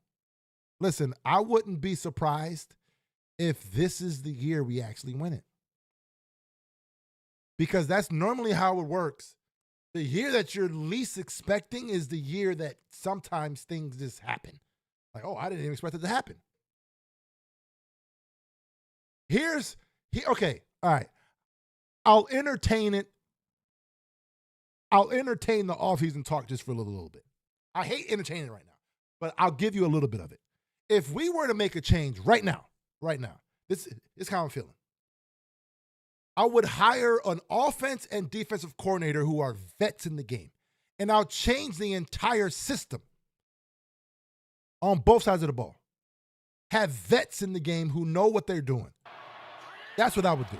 Listen, I wouldn't be surprised if this is the year we actually win it. Because that's normally how it works. The year that you're least expecting is the year that sometimes things just happen. Like, oh, I didn't even expect it to happen. Okay, all right. I'll entertain it. I'll entertain the offseason talk just for a little bit. I hate entertaining it right now, but I'll give you a little bit of it. If we were to make a change right now, this is how I'm feeling. I would hire an offense and defensive coordinator who are vets in the game, and I'll change the entire system on both sides of the ball. Have vets in the game who know what they're doing. That's what I would do.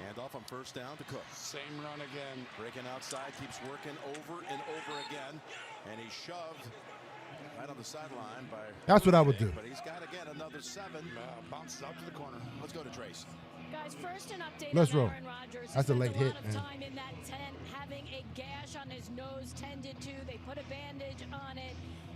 And off on 1st down to Cook. Same run again. Breaking outside, keeps working over and over again. And he's shoved right on the sideline by... That's what I would do. But he's got, again, another 7. Bounces out to the corner. Let's go to Trace. Guys, first an update Let's on roll. Aaron Rodgers. That's a late hit, man. Time in that tent, having a gash on his nose tended to. They put a bandage on it.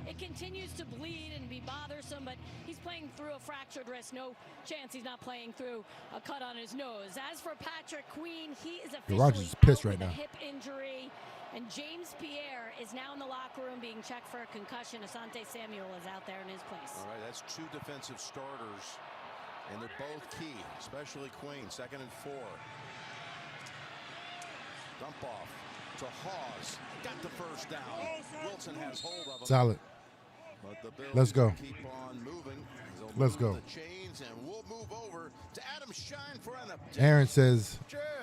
It continues to bleed and be bothersome, but he's playing through a fractured wrist. No chance he's not playing through a cut on his nose. As for Patrick Queen, he is officially Rodgers is pissed out right with now. a hip injury. And James Pierre is now in the locker room being checked for a concussion. Asante Samuel is out there in his place. All right, that's 2 defensive starters, and they're both key, especially Queen. 2nd and 4. Dump off to Hawes. Got the 1st down. Wilson has hold of him. Solid. But the Bills Let's go. keep on moving. Let's go. The chains and we'll move over to Adam Shine for an update. Aaron says,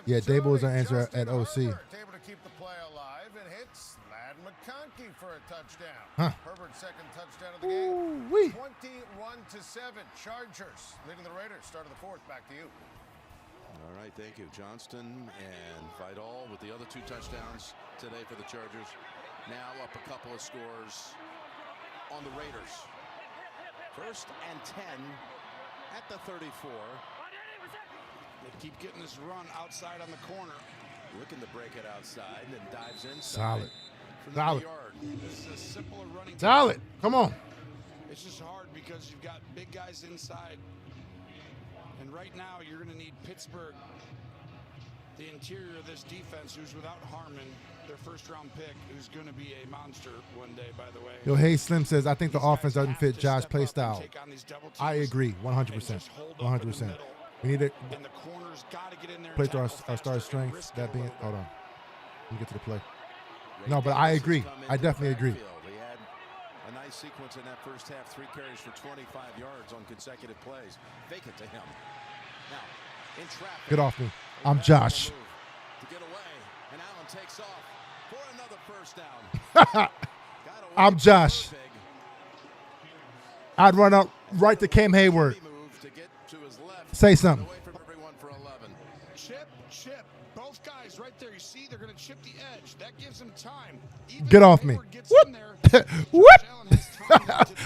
yeah, Dable is our answer at OC. Able to keep the play alive and hits Ladd McConkey for a touchdown. Huh. Herbert's second touchdown of the game. Ooh-wee. 21-7. Chargers leading the Raiders. Start of the fourth. Back to you. All right, thank you. Johnston and Vidal with the other 2 touchdowns today for the Chargers. Now up a couple of scores on the Raiders. 1st and 10 at the 34. They keep getting this run outside on the corner. Looking to break it outside and then dives inside. Solid. From Solid. the yard. This is a simpler running. Solid. Come on. It's just hard because you've got big guys inside. And right now, you're going to need Pittsburgh, the interior of this defense, who's without Harmon, their first-round pick, who's going to be a monster one day, by the way. Yo, Hey Slim says, I think the offense doesn't fit Josh's play style. I agree, 100%. 100%. We need to play to our star strengths. That being, hold on. Let me get to the play. No, but I agree. I definitely agree. He had a nice sequence in that first half. 3 carries for 25 yards on consecutive plays. Fake it to him. Now, in traffic. Get off me. I'm Josh. To get away, and Allen takes off for another first down. I'm Josh. I'd run up right to Cam Hayward. Say something. Chip. Both guys right there. You see, they're going to chip the edge. That gives them time. Get off me. Whoop. Whoop.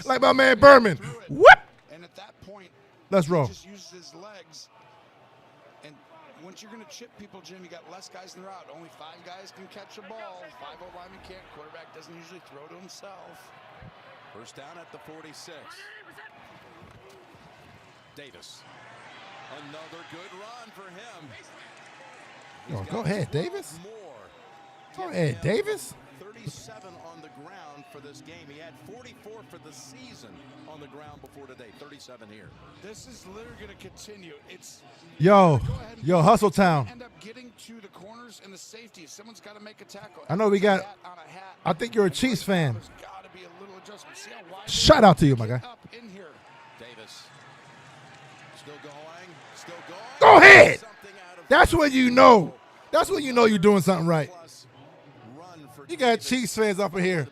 Like my man Berman. Whoop. And at that point, let's roll. He just uses his legs. And once you're going to chip people, Jim, you got less guys in the route. Only 5 guys can catch a ball. 5 linemen can't. Quarterback doesn't usually throw to himself. First down at the 46. Davis. Another good run for him. Oh, go ahead, Davis. Go ahead, Davis. 37 on the ground for this game. He had 44 for the season on the ground before today. 37 here. This is literally going to continue. It's yo, Hustle Town. End up getting to the corners and the safety. Someone's got to make a tackle. I know we got. I think you're a Chiefs fan. Shout out to you, my guy. Davis. Still going. Go ahead. That's when you know. That's when you know you're doing something right. You got Chiefs fans up in here.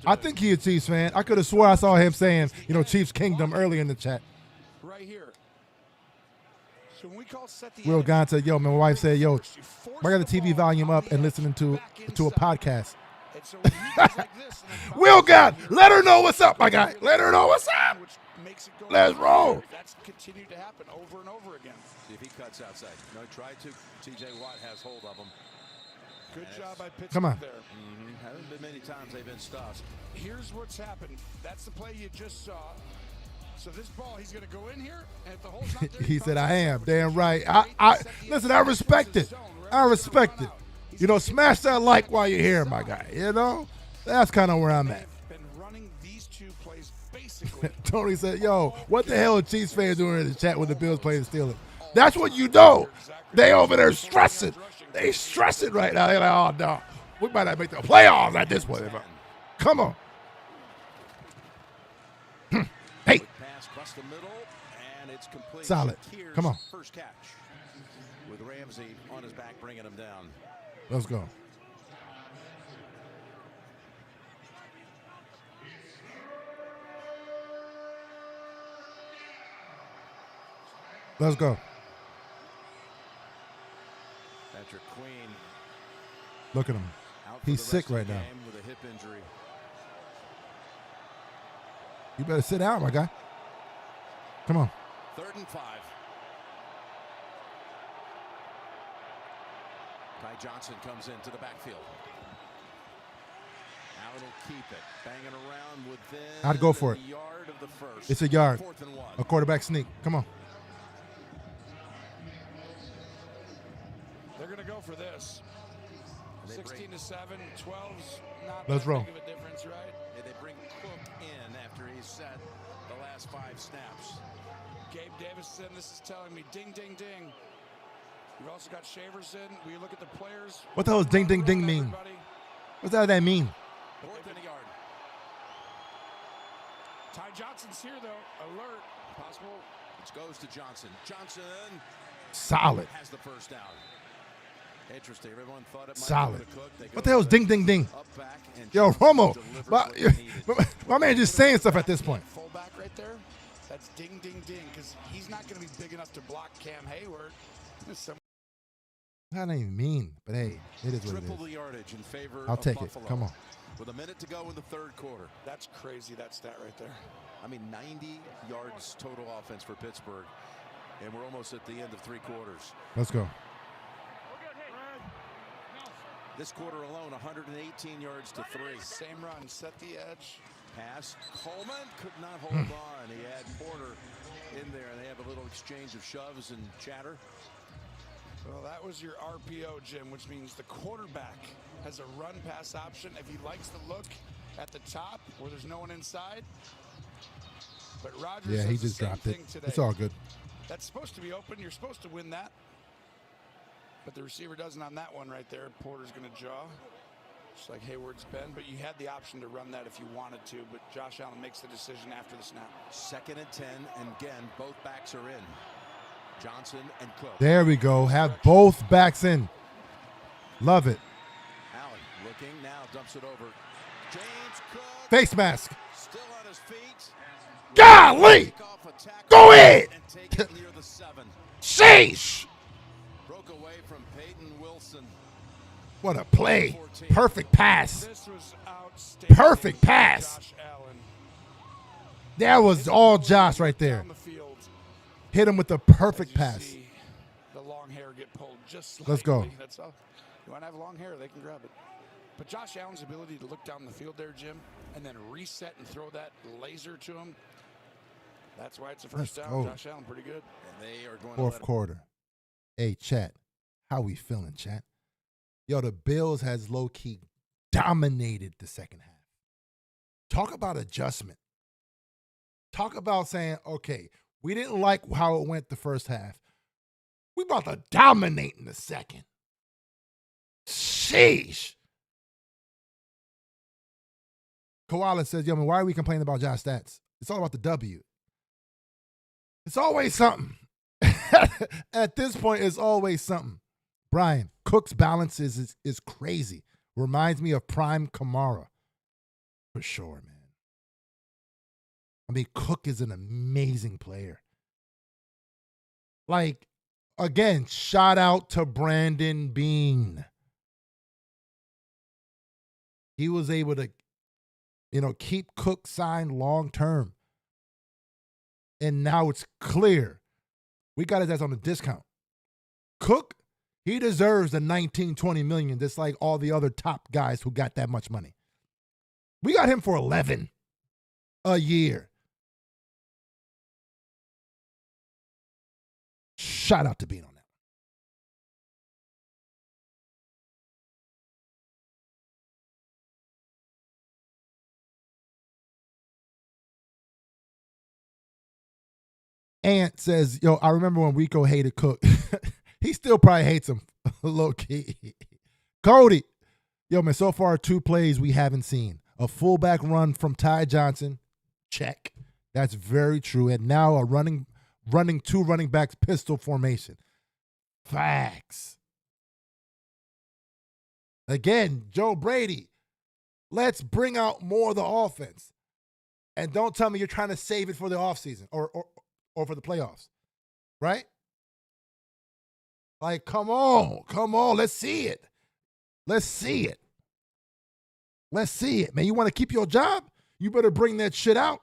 I think he's a Chiefs fan. I could have swore I saw him saying, Chiefs Kingdom early in the chat. Right here. So when we call set the Will Gant said, yo, my wife said, yo, I got the TV volume up and listening to a podcast. Will Gant, let her know what's up, my guy. Let her know what's up. Let's roll. That's continued to happen over and over again. See if he cuts outside. No, he tried to. T.J. Watt has hold of him. Good job by Pittsburgh. Come on. There. Haven't been many times they've been stopped. Here's what's happened. That's the play you just saw. So this ball, he's going to go in here, and if the hole's not there, he said, I am. Damn right. Listen, I respect it. I respect it. Smash that like while you're here, my guy. That's kind of where I'm at. Been running these 2 plays basically. Tony said, yo, what the hell are Chiefs fans doing in the chat when the Bills playing the Steelers? That's what you know. They over there stressing. They stressing right now. They're like, oh, no. We might not make the playoffs at this point. Come on. Hey. Pass across the middle, and it's complete. Solid. Come on. First catch with Ramsey on his back, bringing him down. Let's go. Let's go. Patrick Queen. Look at him. He's sick right now. With a hip injury. You better sit down, my guy. Come on. 3rd and 5. Ty Johnson comes into the backfield. Allen will keep it. Banging around within I'd go for it. the yard of the first. It's a yard. 4th and 1. A quarterback sneak. Come on. They're going to go for this. 16-7, 12's not Let's that roll. big of a difference, right? Yeah, they bring Cook in after he's set the last 5 snaps. Gabe Davison, this is telling me ding, ding, ding. You've also got Shavers in. We look at the players. What the hell does ding, ding, ding mean? What's that mean? 4th in the yard. Ty Johnson's here, though. Alert. Possible. It goes to Johnson. Johnson Solid. has the first down. Interesting. Everyone thought it might Solid. go to Cook. They What go the hell's to ding, ding, ding? up back, and Yo, Johnson Romo. delivers My, what they needed. my man just saying stuff at this point. Fullback right there. That's ding, ding, ding, because he's not going to be big enough to block Cam Hayward. That ain't even mean, but hey, it is what it Triple the is. yardage in favor I'll of take Buffalo. it. Come on. With a minute to go in the third quarter. That's crazy, that stat right there. I mean, 90 yards total offense for Pittsburgh, and we're almost at the end of three quarters. Let's go. This quarter alone, 118 yards to 3. Same run, set the edge. Pass. Coleman could not hold on. He had Porter in there, and they have a little exchange of shoves and chatter. Well, that was your RPO, Jim, which means the quarterback has a run-pass option if he likes the look at the top where there's no one inside. But Rodgers Yeah, he does the just same dropped it. thing today. It's all good. That's supposed to be open. You're supposed to win that. But the receiver doesn't on that one right there. Porter's going to jaw. Just like Hayward's been. But you had the option to run that if you wanted to. But Josh Allen makes the decision after the snap. 2nd and 10, and again, both backs are in. Johnson and Cook. There we go. Have both backs in. Love it. Allen looking now, dumps it over. James Cook. Face mask. Still on his feet. Golly! Go ahead! And take it near the 7. Sheesh! Broke away from Peyton Wilson. What a play. Perfect pass. This was outstanding. Perfect pass. Josh Allen. That was all Josh right there. Down the field. Hit him with the perfect pass. See the long hair get pulled just slightly. Let's go. That's all. You want to have long hair, they can grab it. But Josh Allen's ability to look down the field there, Jim, and then reset and throw that laser to him, that's why it's a first Let's down. go. Josh Allen, pretty good. And they are going Fourth quarter. Hey, chat. How we feeling, chat? Yo, the Bills has low-key dominated the second half. Talk about adjustment. Talk about saying, okay, we didn't like how it went the first half. We about to dominate in the second. Sheesh. Koala says, yo, man, why are we complaining about Josh stats? It's all about the W. It's always something. At this point, it's always something. Brian, Cook's balance is crazy. Reminds me of Prime Kamara. For sure, man. I mean, Cook is an amazing player. Like, again, shout out to Brandon Beane. He was able to, keep Cook signed long term. And now it's clear. We got his ass on a discount. Cook, he deserves the 19-20 million, just like all the other top guys who got that much money. We got him for 11 a year. Shout out to Bean on that. Ant says, yo, I remember when Rico hated Cook. He still probably hates him, low key. Cody, yo, man, so far 2 plays we haven't seen. A fullback run from Ty Johnson, check. That's very true. And now a running 2 running backs pistol formation. Facts. Again, Joe Brady, let's bring out more of the offense. And don't tell me you're trying to save it for the offseason or for the playoffs, right? Like, come on, let's see it. Let's see it, man. You want to keep your job? You better bring that shit out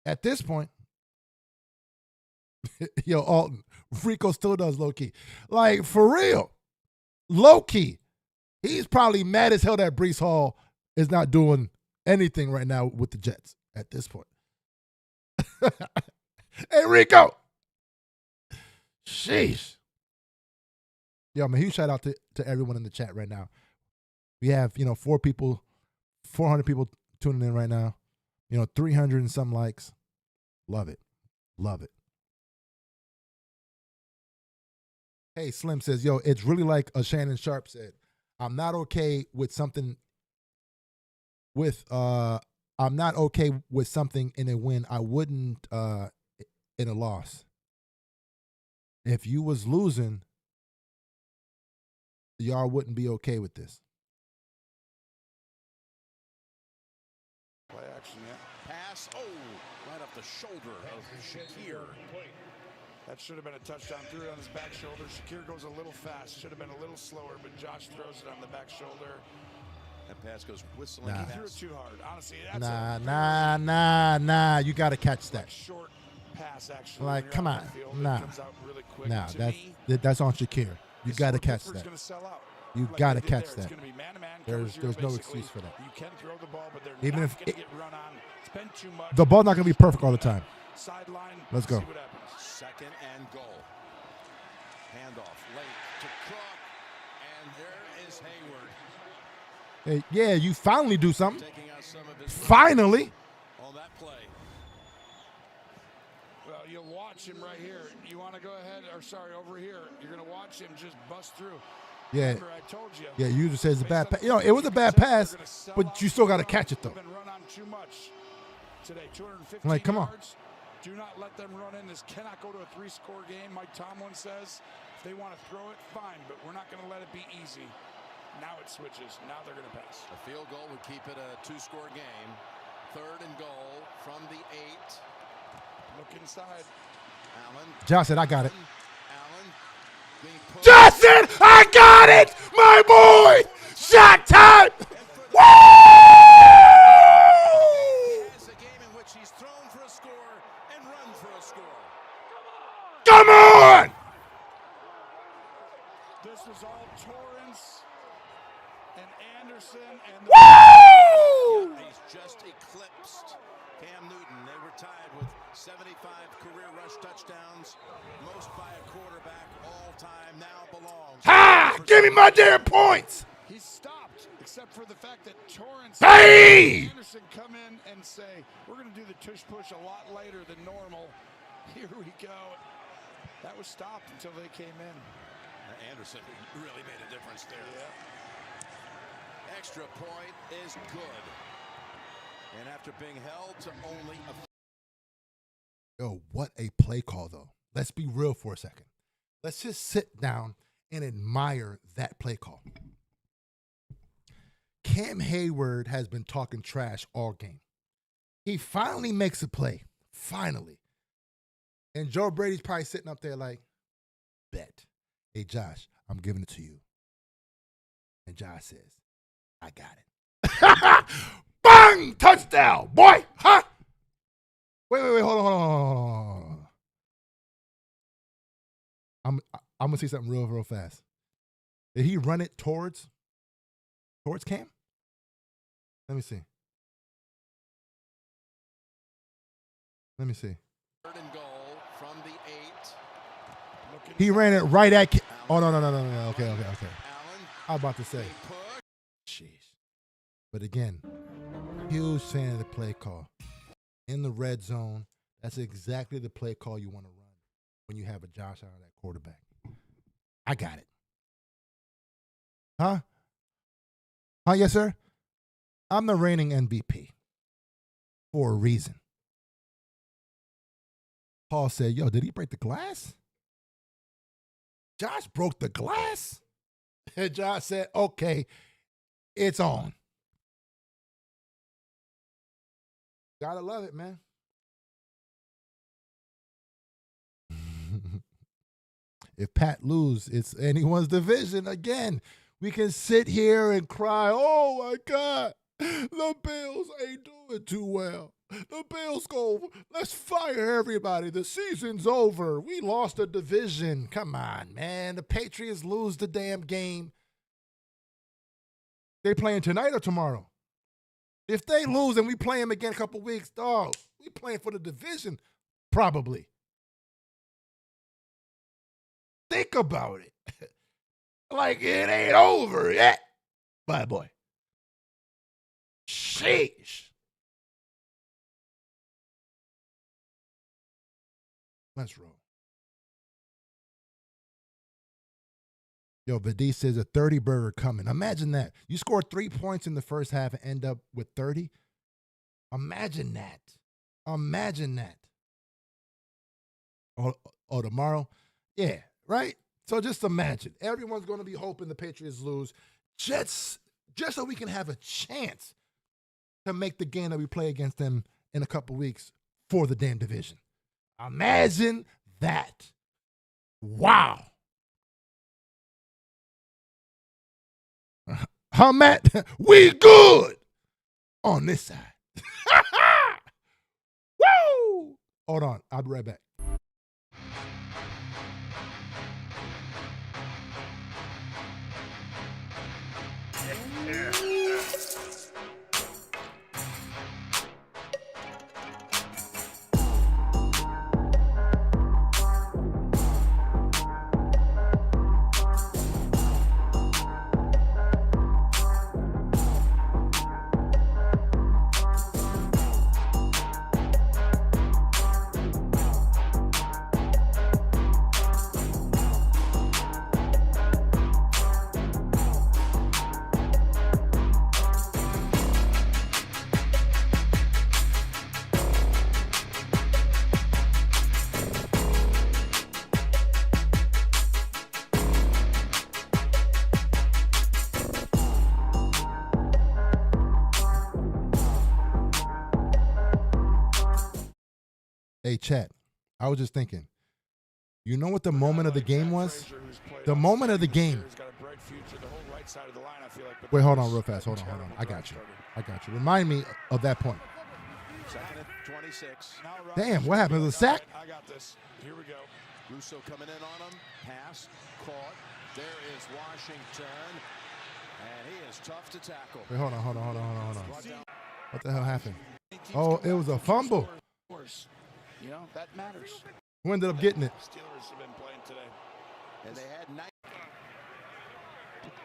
at this point. Yo, Alton, Rico still does low-key. Like, for real, low-key. He's probably mad as hell that Breece Hall is not doing anything right now with the Jets at this point. Hey, Rico. Sheesh. Yo, man, huge shout out to everyone in the chat right now. We have, 400 people tuning in right now. 300 and some likes. Love it. Love it. Hey, Slim says, yo, it's really like Shannon Sharp said. I'm not okay with something with I'm not okay with something in a win. I wouldn't in a loss. If you was losing, y'all wouldn't be okay with this. Play action, yeah. Pass, right off the shoulder of Shakir. That should have been a touchdown. Threw it on his back shoulder. Shakir goes a little fast. Should have been a little slower, but Josh throws it on the back shoulder. That pass goes whistling. He threw it too hard. Honestly, that's Nah. You got to catch that. Short pass, actually. Like, come on. Nah. Really quick. Nah, that's on Shakir. You got to catch that. You got to catch that. There's no excuse for that. You can throw the ball, but they're even not if going to get run on. It's been too much. The ball's not going to be perfect all the time. Sideline. Let's go. Second and goal. Handoff late to Cook, and there is Hayward. Hey, yeah, you finally do something. Finally. On that play. Well, you'll watch him right here. You want to go ahead, over here. You're going to watch him just bust through. Yeah. Remember, I told you. Yeah, you just said it's a bad pass. It was a bad pass, but you still got to catch it, though. Been run on too much today. 215 like, come on. yards. Do not let them run in. This cannot go to a 3-score game. Mike Tomlin says if they want to throw it, fine, but we're not going to let it be easy. Now it switches. Now they're going to pass. A field goal would keep it a 2-score game. Third and goal from the 8. Look inside. Allen. Josh said, I got it. Allen. Justin, I got it! My boy! Shot time! Woo! Come on! This was all Torrance and Anderson and Woo! He's just eclipsed Cam Newton. They were tied with 75 career rush touchdowns, most by a quarterback all time. Now belongs. Ha! Give me my damn points! He stopped, except for the fact that Torrance and Anderson come in and say, we're going to do the tush push a lot later than normal. Here we go. That was stopped until they came in. Anderson really made a difference there. Yeah. Extra point is good. And after being held to only a... Yo, what a play call, though. Let's be real for a second. Let's just sit down and admire that play call. Cam Hayward has been talking trash all game. He finally makes a play. Finally. And Joe Brady's probably sitting up there like, bet. Hey, Josh, I'm giving it to you. And Josh says, I got it. Bang! Touchdown, boy! Huh? Wait, hold on. I'm going to see something real fast. Did he run it towards Cam? Let me see. Third and goal from the 8. He ran it right at. Oh, no. Okay. I'm about to say. Jeez. But again, huge fan of the play call. In the red zone, that's exactly the play call you want to run when you have a Josh Allen at quarterback. I got it. Huh? Yes, sir? I'm the reigning MVP for a reason. Paul said, yo, did he break the glass? Josh broke the glass? And Josh said, okay, it's on. Gotta love it, man. If Pat lose, it's anyone's division again. We can sit here and cry, oh my God, the Bills ain't doing too well. The Bills go, let's fire everybody. The season's over. We lost a division. Come on, man. The Patriots lose the damn game. They playing tonight or tomorrow? If they lose and we play them again a couple weeks, dog, we playing for the division, probably. Think about it. Like it ain't over yet. Bye, boy. Sheesh. Let's roll. Yo, Vadi says a 30 burger coming. Imagine that. You scored 3 points in the first half and end up with 30. Imagine that. Imagine that. Oh, tomorrow? Yeah, right? So just imagine. Everyone's going to be hoping the Patriots lose just so we can have a chance to make the game that we play against them in a couple weeks for the damn division. Imagine that. Wow. Huh, Matt? We good on this side. Woo! Hold on. I'll be right back. Hey, chat. I was just thinking. You know what the moment of the game was? The moment of the game. Wait, hold on real fast. Hold on. I got you. Remind me of that point. Second and 26. Damn, what happened? Was it a sack? I got this. Here we go. Russo coming in on him. Pass. Caught. There is Washington. And he is tough to tackle. Wait, hold on. What the hell happened? Oh, it was a fumble. You know, that matters. Who ended up getting it? Steelers have been playing today. And they had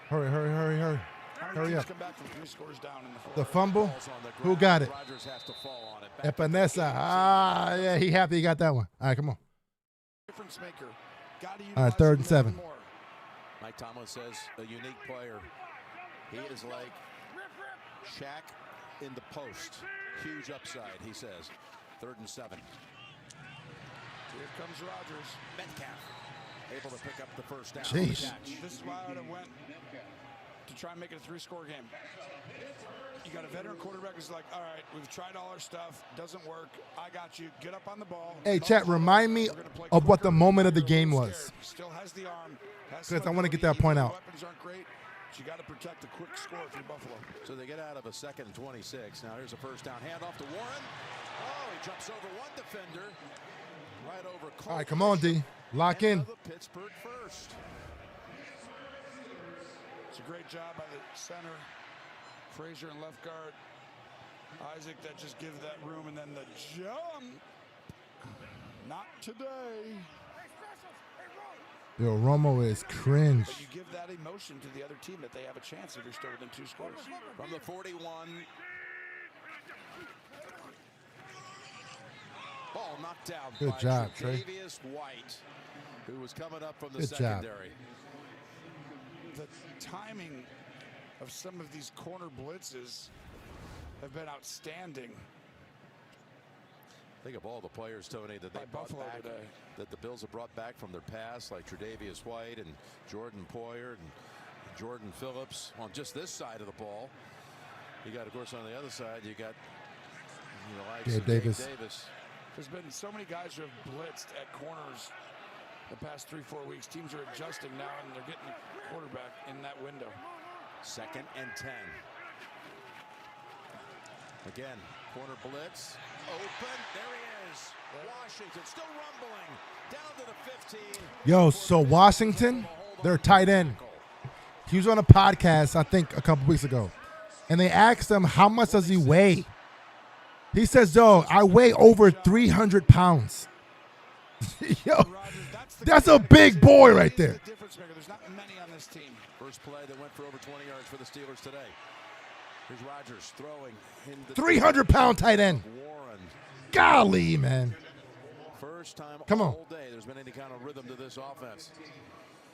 Hurry up. Come back from 3 scores down in The fumble? Who got it? Rodgers has to fall on it. Epinesa. Yeah, he happy he got that one. All right, come on. Difference maker. All right, 3rd and 7. Mike Tomlin says a unique player. He is like Shaq in the post. Huge upside, he says. 3rd and 7. Here comes Rodgers. Metcalf able to pick up the first down. Jeez. This is why I would have went to try and make it a 3-score game. You got a veteran quarterback who's like, all right, we've tried all our stuff. Doesn't work. I got you. Get up on the ball. Hey, chat, remind me of what the moment of the game was. Still has the arm. Because I want to get that point out. Weapons aren't great. You got to protect the quick score for Buffalo. So they get out of a 2nd and 26. Now here's a first down handoff to Warren. Oh, he jumps over one defender. Right over Cole. All right, come on, D. Lock in. Pittsburgh first. It's a great job by the center. Frazier and left guard. Isaac that just gives that room, and then the jump. Not today. Yo, Romo is cringe. But you give that emotion to the other team that they have a chance if you're still within 2 scores. From the 41. Ball knocked down. Good by job, Trey. Tre'Davious White, who was coming up from the Good job. secondary. The timing of some of these corner blitzes have been outstanding. Think of all the players, Tony, that they brought back, that the Bills have brought back from their past, like Tre'Davious White and Jordan Poyer and Jordan Phillips on just this side of the ball. You got, of course, on the other side, you got the likes of Davis. There's been so many guys who have blitzed at corners the past 3-4 weeks. Teams are adjusting now, and they're getting the quarterback in that window. 2nd and 10. Again, corner blitz. Open. There he is. Washington still rumbling. Down to the 15. Yo, so Washington, their tight end. He was on a podcast, I think, a couple weeks ago. And they asked him, how much does he weigh? He says, yo, I weigh over 300 pounds. Yo, that's a big boy right there. There's not many on this team. First play that went for over 20 yards for the Steelers today. Here's Rodgers throwing. 300-pound tight end. Warren. Golly, man. First time Come on. all day there's been any kind of rhythm to this offense.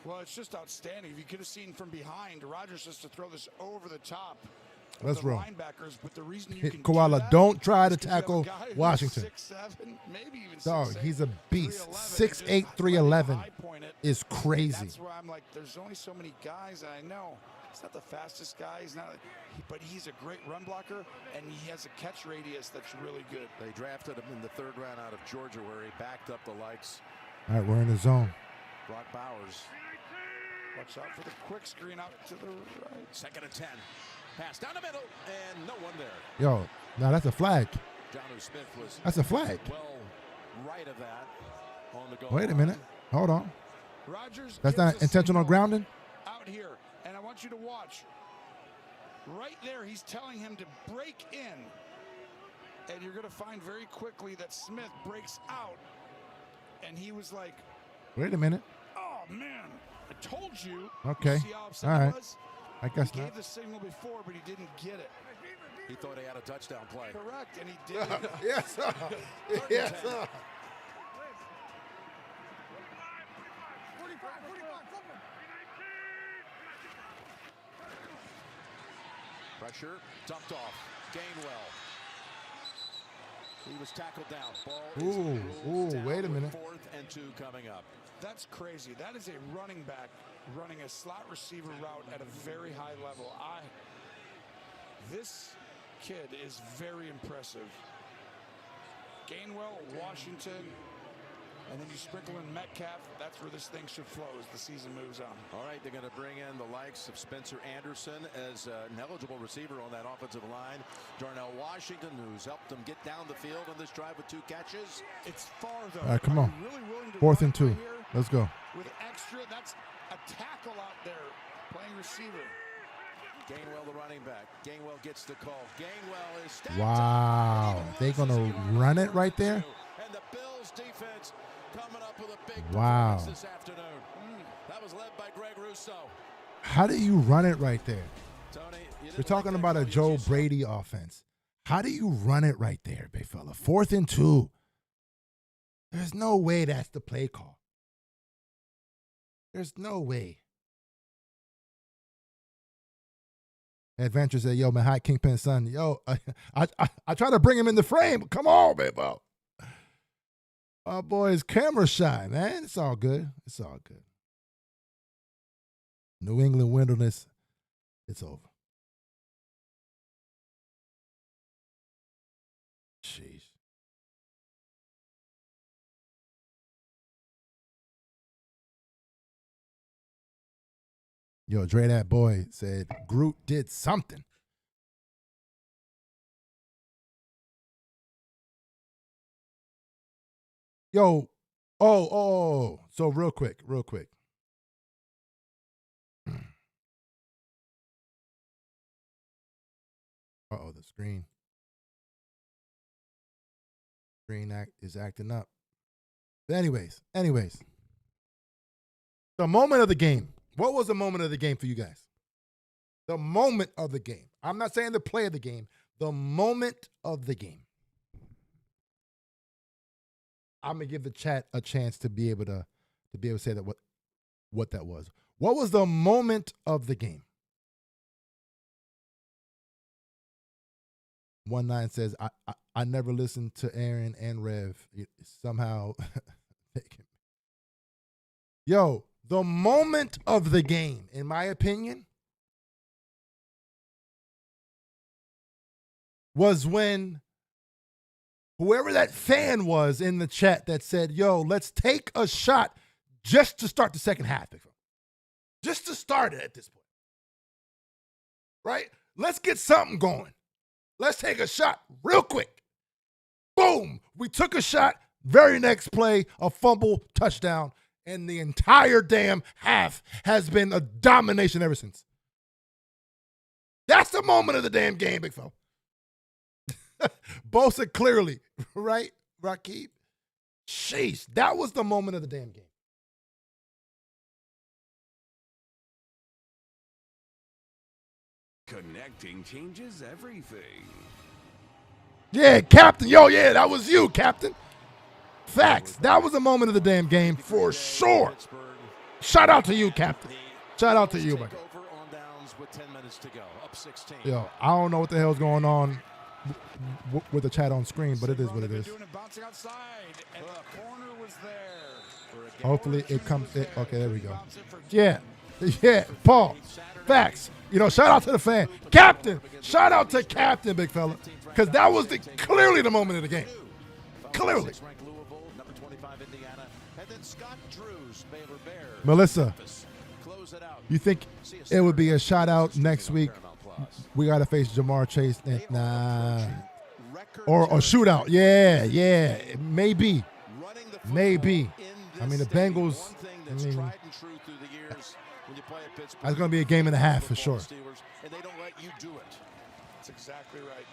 Well, it's just outstanding. If you could have seen from behind, Rodgers just to throw this over the top Let's roll. Linebackers, but the reason you can Koala, do that don't try to is 'cause you have a tackle guy who's Washington. 6'7", maybe even Dog, 6'8", he's a beast. 311, 6'8", 311 is crazy. That's why I'm like, there's only so many guys that I know. He's not the fastest guy. He's not, but he's a great run blocker, and he has a catch radius that's really good. They drafted him in the 3rd round out of Georgia, where he backed up the likes. All right, we're in the zone. Brock Bowers. Watch out for the quick screen out to the right. 2nd and 10. Pass down the middle, and no one there. Yo, now that's a flag. Jonnu Smith was That's a flag. well right of that on the goal. Wait a minute. Hold on. Rodgers That's gives not a intentional signal grounding? out here, and I want you to watch. Right there, he's telling him to break in, and you're going to find very quickly that Smith breaks out, and he was like, Wait a minute. "Oh man, I told you." Okay. You see how upset All he right. was? I guess He not. gave the signal before, but he didn't get it. He thought he had a touchdown play. Correct, and he did. Yes, sir. 3rd and Yes, 10. sir. Pressure dumped off. Gainwell. He was tackled down. Ball Ooh, is ruled down wait a with minute. 4th and 2 coming up. That's crazy. That is a running back running a slot receiver route at a very high level. This kid is very impressive. Gainwell, Washington, and then you sprinkle in Metcalf. That's where this thing should flow as the season moves on. All right, they're going to bring in the likes of Spencer Anderson as an eligible receiver on that offensive line. Darnell Washington, who's helped them get down the field on this drive with 2 catches. It's far, though. All right, come on. Are you really willing to 4th run and 2. right here Let's go. with extra? That's a tackle out there playing receiver. Gainwell, the running back. Gainwell gets the call. Gainwell is stacked Wow. They going to run it right there? And the Bills defense coming up with a big Wow. performance this afternoon. That was led by Greg Russo. How do you run it right there? Tony, We're talking about a Joe Brady offense. How do you run it right there, big fella? 4th and 2. There's no way that's the play call. There's no way. Adventure said, yo, man, hi, Kingpin son. Yo, I try to bring him in the frame. Come on, baby. Our boy's camera shy, man. It's all good. It's all good. New England wilderness, it's over. Jeez. Yo, Dre, that boy said Groot did something. Yo, oh. So real quick. Uh-oh, the screen is acting up. But anyways. The moment of the game. What was the moment of the game for you guys? The moment of the game. I'm not saying the play of the game. The moment of the game. I'm gonna give the chat a chance to be able to say that what that was. What was the moment of the game? 19 says I never listened to Aaron and Rev. Somehow they can. Yo, the moment of the game, in my opinion, was when whoever that fan was in the chat that said, yo, let's take a shot just to start the second half. Just to start it at this point. Right? Let's get something going. Let's take a shot real quick. Boom. We took a shot. Very next play, a fumble, touchdown. And the entire damn half has been a domination ever since. That's the moment of the damn game, big fella. Bosa clearly, right, Rakib? Sheesh, that was the moment of the damn game. Connecting changes everything. Yeah, Captain. Yo, yeah, that was you, Captain. Facts. That was the moment of the damn game for sure. Shout out to you, Captain. Shout out to you, my guy. On downs with 10 minutes to go, up 16. Yo, I don't know what the hell's going on with the chat on screen, but it is what it is. Bouncing outside, and the corner was there. Hopefully it comes. Okay, there we go. Yeah, Paul, facts. You know, shout out to the fan, captain. Shout out to captain, big fella, because that was clearly the moment of the game. Clearly. Melissa, you think it would be a shout out next week? We got to face Jamar Chase. Nah. Or a shootout. Yeah. Maybe. I mean, the Bengals, that's going to be a game and a half for sure. And they don't let you do it. That's exactly right.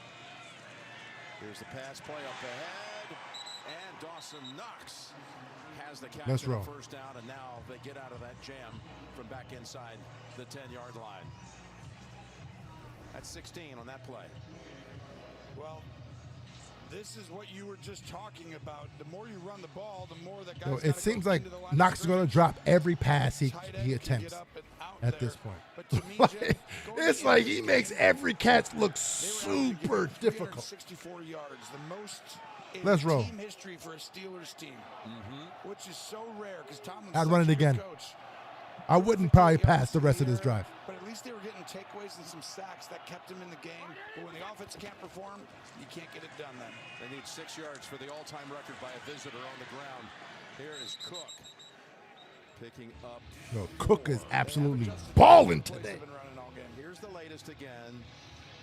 Here's the pass play up ahead. And Dawson Knox has the catch. Let's roll. First down, and now they get out of that jam from back inside the 10-yard line. That's 16 on that play. Well, this is what you were just talking about. The more you run the ball, the more that guys. It seems like Knox is going to drop every pass he attempts at this point. It's like he makes every catch look super difficult. 64 yards, the most in Let's roll. team history for a Steelers team, which is so rare because Tomlin's I'd run it again. I wouldn't probably pass the rest of this drive. But at least they were getting takeaways and some sacks that kept him in the game. But when the offense can't perform, you can't get it done then. They need 6 yards for the all-time record by a visitor on the ground. Here is Cook picking up. No, Cook is absolutely balling today. Here's the latest again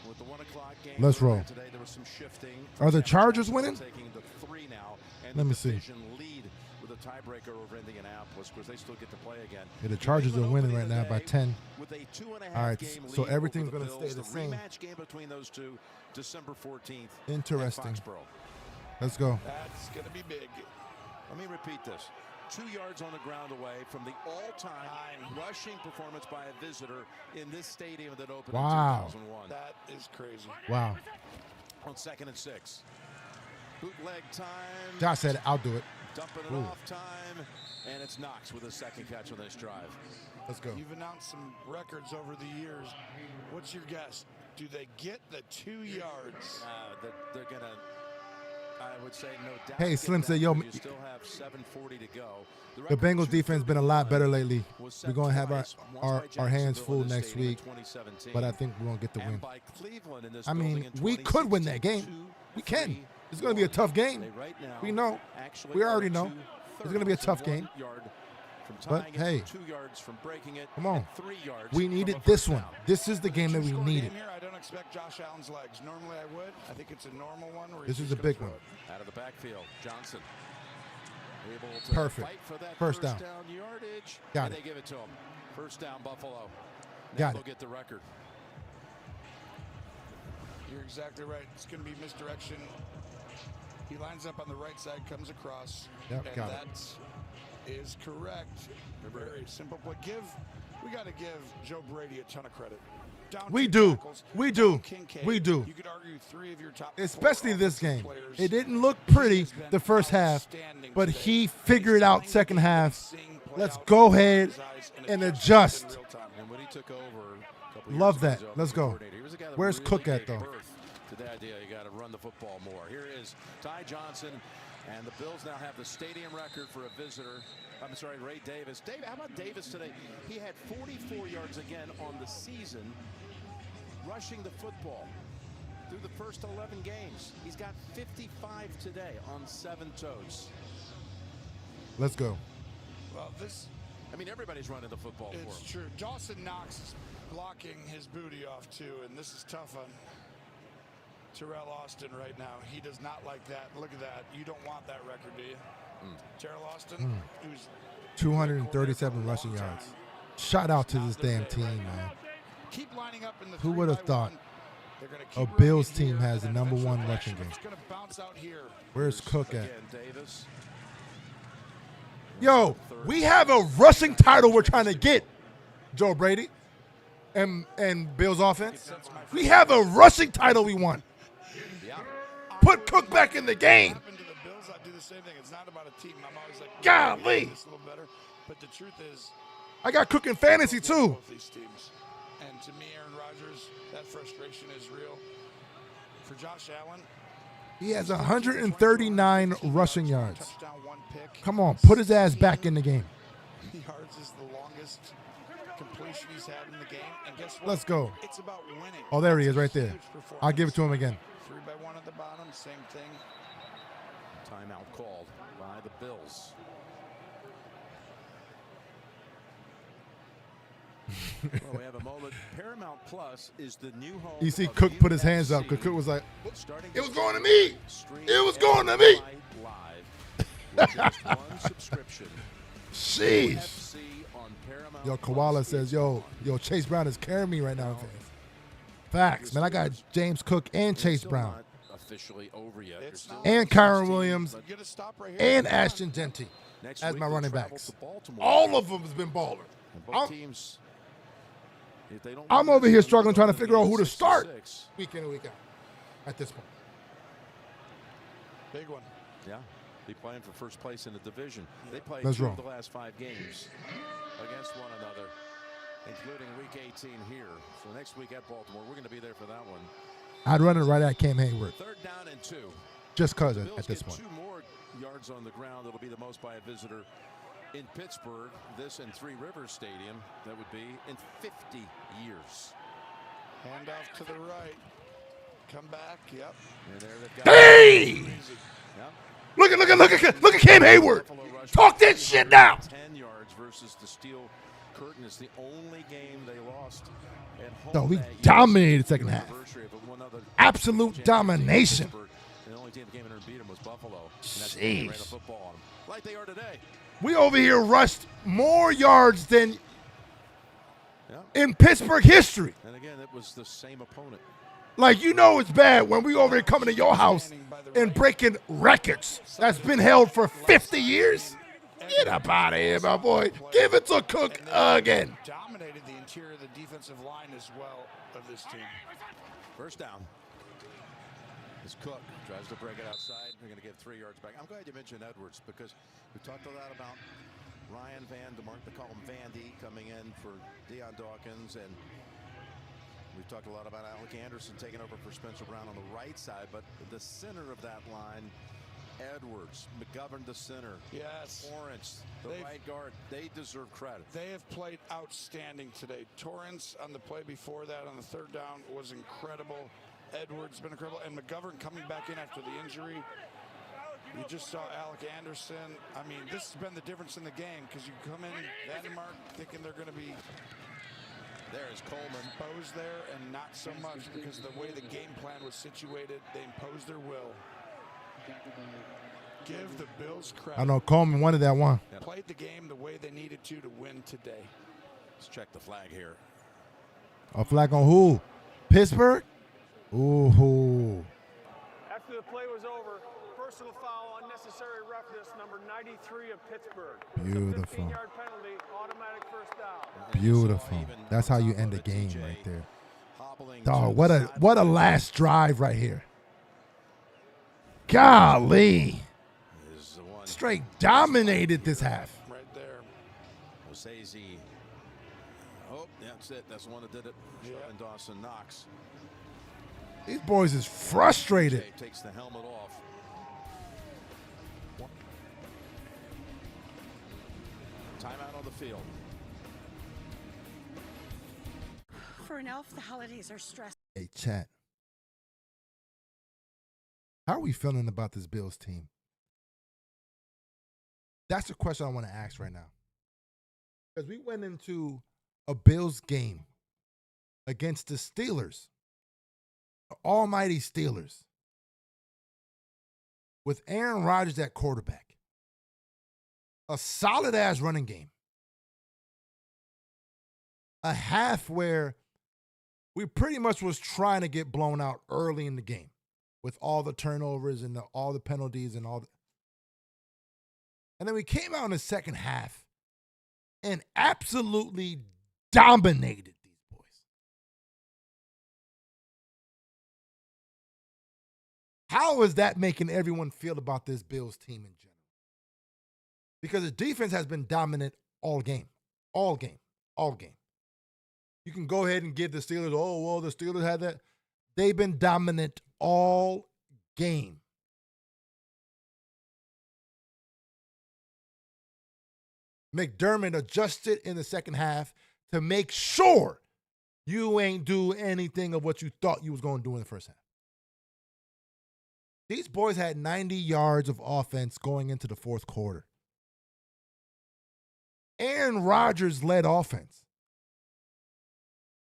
with the 1 o'clock game. Let's roll. Today there was some shifting. Are the Chargers winning? Taking the 3 now. And Let me see. Lead with a tiebreaker over Indianapolis because they still get to play again. Yeah, the Chargers are winning right now by 10. With a 2.5 All right, game so lead everything's over going to Bills. stay the same. Rematch game between those two, December 14th. Interesting. At Foxborough. Let's go. That's going to be big. Let me repeat this. 2 yards on the ground away from the all-time rushing performance by a visitor in this stadium that opened in 2001. That is crazy. Wow. On 2nd and 6. Bootleg time. Josh said, I'll do it. Dumping it off time. And it's Knox with a second catch on this drive. Let's go. You've announced some records over the years. What's your guess? Do they get the 2 yards? They're going to... I would say no doubt. Hey, Slim said, yo, you still have 7:40 to go. The Bengals defense been a lot better lately. We're going to have our hands full next week, but I think we're going to get the win. I mean, we could win that game. We can. It's going to be a tough game. We know. We already know. It's going to be a tough game. But, hey, come on. We needed this one. This is the game that we needed. I don't expect Josh Allen's legs. Normally I would. I think it's a normal one. This is a big one. Out of the backfield, Johnson. Able to Perfect. fight for that First down. Yardage. Got and it. They give it to him. First down, Buffalo. Now Got they'll it. get the record. You're exactly right. It's going to be misdirection. He lines up on the right side, comes across. Yep, and got it. that is correct. Very simple. But we got to give Joe Brady a ton of credit. We do. We do. Kincaid, We do. You could argue 3 of your top Especially 4 this game. players. It didn't look pretty the first half, but he figured out second half. Let's go ahead and adjust. And when he took over a couple Love years ago, that. he was Let's go. coordinator. He was a guy that Where's really Cook at, gave though? birth to the idea you got to run the football more. Here is Ty Johnson, and the Bills now have the stadium record for a visitor. I'm sorry, Ray Davis. How about Davis today? He had 44 yards again on the season, rushing the football through the first 11 games. He's got 55 today on 7 toes. Let's go. Well, I mean, everybody's running the football for it's him. true. Dawson Knox is blocking his booty off, too, and this is tough on Terrell Austin right now. He does not like that. Look at that. You don't want that record, do you? Terrell Austin, who's 237 rushing yards. Shout out to this damn team, man. keep lining up in the Who would have 3-by-1. thought They're gonna a keep running Bills it team here, has the and number eventually 1 rushing action. game? It's gonna bounce out here. Where's Cook at? Again, Davis. Yo, we have a rushing title we're trying to get, Joe Brady and Bills offense. We have a rushing title we want. Put Cook back in the game. To the Bills, I do the same thing. It's not about a team. I'm always like, Golly. this a little better. But the truth is, I got Cook in fantasy too. both these teams. And to me, Aaron Rodgers, that frustration is real. For Josh Allen, he has 139 rushing yards. Come on, put his ass back in the game. Yards is the longest completion he's had in the game. And guess what? Let's go. It's about winning. Oh, there he is right there. I'll give it to him again. 3-by-1 at the bottom, same thing. Timeout called by the Bills. Well, we have a moment. Paramount Plus is the new home. You see Cook put his hands up because Cook was like, it was going to me. It was going to me. Live, just one subscription. Sheesh. Yo, Koala says, yo, Chase Brown is carrying me right now. Facts, man. I got James Cook and Chase Brown. Officially over yet. And Kyron Williams and Ashton Genty as my running backs. All of them has been baller. I'm over here struggling trying to figure out who to start week in and week out at this point. Big one. Yeah. Be playing for first place in the division. They played That's two wrong. of the last 5 games against one another, including week 18 here. So next week at Baltimore, we're going to be there for that one. I'd run it right at Cam Hayward. 3rd down and 2. Just because Bills at this get point. 2 more yards on the ground. It'll be the most by a visitor in Pittsburgh. This and Three Rivers Stadium. That would be in 50 years. Hand off to the right. Come back. Yep. And there they've got Hey! Yep. Look at Cam Hayward. Talk that shit now. 10 yards versus the Steel Curtain is the only game they lost at home. No, we that year. dominated second half. Anniversary of one other Absolute domination. Pittsburgh. And the only team that came in and beat them was Buffalo. And that's the team that ran the Jeez. football on them, like they are today. We over here rushed more yards than Yeah. in Pittsburgh history. And again, it was the same opponent. Like, you know it's bad when we over here coming to your house and breaking records that's been held for 50 years. Get up out of here, my boy. Give it to Cook again. Dominated the interior of the defensive line as well of this team. First down. As Cook tries to break it outside. They're going to get 3 yards back. I'm glad you mentioned Edwards because we talked a lot about Ryan Van DeMark. They call him Vandy coming in for Deion Dawkins. And we've talked a lot about Alec Anderson taking over for Spencer Brown on the right side. But the center of that line, Edwards, McGovern the center. Yes. Torrance, the right guard. They deserve credit. They have played outstanding today. Torrance on the play before that on the 3rd down was incredible. Edwards been incredible. And McGovern coming back in after the injury. You just saw Alec Anderson. I mean, this has been the difference in the game because you come in, Vandermark, thinking they're going to be There's Coleman. imposed there, and not so much because of the way the game plan was situated. They imposed their will. Give the Bills credit. I know Coleman wanted that one. Played the game the way they needed to win today. Let's check the flag here. A flag on who? Pittsburgh? Ooh. After the play was over, personal foul, unnecessary roughness, number 93 of Pittsburgh. Beautiful. 15-yard penalty, automatic first down. Beautiful. That's how you end a game right there. Dog, what a last drive right here. Golly. Straight dominated this half. Right there. Osaze. Oh, that's it. That's the one that did it. And Dawson Knox. These boys is frustrated. Takes the helmet off. Timeout on the field. For an elf, the holidays are stressful. Hey, chat. How are we feeling about this Bills team? That's the question I want to ask right now. Because we went into a Bills game against the Steelers, the almighty Steelers, with Aaron Rodgers at quarterback, a solid-ass running game, a half where we pretty much was trying to get blown out early in the game with all the turnovers and all the penalties and all the. And then we came out in the second half and absolutely dominated these boys. How is that making everyone feel about this Bills team in general? Because the defense has been dominant all game. You You can go ahead and give the Steelers, oh, well, the Steelers had that. They've been dominant all game. McDermott adjusted in the second half to make sure you ain't do anything of what you thought you was going to do in the first half. These boys had 90 yards of offense going into the fourth quarter. Aaron Rodgers led offense.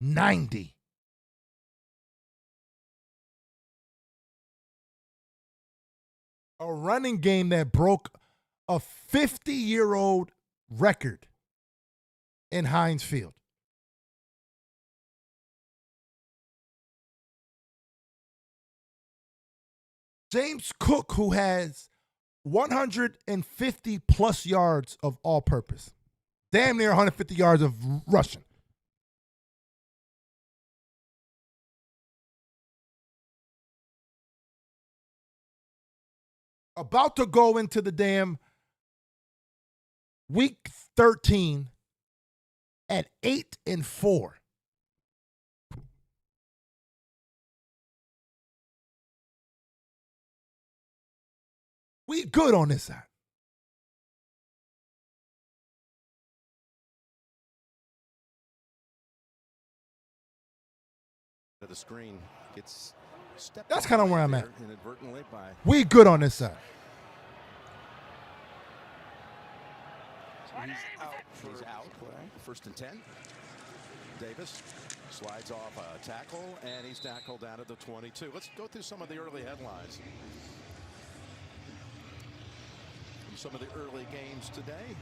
90. A running game that broke a 50-year-old record in Heinz Field. James Cook, who has 150 plus yards of all-purpose. Damn near 150 yards of rushing. About to go into the damn week 13 at 8-4. We good on this side. The screen gets stepped. That's kind of where I'm at. Inadvertently by We good on this side. He's out. First and 10. Davis slides off a tackle, and he's tackled down at the 22. Let's go through some of the early headlines from some of the early games today,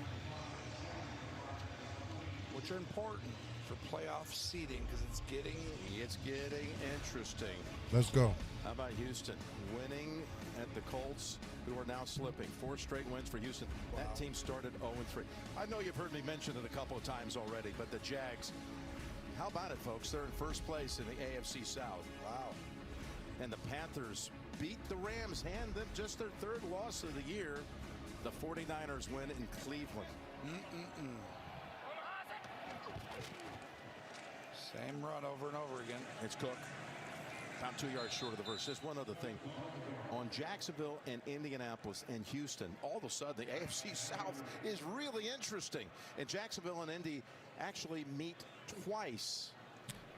which are important for playoff seeding because it's getting interesting. Let's go. How about Houston winning at the Colts, who are now slipping? 4 straight wins for Houston. Wow. That team started 0-3. I know you've heard me mention it a couple of times already, but the Jags, how about it, folks? They're in first place in the AFC South. Wow. And the Panthers beat the Rams, hand them just their 3rd loss of the year. The 49ers win in Cleveland. Same run over and over again. It's Cook. About 2 yards short of the verse. Just one other thing. On Jacksonville and Indianapolis and Houston, all of a sudden the AFC South is really interesting. And Jacksonville and Indy actually meet twice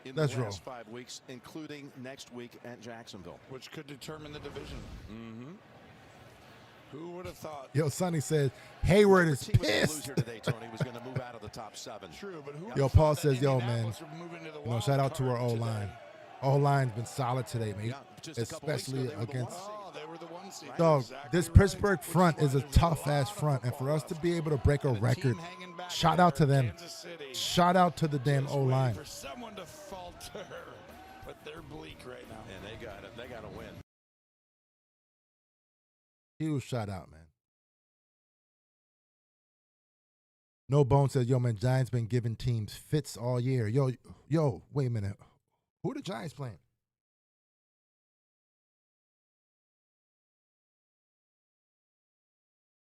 in the last 5 weeks, including next week at Jacksonville. Which could determine the division. Who would have thought? Yo, Sonny says Hayward is pissed. Today, Tony was going to move out of the top 7. True, but who? Yo, Paul says, yo, man, shout out to our O-line. O-line's been solid today, man. Especially against. They were the 1 seed. Dog, this Pittsburgh front is a tough-ass front, and for us to be able to break a record, shout out to them. Shout out to the damn O-line. For someone to falter, but they're bleak right now. And they got it. They got to win. Huge shout out, man. No Bone says, yo, man, Giants been giving teams fits all year. Yo, wait a minute. Who are the Giants playing?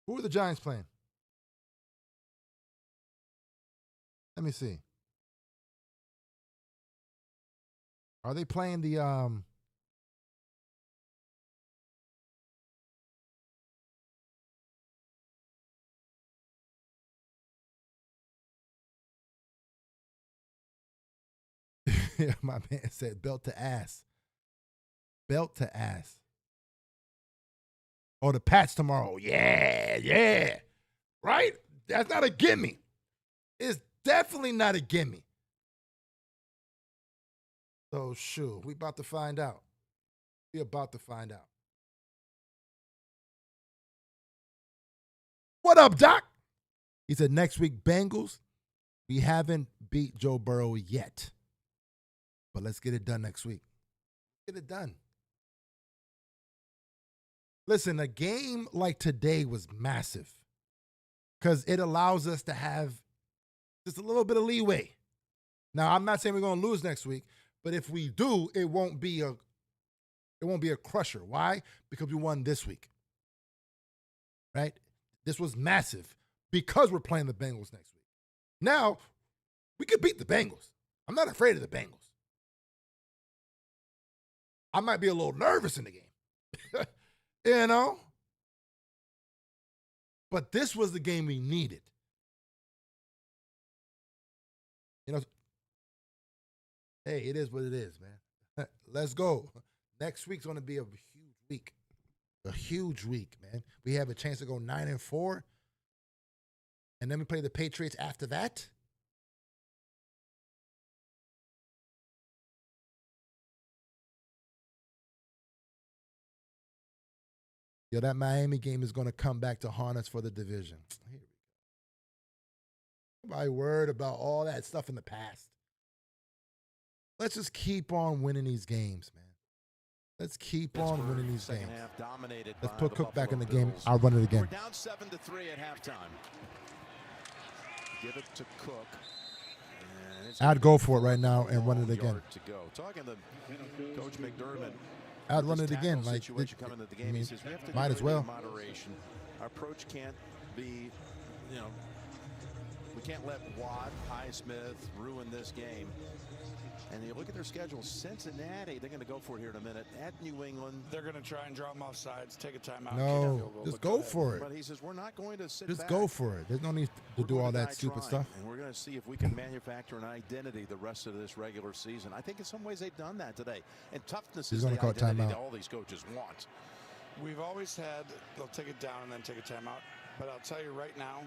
Who are the Giants playing? Let me see. Are they playing the yeah, my man said belt to ass. Belt to ass. Oh, the Pats tomorrow. Yeah. Right? That's not a gimme. It's definitely not a gimme. So, shoot, we about to find out. We about to find out. What up, Doc? He said, next week, Bengals. We haven't beat Joe Burrow yet. But let's get it done next week. Get it done. Listen, a game like today was massive because it allows us to have just a little bit of leeway. Now, I'm not saying we're going to lose next week, but if we do, it won't be a crusher. Why? Because we won this week. Right? This was massive because we're playing the Bengals next week. Now, we could beat the Bengals. I'm not afraid of the Bengals. I might be a little nervous in the game, you know? But this was the game we needed. You know, hey, it is what it is, man. Let's go. Next week's going to be a huge week. A huge week, man. We have a chance to go 9-4. And then we play the Patriots after that. Yo, that Miami game is going to come back to haunt us for the division. Here we go. Nobody worried about all that stuff in the past. Let's just keep on winning these games, man. Let's keep on winning these games. Let's put Cook back in the game. I'll run it again. We're down 7-3 at halftime. Give it to Cook. I'd go for it right now and run it again. Talking to Coach McDermott. I'd run it again. Like, might as well. Moderation. Our approach can't be, you know, we can't let Watt, Highsmith ruin this game. And you look at their schedule, Cincinnati, they're going to go for it here in a minute. At New England, they're going to try and draw them off sides, take a timeout. No, just go for it. But he says, we're not going to sit Just back. go for it. There's no need to do all that stupid stuff. And we're going to see if we can manufacture an identity the rest of this regular season. I think in some ways they've done that today. And toughness is the identity that all these coaches want. We've always had, they'll take it down and then take a timeout. But I'll tell you right now,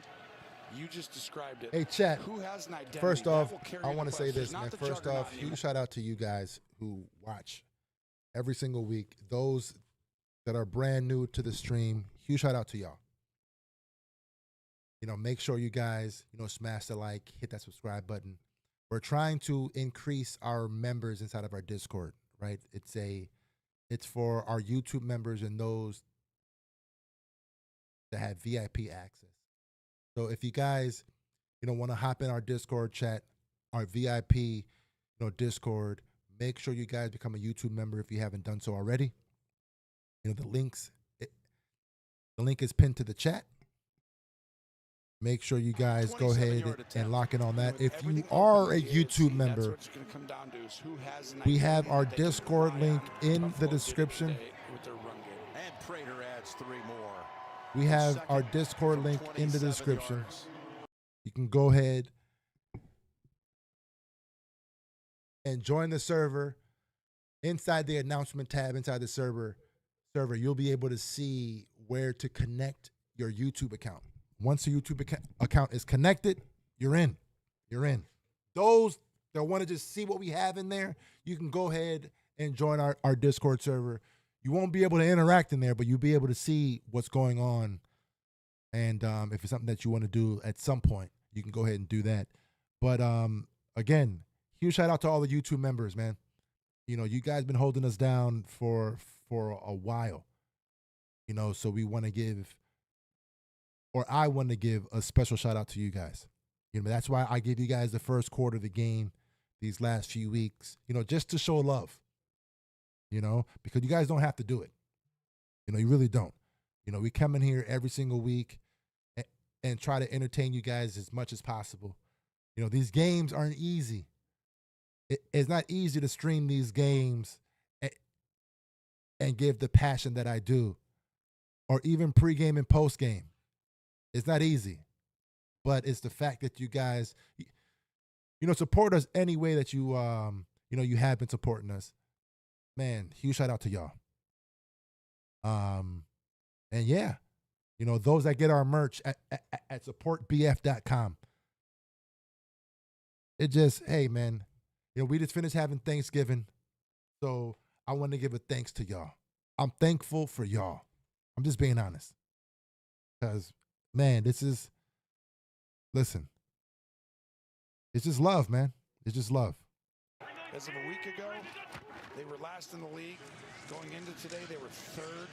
you just described it. Hey, chat. Who has an identity? First off, That will carry I want to say the this, question. man. Not the First juggernaut off, anymore. huge shout out to you guys who watch every single week. Those that are brand new to the stream, huge shout out to y'all. You know, make sure you guys, you know, smash the like, hit that subscribe button. We're trying to increase our members inside of our Discord, right? It's for our YouTube members and those that have VIP access. So if you guys, you know, want to hop in our Discord chat, our VIP, you know, Discord, make sure you guys become a YouTube member if you haven't done so already. You know, the link is pinned to the chat. Make sure you guys go ahead and lock in on that. If you are a YouTube member, we have our Discord link in the description. And Prater adds 3 more. We have our Discord link in the description. You can go ahead and join the server. Inside the announcement tab, inside the server, you'll be able to see where to connect your YouTube account. Once the YouTube account is connected, you're in. You're in. Those that want to just see what we have in there, you can go ahead and join our Discord server. You won't be able to interact in there, but you'll be able to see what's going on. And if it's something that you want to do at some point, you can go ahead and do that. But again, huge shout out to all the YouTube members, man. You know, you guys been holding us down for a while. You know, so we want to give, or I want to give a special shout out to you guys. You know, that's why I give you guys the first quarter of the game these last few weeks, you know, just to show love. You know, because you guys don't have to do it. You know, you really don't. You know, we come in here every single week and try to entertain you guys as much as possible. You know, these games aren't easy. It's not easy to stream these games and give the passion that I do, or even pregame and postgame. It's not easy, but it's the fact that you guys, you know, support us any way that you, you know, you have been supporting us. Man, huge shout out to y'all. And yeah, you know, those that get our merch at supportbf.com. It just, hey, man, you know, we just finished having Thanksgiving, so I want to give a thanks to y'all. I'm thankful for y'all. I'm just being honest. Because, man, listen, it's just love, man. It's just love. As of a week ago, they were last in the league. Going into today, they were third.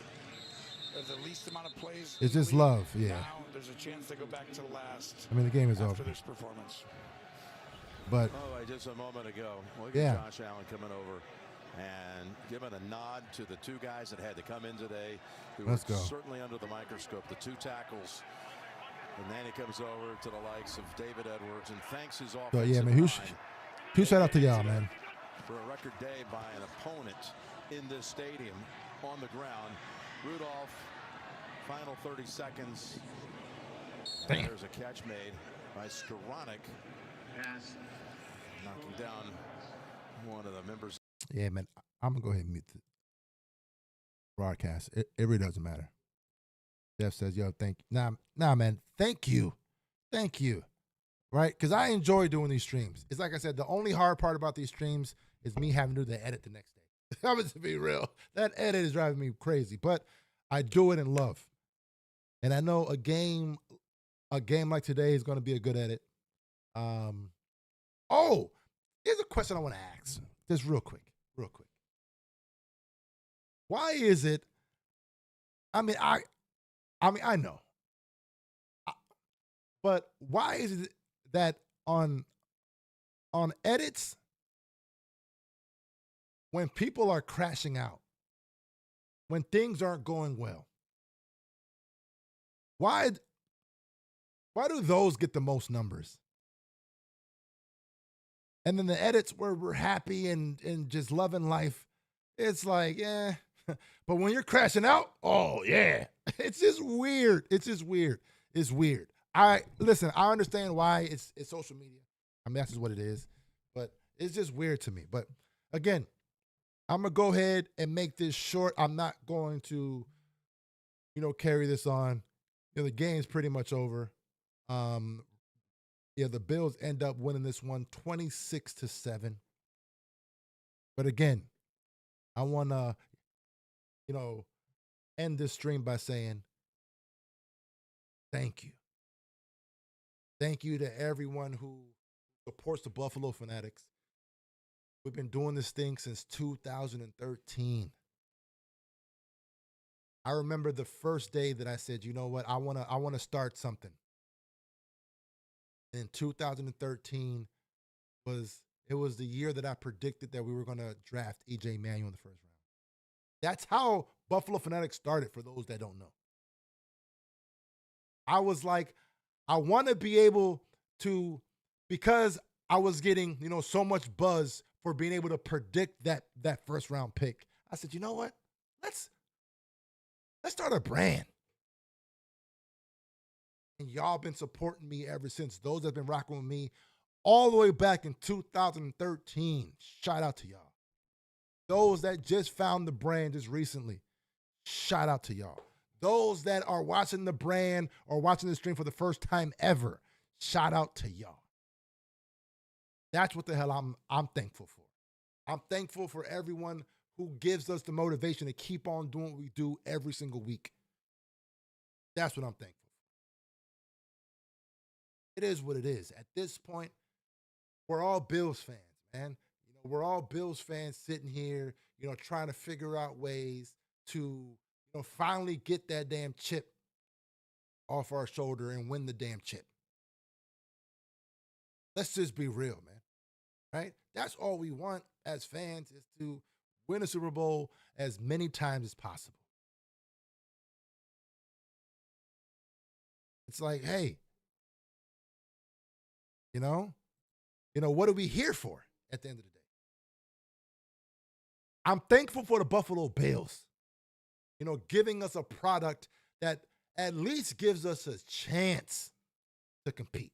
The least amount of plays. It's just love, yeah. Now there's a chance to go back to last. I mean, the game is over. After this performance. But just a moment ago, look yeah. at Josh Allen coming over and giving a nod to the 2 guys that had to come in today, who Let's were go. certainly under the microscope, the 2 tackles. And then he comes over to the likes of David Edwards and thanks his offensive yeah, man, line. Huge shout out to y'all, man. For a record day by an opponent in this stadium on the ground. Rudolph, final 30 seconds. Damn. There's a catch made by Skoranek. Knocking down one of the members. Yeah, man. I'm going to go ahead and mute the broadcast. It really doesn't matter. Jeff says, yo, thank you. Nah, man. Thank you. Thank you. Right? Because I enjoy doing these streams. It's like I said, the only hard part about these streams is me having to do the edit the next day. I'm going to be real. That edit is driving me crazy. But I do it in love. And I know a game like today is going to be a good edit. Oh, here's a question I want to ask. Just real quick. Why is it? I know. But why is it that on edits, when people are crashing out, when things aren't going well, why do those get the most numbers? And then the edits where we're happy and just loving life, it's like, yeah. But when you're crashing out, oh, yeah. It's just weird. It's weird. I understand why it's social media. I mean, that's just what it is. But it's just weird to me. But again, I'm going to go ahead and make this short. I'm not going to, carry this on. The game's pretty much over. The Bills end up winning this one 26-7. But again, I want to, end this stream by saying thank you. Thank you to everyone who supports the Buffalo Fanatics. We've been doing this thing since 2013. I remember the first day that I said, you know what, I want to start something. In 2013 was the year that I predicted that we were going to draft E.J. Manuel in the first round. That's how Buffalo Fanatics started, for those that don't know. I was like, I want to be able to, because I was getting, so much buzz for being able to predict that first round pick. I said, you know what? Let's start a brand. And y'all been supporting me ever since. Those that have been rocking with me all the way back in 2013. Shout out to y'all. Those that just found the brand just recently. Shout out to y'all. Those that are watching the brand or watching the stream for the first time ever. Shout out to y'all. That's what the hell I'm thankful for. I'm thankful for everyone who gives us the motivation to keep on doing what we do every single week. That's what I'm thankful for. It is what it is. At this point, we're all Bills fans, man. We're all Bills fans sitting here, trying to figure out ways to, finally get that damn chip off our shoulder and win the damn chip. Let's just be real, man. Right? That's all we want as fans, is to win a Super Bowl as many times as possible. It's like, hey, what are we here for at the end of the day? I'm thankful for the Buffalo Bills, giving us a product that at least gives us a chance to compete.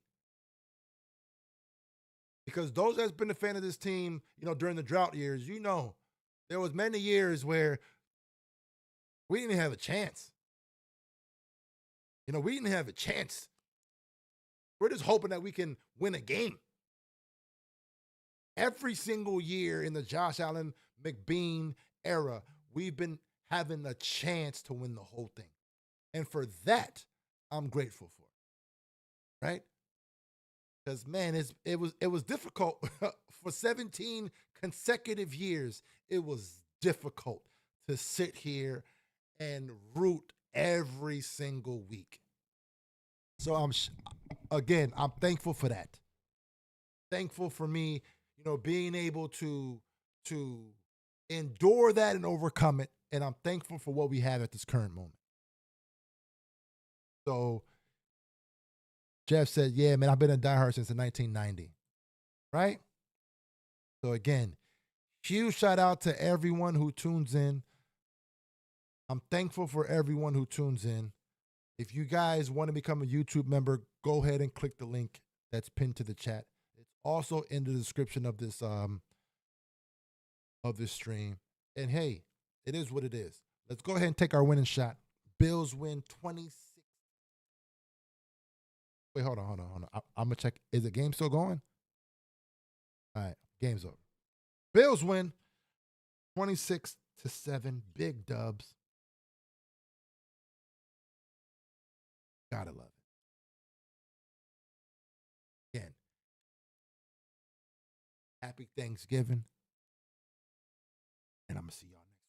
Because those that's been a fan of this team, during the drought years, there was many years where we didn't have a chance. We didn't have a chance. We're just hoping that we can win a game. Every single year in the Josh Allen, McBean era, we've been having a chance to win the whole thing. And for that, I'm grateful for. Right? Because, man, it was difficult. For 17 consecutive years, it was difficult to sit here and root every single week. So I'm thankful for that. Thankful for me, being able to endure that and overcome it. And I'm thankful for what we have at this current moment. So Jeff said, yeah, man, I've been a diehard since the 1990. Right? So again, huge shout out to everyone who tunes in. I'm thankful for everyone who tunes in. If you guys want to become a YouTube member, go ahead and click the link that's pinned to the chat. It's also in the description of this stream. And hey, it is what it is. Let's go ahead and take our winning shot. Bills win 26. Wait, hold on. I'm gonna check. Is the game still going? All right, game's over. Bills win 26-7. Big dubs. Gotta love it. Again, happy Thanksgiving. And I'm gonna see y'all next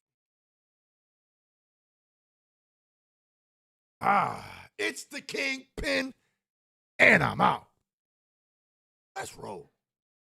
week. It's the Kingpin, and I'm out. Let's roll.